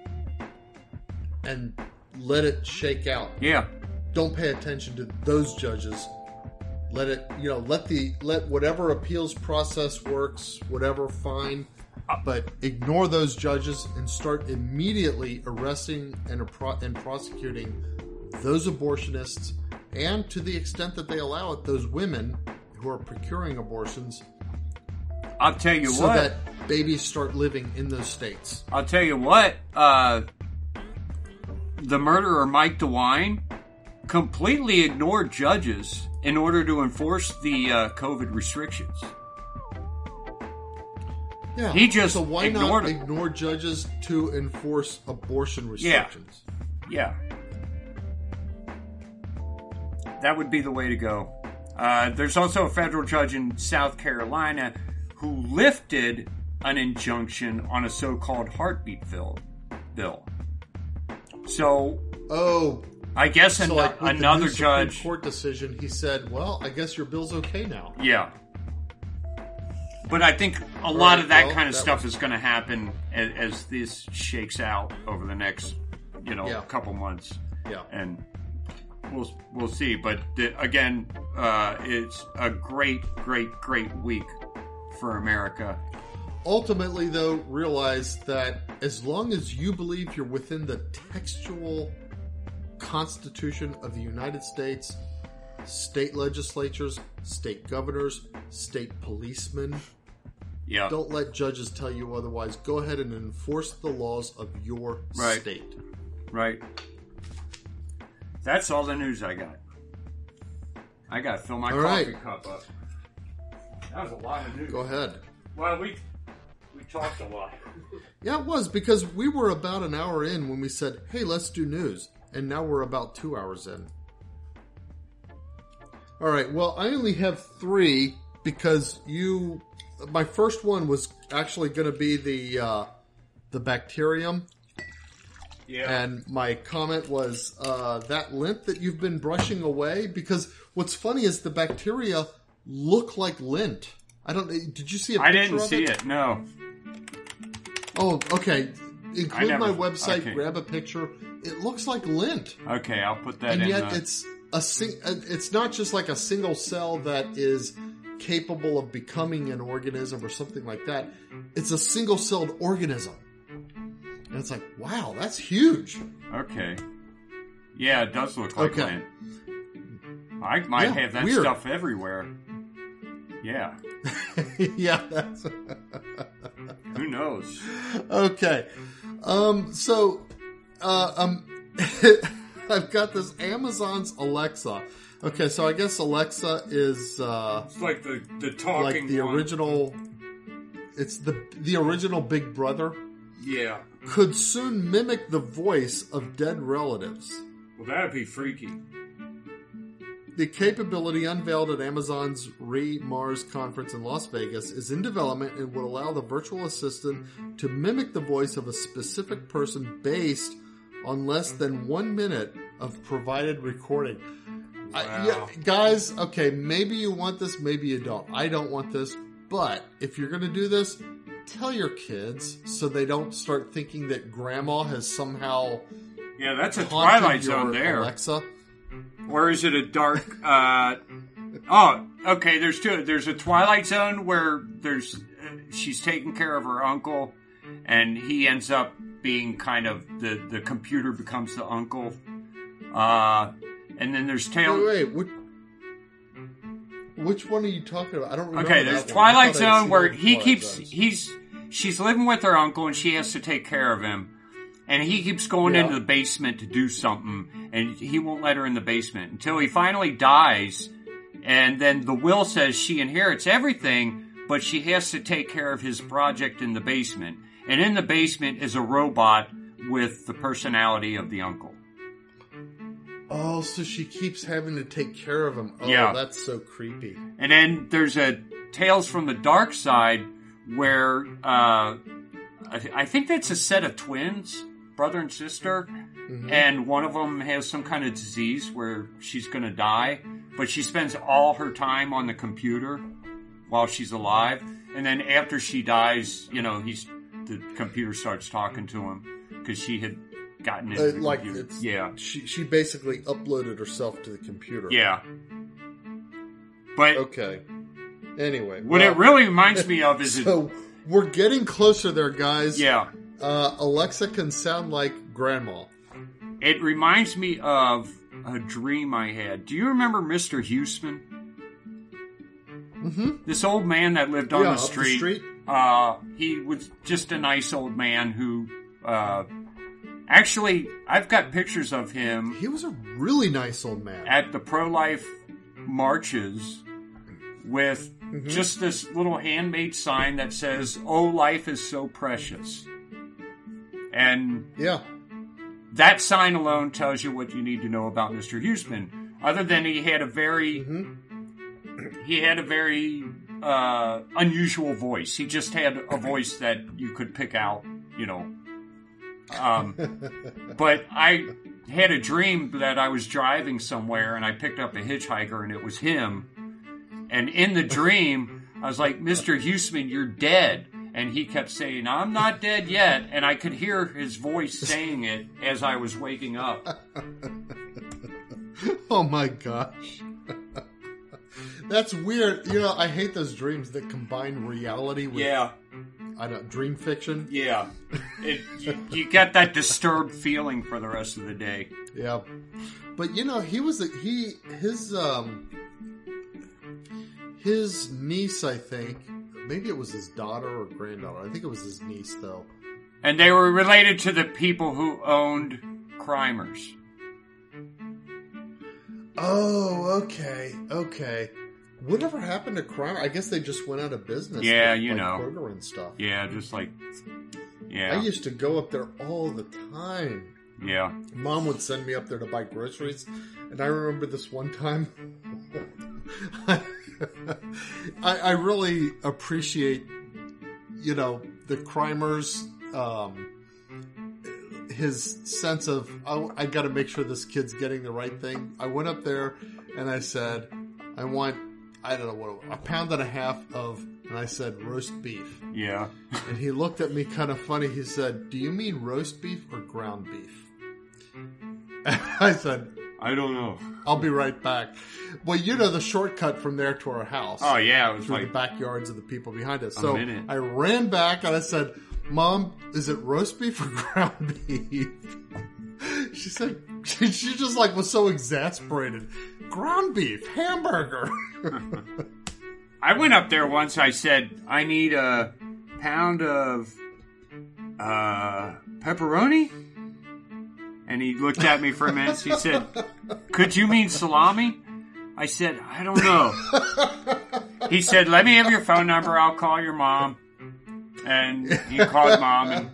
and let it shake out. Yeah. Don't pay attention to those judges. Let it, let whatever appeals process works, whatever, fine. But ignore those judges and start immediately arresting and prosecuting those abortionists, and to the extent that they allow it, those women who are procuring abortions. I'll tell you so what. So that babies start living in those states. I'll tell you what. The murderer Mike DeWine completely ignored judges in order to enforce the COVID restrictions. Yeah. He just so why ignored not it. ignore judges to enforce abortion restrictions? Yeah. That would be the way to go. There's also a federal judge in South Carolina who lifted an injunction on a so-called heartbeat bill. So, I guess another judge Supreme Court decision. He said, "Well, I guess your bill's okay now." Yeah, but I think a lot of that kind of stuff is going to happen as this shakes out over the next, couple months. Yeah, and we'll see. But again, it's a great week for America. Ultimately, though, realize that as long as you believe you're within the textual Constitution of the United States, state legislatures, state governors, state policemen, don't let judges tell you otherwise. Go ahead and enforce the laws of your state. Right. That's all the news I got. I got to fill my coffee cup up. That was a lot of news. Go ahead. Well, we talked a lot. Yeah, it was, because we were about an hour in when we said, hey, let's do news. And now we're about 2 hours in. All right, well, I only have 3 because my first one was actually going to be the bacterium. Yeah. And my comment was that lint that you've been brushing away, because what's funny is the bacteria look like lint. Did you see a picture of it? I didn't see it, no. Oh, okay. Include my website, grab a picture. It looks like lint. Okay, I'll put that in. And yet it's not just like a single cell that is capable of becoming an organism or something like that. It's a single-celled organism. And it's like, wow, that's huge. Okay. Yeah, it does look like lint. I might have that stuff everywhere. Yeah. Yeah, that's... Who knows? Okay. I've got this Amazon's Alexa. Okay, so I guess Alexa is... it's like the talking like the one. Original... It's the original Big Brother. Yeah. Could soon mimic the voice of dead relatives. Well, that'd be freaky. The capability unveiled at Amazon's Re-Mars conference in Las Vegas is in development and would allow the virtual assistant to mimic the voice of a specific person based on less than 1 minute of provided recording. Wow. Guys, okay, maybe you want this, maybe you don't. I don't want this, but if you're going to do this, tell your kids so they don't start thinking that grandma has somehow... Yeah, that's a Twilight Zone there. Alexa. Or is it a dark... okay, there's two. There's a Twilight Zone where she's taking care of her uncle, and he ends up being kind of... The computer becomes the uncle. And then there's Tales... Wait, which one are you talking about? I don't remember. Okay, there's Twilight Zone where she's living with her uncle, and she has to take care of him. And he keeps going into the basement to do something, and he won't let her in the basement until he finally dies. And then the will says she inherits everything, but she has to take care of his project in the basement. And in the basement is a robot with the personality of the uncle. Oh, so she keeps having to take care of him. Oh, that's so creepy. And then there's a Tales from the Dark Side where I think that's a set of twins, brother and sister, and one of them has some kind of disease where she's going to die, but she spends all her time on the computer while she's alive, and then after she dies, the computer starts talking to him because she had gotten into the computer. She basically uploaded herself to the computer. Yeah. But okay. Anyway, what it really reminds me of is we're getting closer there, guys. Yeah. Alexa can sound like grandma. It reminds me of a dream I had. Do you remember Mr. Huseman? Mm-hmm. This old man that lived on the street. Up the street. He was just a nice old man who... actually, I've got pictures of him. He was a really nice old man. At the pro-life marches with just this little handmade sign that says, "Oh, life is so precious." And that sign alone tells you what you need to know about Mr. Huseman. Other than he had a very unusual voice. He just had a voice that you could pick out, you know. But I had a dream that I was driving somewhere and I picked up a hitchhiker and it was him. And in the dream, I was like, "Mr. Huseman, you're dead." And he kept saying, "I'm not dead yet." And I could hear his voice saying it as I was waking up. Oh my gosh. That's weird. You know, I hate those dreams that combine reality with dream fiction. Yeah. You get that disturbed feeling for the rest of the day. Yeah. But you know, his niece, I think, maybe it was his daughter or granddaughter. I think it was his niece, though. And they were related to the people who owned Crimers. Oh, okay. Whatever happened to Crimer? I guess they just went out of business. Yeah, with, you know. Burger and stuff. Yeah, just like... Yeah. I used to go up there all the time. Yeah. Mom would send me up there to buy groceries. And I remember this one time... I really appreciate, you know, the Crimers, his sense of, I got to make sure this kid's getting the right thing. I went up there and I said, I want, I don't know, a pound and a half of, and I said, roast beef. Yeah. And he looked at me kind of funny. He said, "Do you mean roast beef or ground beef?" And I said, "I don't know. I'll be right back." Well, you know the shortcut from there to our house. Oh, yeah. It was through like the backyards of the people behind us. So minute. I ran back and I said, "Mom, is it roast beef or ground beef?" She said, she just like was so exasperated. "Ground beef, hamburger." I went up there once. I said, "I need a pound of pepperoni." And he looked at me for a minute. He said, "Could you mean salami?" I said, "I don't know." He said, "Let me have your phone number. I'll call your mom." And he called Mom.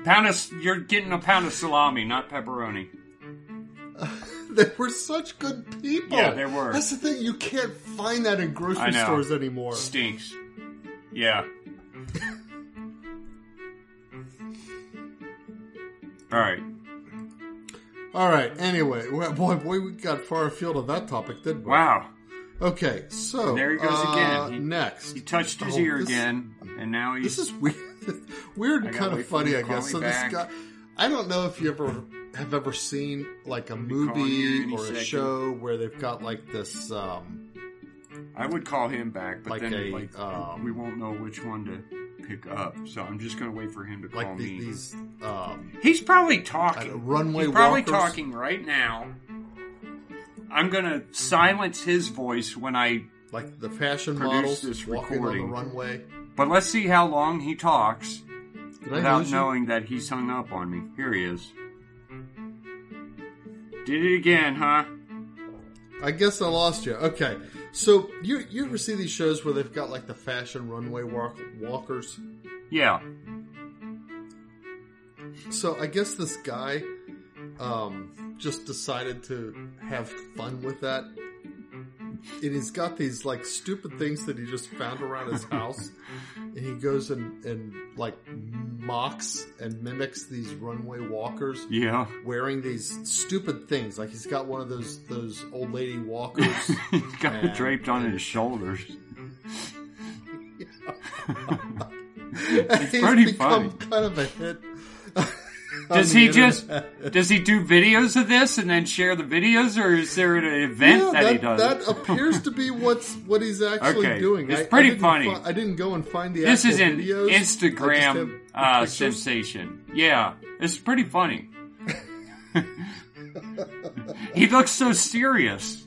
And you're getting a pound of salami, not pepperoni. They were such good people. Yeah, they were. That's the thing. You can't find that in grocery stores anymore. Stinks. Yeah. All right. Anyway, boy, we got far afield of that topic, didn't we? Wow. Okay, so and there he goes again. Next, he touched his ear again, and now he's. This is weird, weird and kind of funny, I guess. So this guy, I don't know if you have ever seen like a movie or a show where they've got like this. I would call him back, but like then we won't know which one to pick up. So I'm just going to wait for him to call me. These, he's probably talking. Runway He's probably walkers. talking right now. I'm going to silence his voice when I like the fashion models this walking recording. on the runway. But let's see how long he talks without knowing that he's hung up on me. Here he is. Did it again, huh? I guess I lost you. Okay. So, you ever see these shows where they've got, like, the fashion runway walkers? Yeah. So, I guess this guy just decided to have fun with that. And he's got these, like, stupid things that he just found around his house. And he goes and like, mocks and mimics these runway walkers. Yeah. Wearing these stupid things. Like, he's got one of those old lady walkers. He's got it draped on his shoulders. It's pretty funny. Kind of a hit. Does he do videos of this and then share the videos, or is there an event that he does? That appears to be what he's actually doing. It's pretty funny. I didn't go and find the this actual videos. This is an Instagram sensation. Yeah, it's pretty funny. He looks so serious.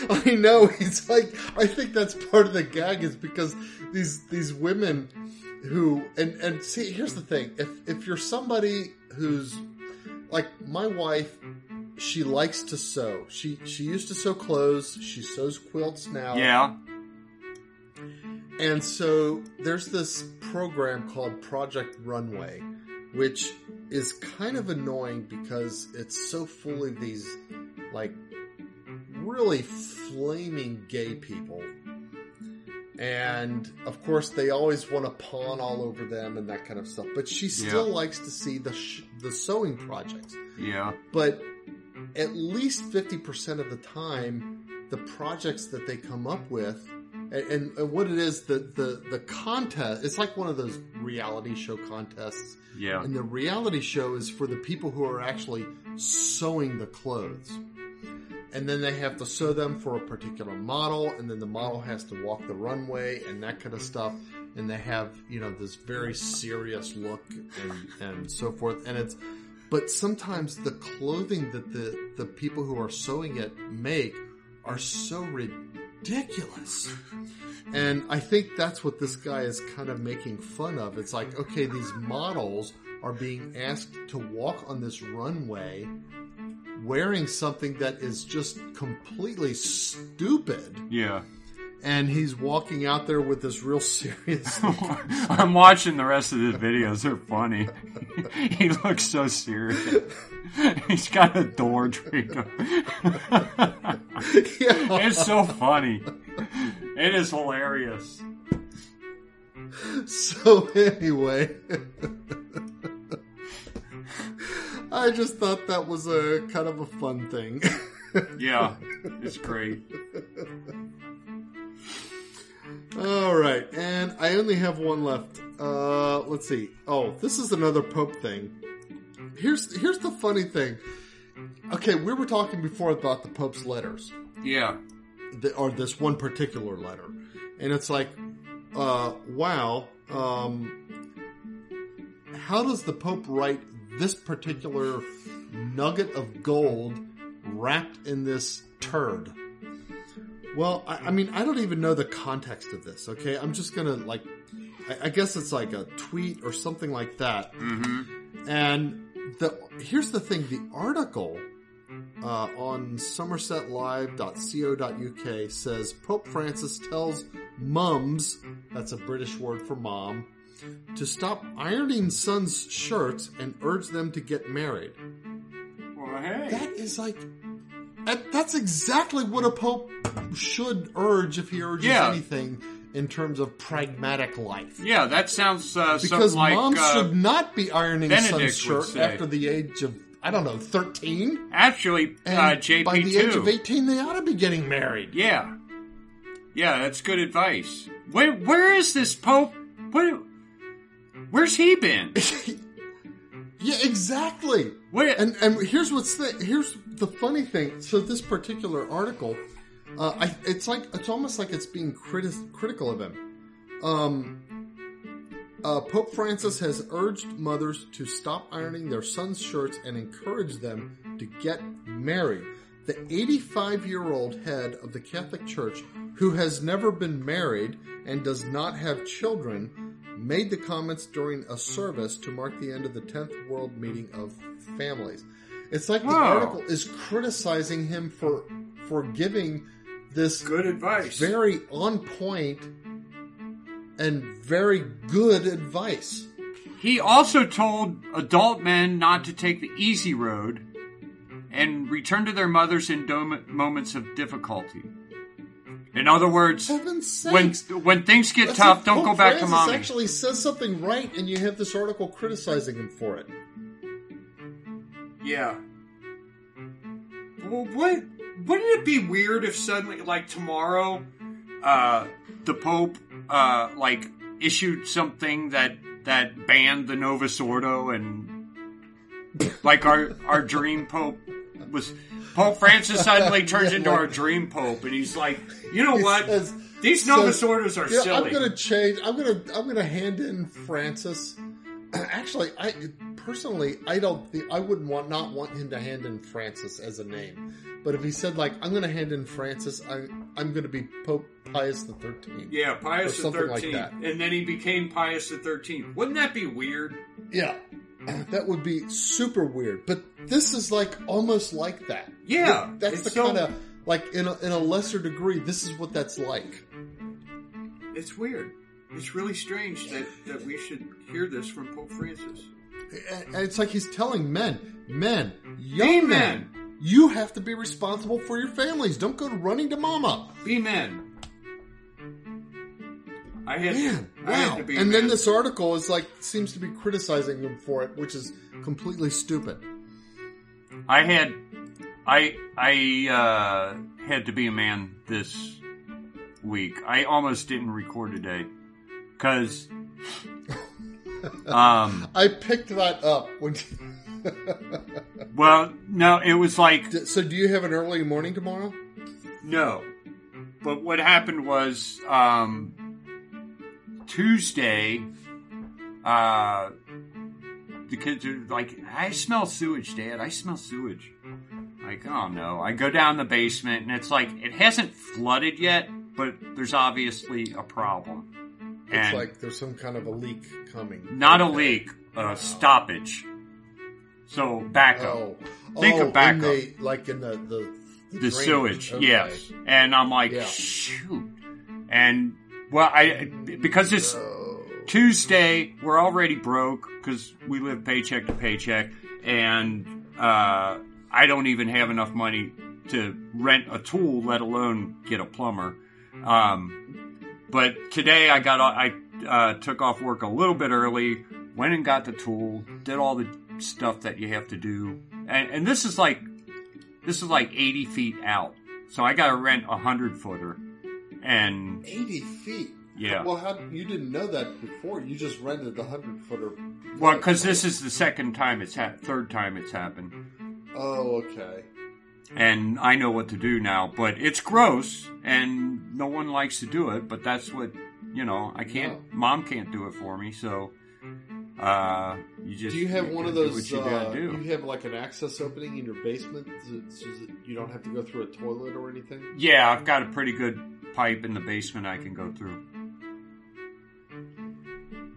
I know. He's like, I think that's part of the gag is because these women who and see, here's the thing. If you're somebody who's like my wife, she likes to sew. She used to sew clothes. She sews quilts now. Yeah. And so there's this program called Project Runway, which is kind of annoying because it's so full of these, like, really flaming gay people. And, of course, they always want to pawn all over them and that kind of stuff. But she still likes to see the sewing projects. Yeah. But at least 50% of the time, the projects that they come up with, and what it is, the contest, it's like one of those reality show contests. Yeah. And the reality show is for the people who are actually sewing the clothes. And then they have to sew them for a particular model, and then the model has to walk the runway and that kind of stuff. And they have, this very serious look and so forth. And but sometimes the clothing that the people who are sewing it make are so ridiculous. And I think that's what this guy is kind of making fun of. It's like, okay, these models are being asked to walk on this runway wearing something that is just completely stupid. Yeah. And he's walking out there with this real serious look. I'm watching the rest of the videos. They're funny. He looks so serious. He's got a door drink. It's so funny. It is hilarious. So anyway, I just thought that was a kind of a fun thing. Yeah, it's great. All right, and I only have one left. Let's see. Oh, this is another Pope thing. Here's the funny thing. Okay, we were talking before about the Pope's letters. Yeah. Or this one particular letter. And it's like, wow, how does the Pope write this particular nugget of gold wrapped in this turd? Well, I mean, I don't even know the context of this, okay? I'm just going to, I guess it's like a tweet or something like that. Mm-hmm. And here's the thing. The article on somersetlive.co.uk says, Pope Francis tells mums, that's a British word for mom, to stop ironing sons' shirts and urge them to get married. Well, hey. That is like... That's exactly what a pope should urge if he urges anything in terms of pragmatic life. Yeah, that sounds because like moms should not be ironing Benedict son's shirt after the age of, 13. Actually, JP by the age of 18, they ought to be getting married. Yeah. Yeah, that's good advice. Where is this pope? Where's he been? Yeah, exactly. And here's here's the funny thing. So this particular article, it's almost like it's being critical of him. Pope Francis has urged mothers to stop ironing their sons' shirts and encourage them to get married. The 85-year-old head of the Catholic Church, who has never been married and does not have children, made the comments during a service to mark the end of the 10th World Meeting of Families. It's like the article is criticizing him for giving this good advice, very on point and very good advice. He also told adult men not to take the easy road and return to their mothers in moments of difficulty. In other words, when things get tough, don't go back to mommy. Actually says something right, and you have this article criticizing him for it. Yeah. Well, wouldn't it be weird if suddenly, like tomorrow, the Pope issued something that banned the Novus Ordo, and like our dream Pope was. Pope Francis suddenly turns into our dream pope, and he's like, you know what? These Novus Orders are silly. I'm going to change. I'm going to hand in Francis. Actually, I would not want him to hand in Francis as a name. But if he said I'm going to hand in Francis, I'm going to be Pope Pius XIII. Yeah, Pius XIII. Something like that. And then he became Pius XIII. Wouldn't that be weird? Yeah. That would be super weird, but this is almost like that. Yeah, that's the kind of in a lesser degree. This is what that's like. It's weird. It's really strange that we should hear this from Pope Francis. And it's like he's telling men, young men, you have to be responsible for your families. Don't go running to mama. Be men. I had to be. And then this article is seems to be criticizing them for it, which is completely stupid. I had to be a man this week. I almost didn't record today because I picked that up when. Well, no, it was like. So, do you have an early morning tomorrow? No, but what happened was Tuesday. The kids are like, I smell sewage, Dad. I smell sewage. Like, oh no. I go down the basement and it's like, it hasn't flooded yet, but there's obviously a problem. It's like there's some kind of a leak coming. Not a leak, a stoppage. So, backup. Think of backup. In the sewage, okay. Yes. And I'm like, shoot. And, well, because it's Tuesday, we're already broke because we live paycheck to paycheck, and I don't even have enough money to rent a tool, let alone get a plumber. But today I took off work a little bit early, went and got the tool, did all the stuff that you have to do, and this is like 80 feet out, so I got to rent a 100-footer, and 80 feet. Yeah. Well, you didn't know that before. You just rented the 100-footer. Well, because this is the third time it's happened. Oh, okay. And I know what to do now, but it's gross, and no one likes to do it. But that's what I can't. No. Mom can't do it for me, so you just. Do you have one of those? What you gotta do. You have like an access opening in your basement, so you don't have to go through a toilet or anything. Yeah, I've got a pretty good pipe in the basement I can go through.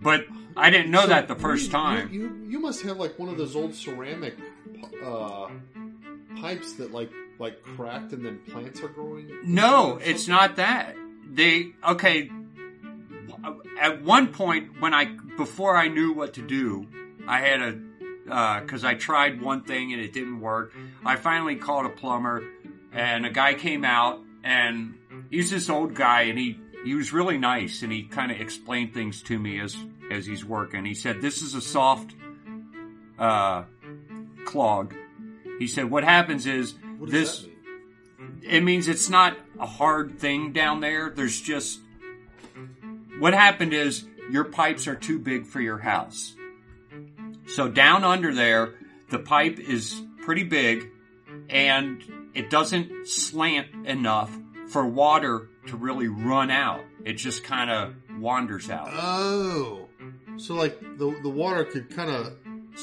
But I didn't know that the first time. You must have like one of those old ceramic pipes that like cracked and then plants are growing. No, it's not that. At one point before I knew what to do, I had because I tried one thing and it didn't work. I finally called a plumber, and a guy came out, and he's this old guy, and he was really nice, and he kind of explained things to me as he's working. He said, this is a soft clog. He said, what happens is what does that mean? It means it's not a hard thing down there. There's just, what happened is your pipes are too big for your house. So down under there, the pipe is pretty big, and it doesn't slant enough for water to really run out. It just kind of wanders out. Oh. So like the water could kind of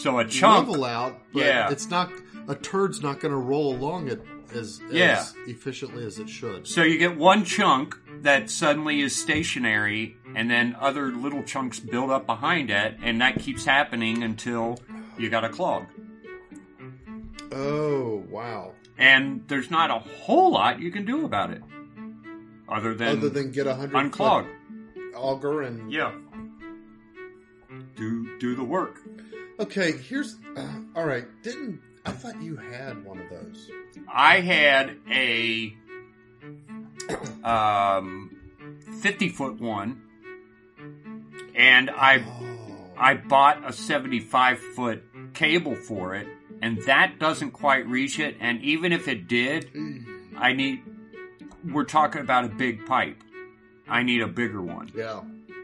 a chunk level out, but it's not, a turd's not going to roll along it as efficiently as it should. So you get one chunk that suddenly is stationary, and then other little chunks build up behind it, and that keeps happening until you got a clog. Oh, wow. And there's not a whole lot you can do about it. Other than get 100 unclog auger and do the work. Okay, here's all right. I thought you had one of those? I had a 50-foot one, and I bought a 75-foot cable for it, and that doesn't quite reach it. And even if it did, we're talking about a big pipe. I need a bigger one. Yeah.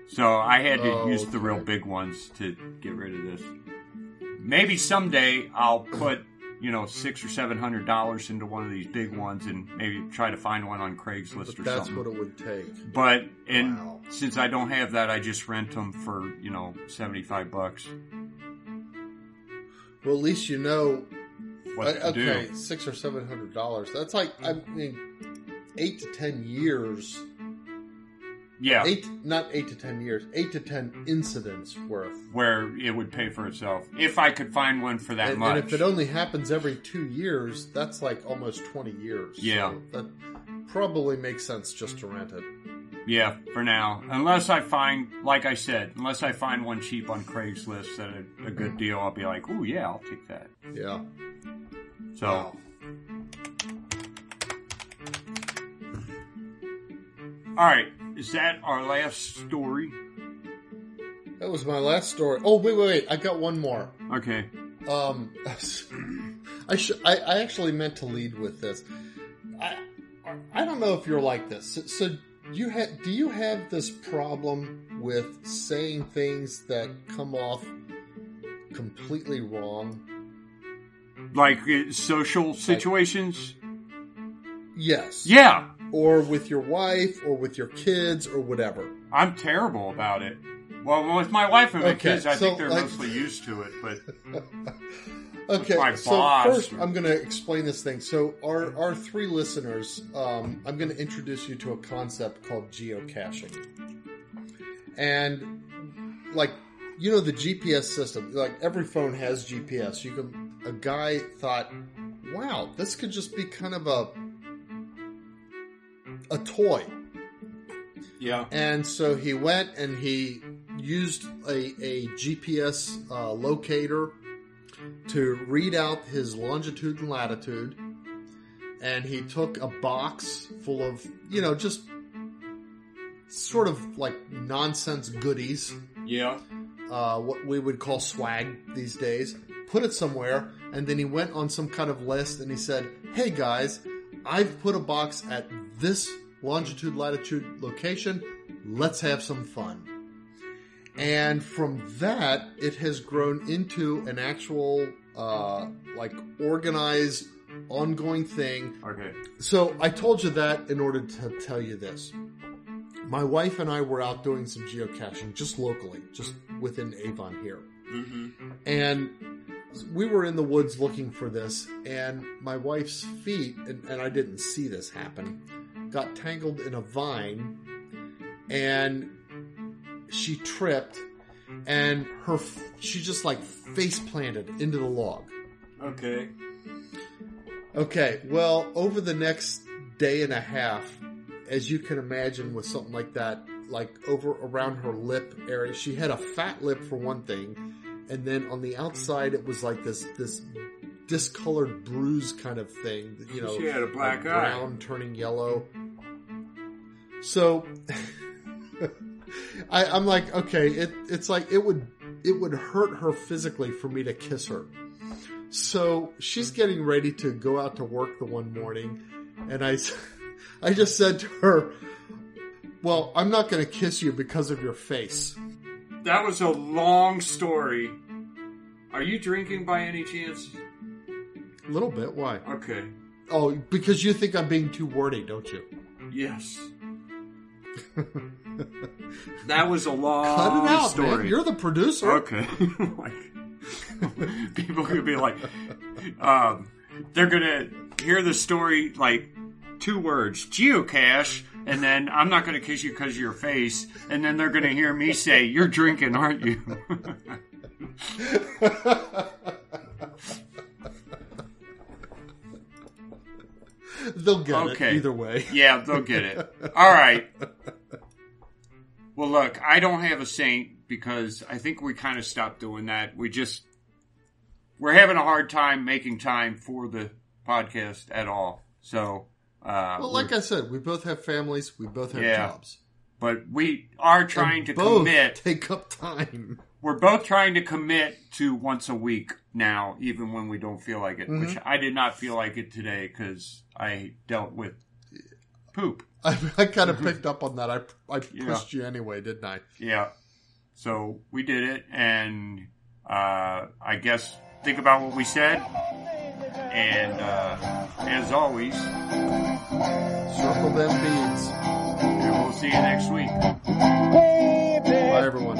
So I had to use the real big ones to get rid of this. Maybe someday I'll put, $600 or $700 into one of these big ones and maybe try to find one on Craigslist or something. That's what it would take. But since I don't have that, I just rent them for, $75. Well, at least you know what to do. Okay, $600 or $700. That's like 8 to 10 years. Yeah. 8 to 10 years. 8 to 10 incidents worth. Where it would pay for itself. If I could find one for that much. And if it only happens every 2 years, that's like almost 20 years. Yeah. So that probably makes sense just to rent it. Yeah, for now. Unless I find, like I said, unless I find one cheap on Craigslist at a good deal, I'll be like, ooh, yeah, I'll take that. Yeah. So. Wow. All right. Is that our last story? That was my last story. Oh, wait. I got one more. Okay. I actually meant to lead with this. I don't know if you're like this. So do you have this problem with saying things that come off completely wrong? Like social situations? Yes. Yeah. Or with your wife, or with your kids, or whatever. I'm terrible about it. Well, with my wife and my kids, I think they're mostly used to it, but... Okay, my so boss, first I'm going to explain this thing. So our 3 listeners, I'm going to introduce you to a concept called geocaching. And, like, you know the GPS system, like every phone has GPS. A guy thought, wow, this could just be kind of a toy. Yeah. And so he went and he used a GPS locator to read out his longitude and latitude, and he took a box full of, just sort of like nonsense goodies. Yeah. What we would call swag these days. Put it somewhere, and then he went on some kind of list, and he said, hey guys, I've put a box at this longitude, latitude location. Let's have some fun. And from that, it has grown into an actual, organized, ongoing thing. Okay. So I told you that in order to tell you this. My wife and I were out doing some geocaching, just locally, just within Avon here. Mm-hmm. And we were in the woods looking for this, and my wife's feet, and I didn't see this happen, got tangled in a vine, and she tripped, and she just like face planted into the log. Okay. Okay, well, over the next day and a half, as you can imagine with something like that, like over around her lip area, she had a fat lip for one thing, and then on the outside it was like this discolored bruise kind of thing. She had a black eye. Brown turning yellow. So I'm like, okay, it's like it would hurt her physically for me to kiss her. So she's getting ready to go out to work the one morning, and I just said to her, well, I'm not going to kiss you because of your face. That was a long story. Are you drinking by any chance? A little bit. Why? Okay. Oh, because you think I'm being too wordy, don't you? Yes. That was a long Cut it out, story. Man. You're the producer. Okay. People could be like, they're going to hear the story like 2 words, geocache, and then I'm not going to kiss you because of your face, and then they're going to hear me say, you're drinking, aren't you? They'll get it either way. Yeah, they'll get it. All right. Well, look, I don't have a saint because I think we kind of stopped doing that. We're having a hard time making time for the podcast at all. So, well, like I said, we both have families. We both have jobs. But we are trying to commit. Take up time. We're both trying to commit to once a week now, even when we don't feel like it. Mm-hmm. Which I did not feel like it today because I dealt with poop. I kind of picked up on that. I pushed you anyway, didn't I? Yeah. So we did it, and I guess think about what we said. And as always, circle them beads. And we'll see you next week. Bye, everyone.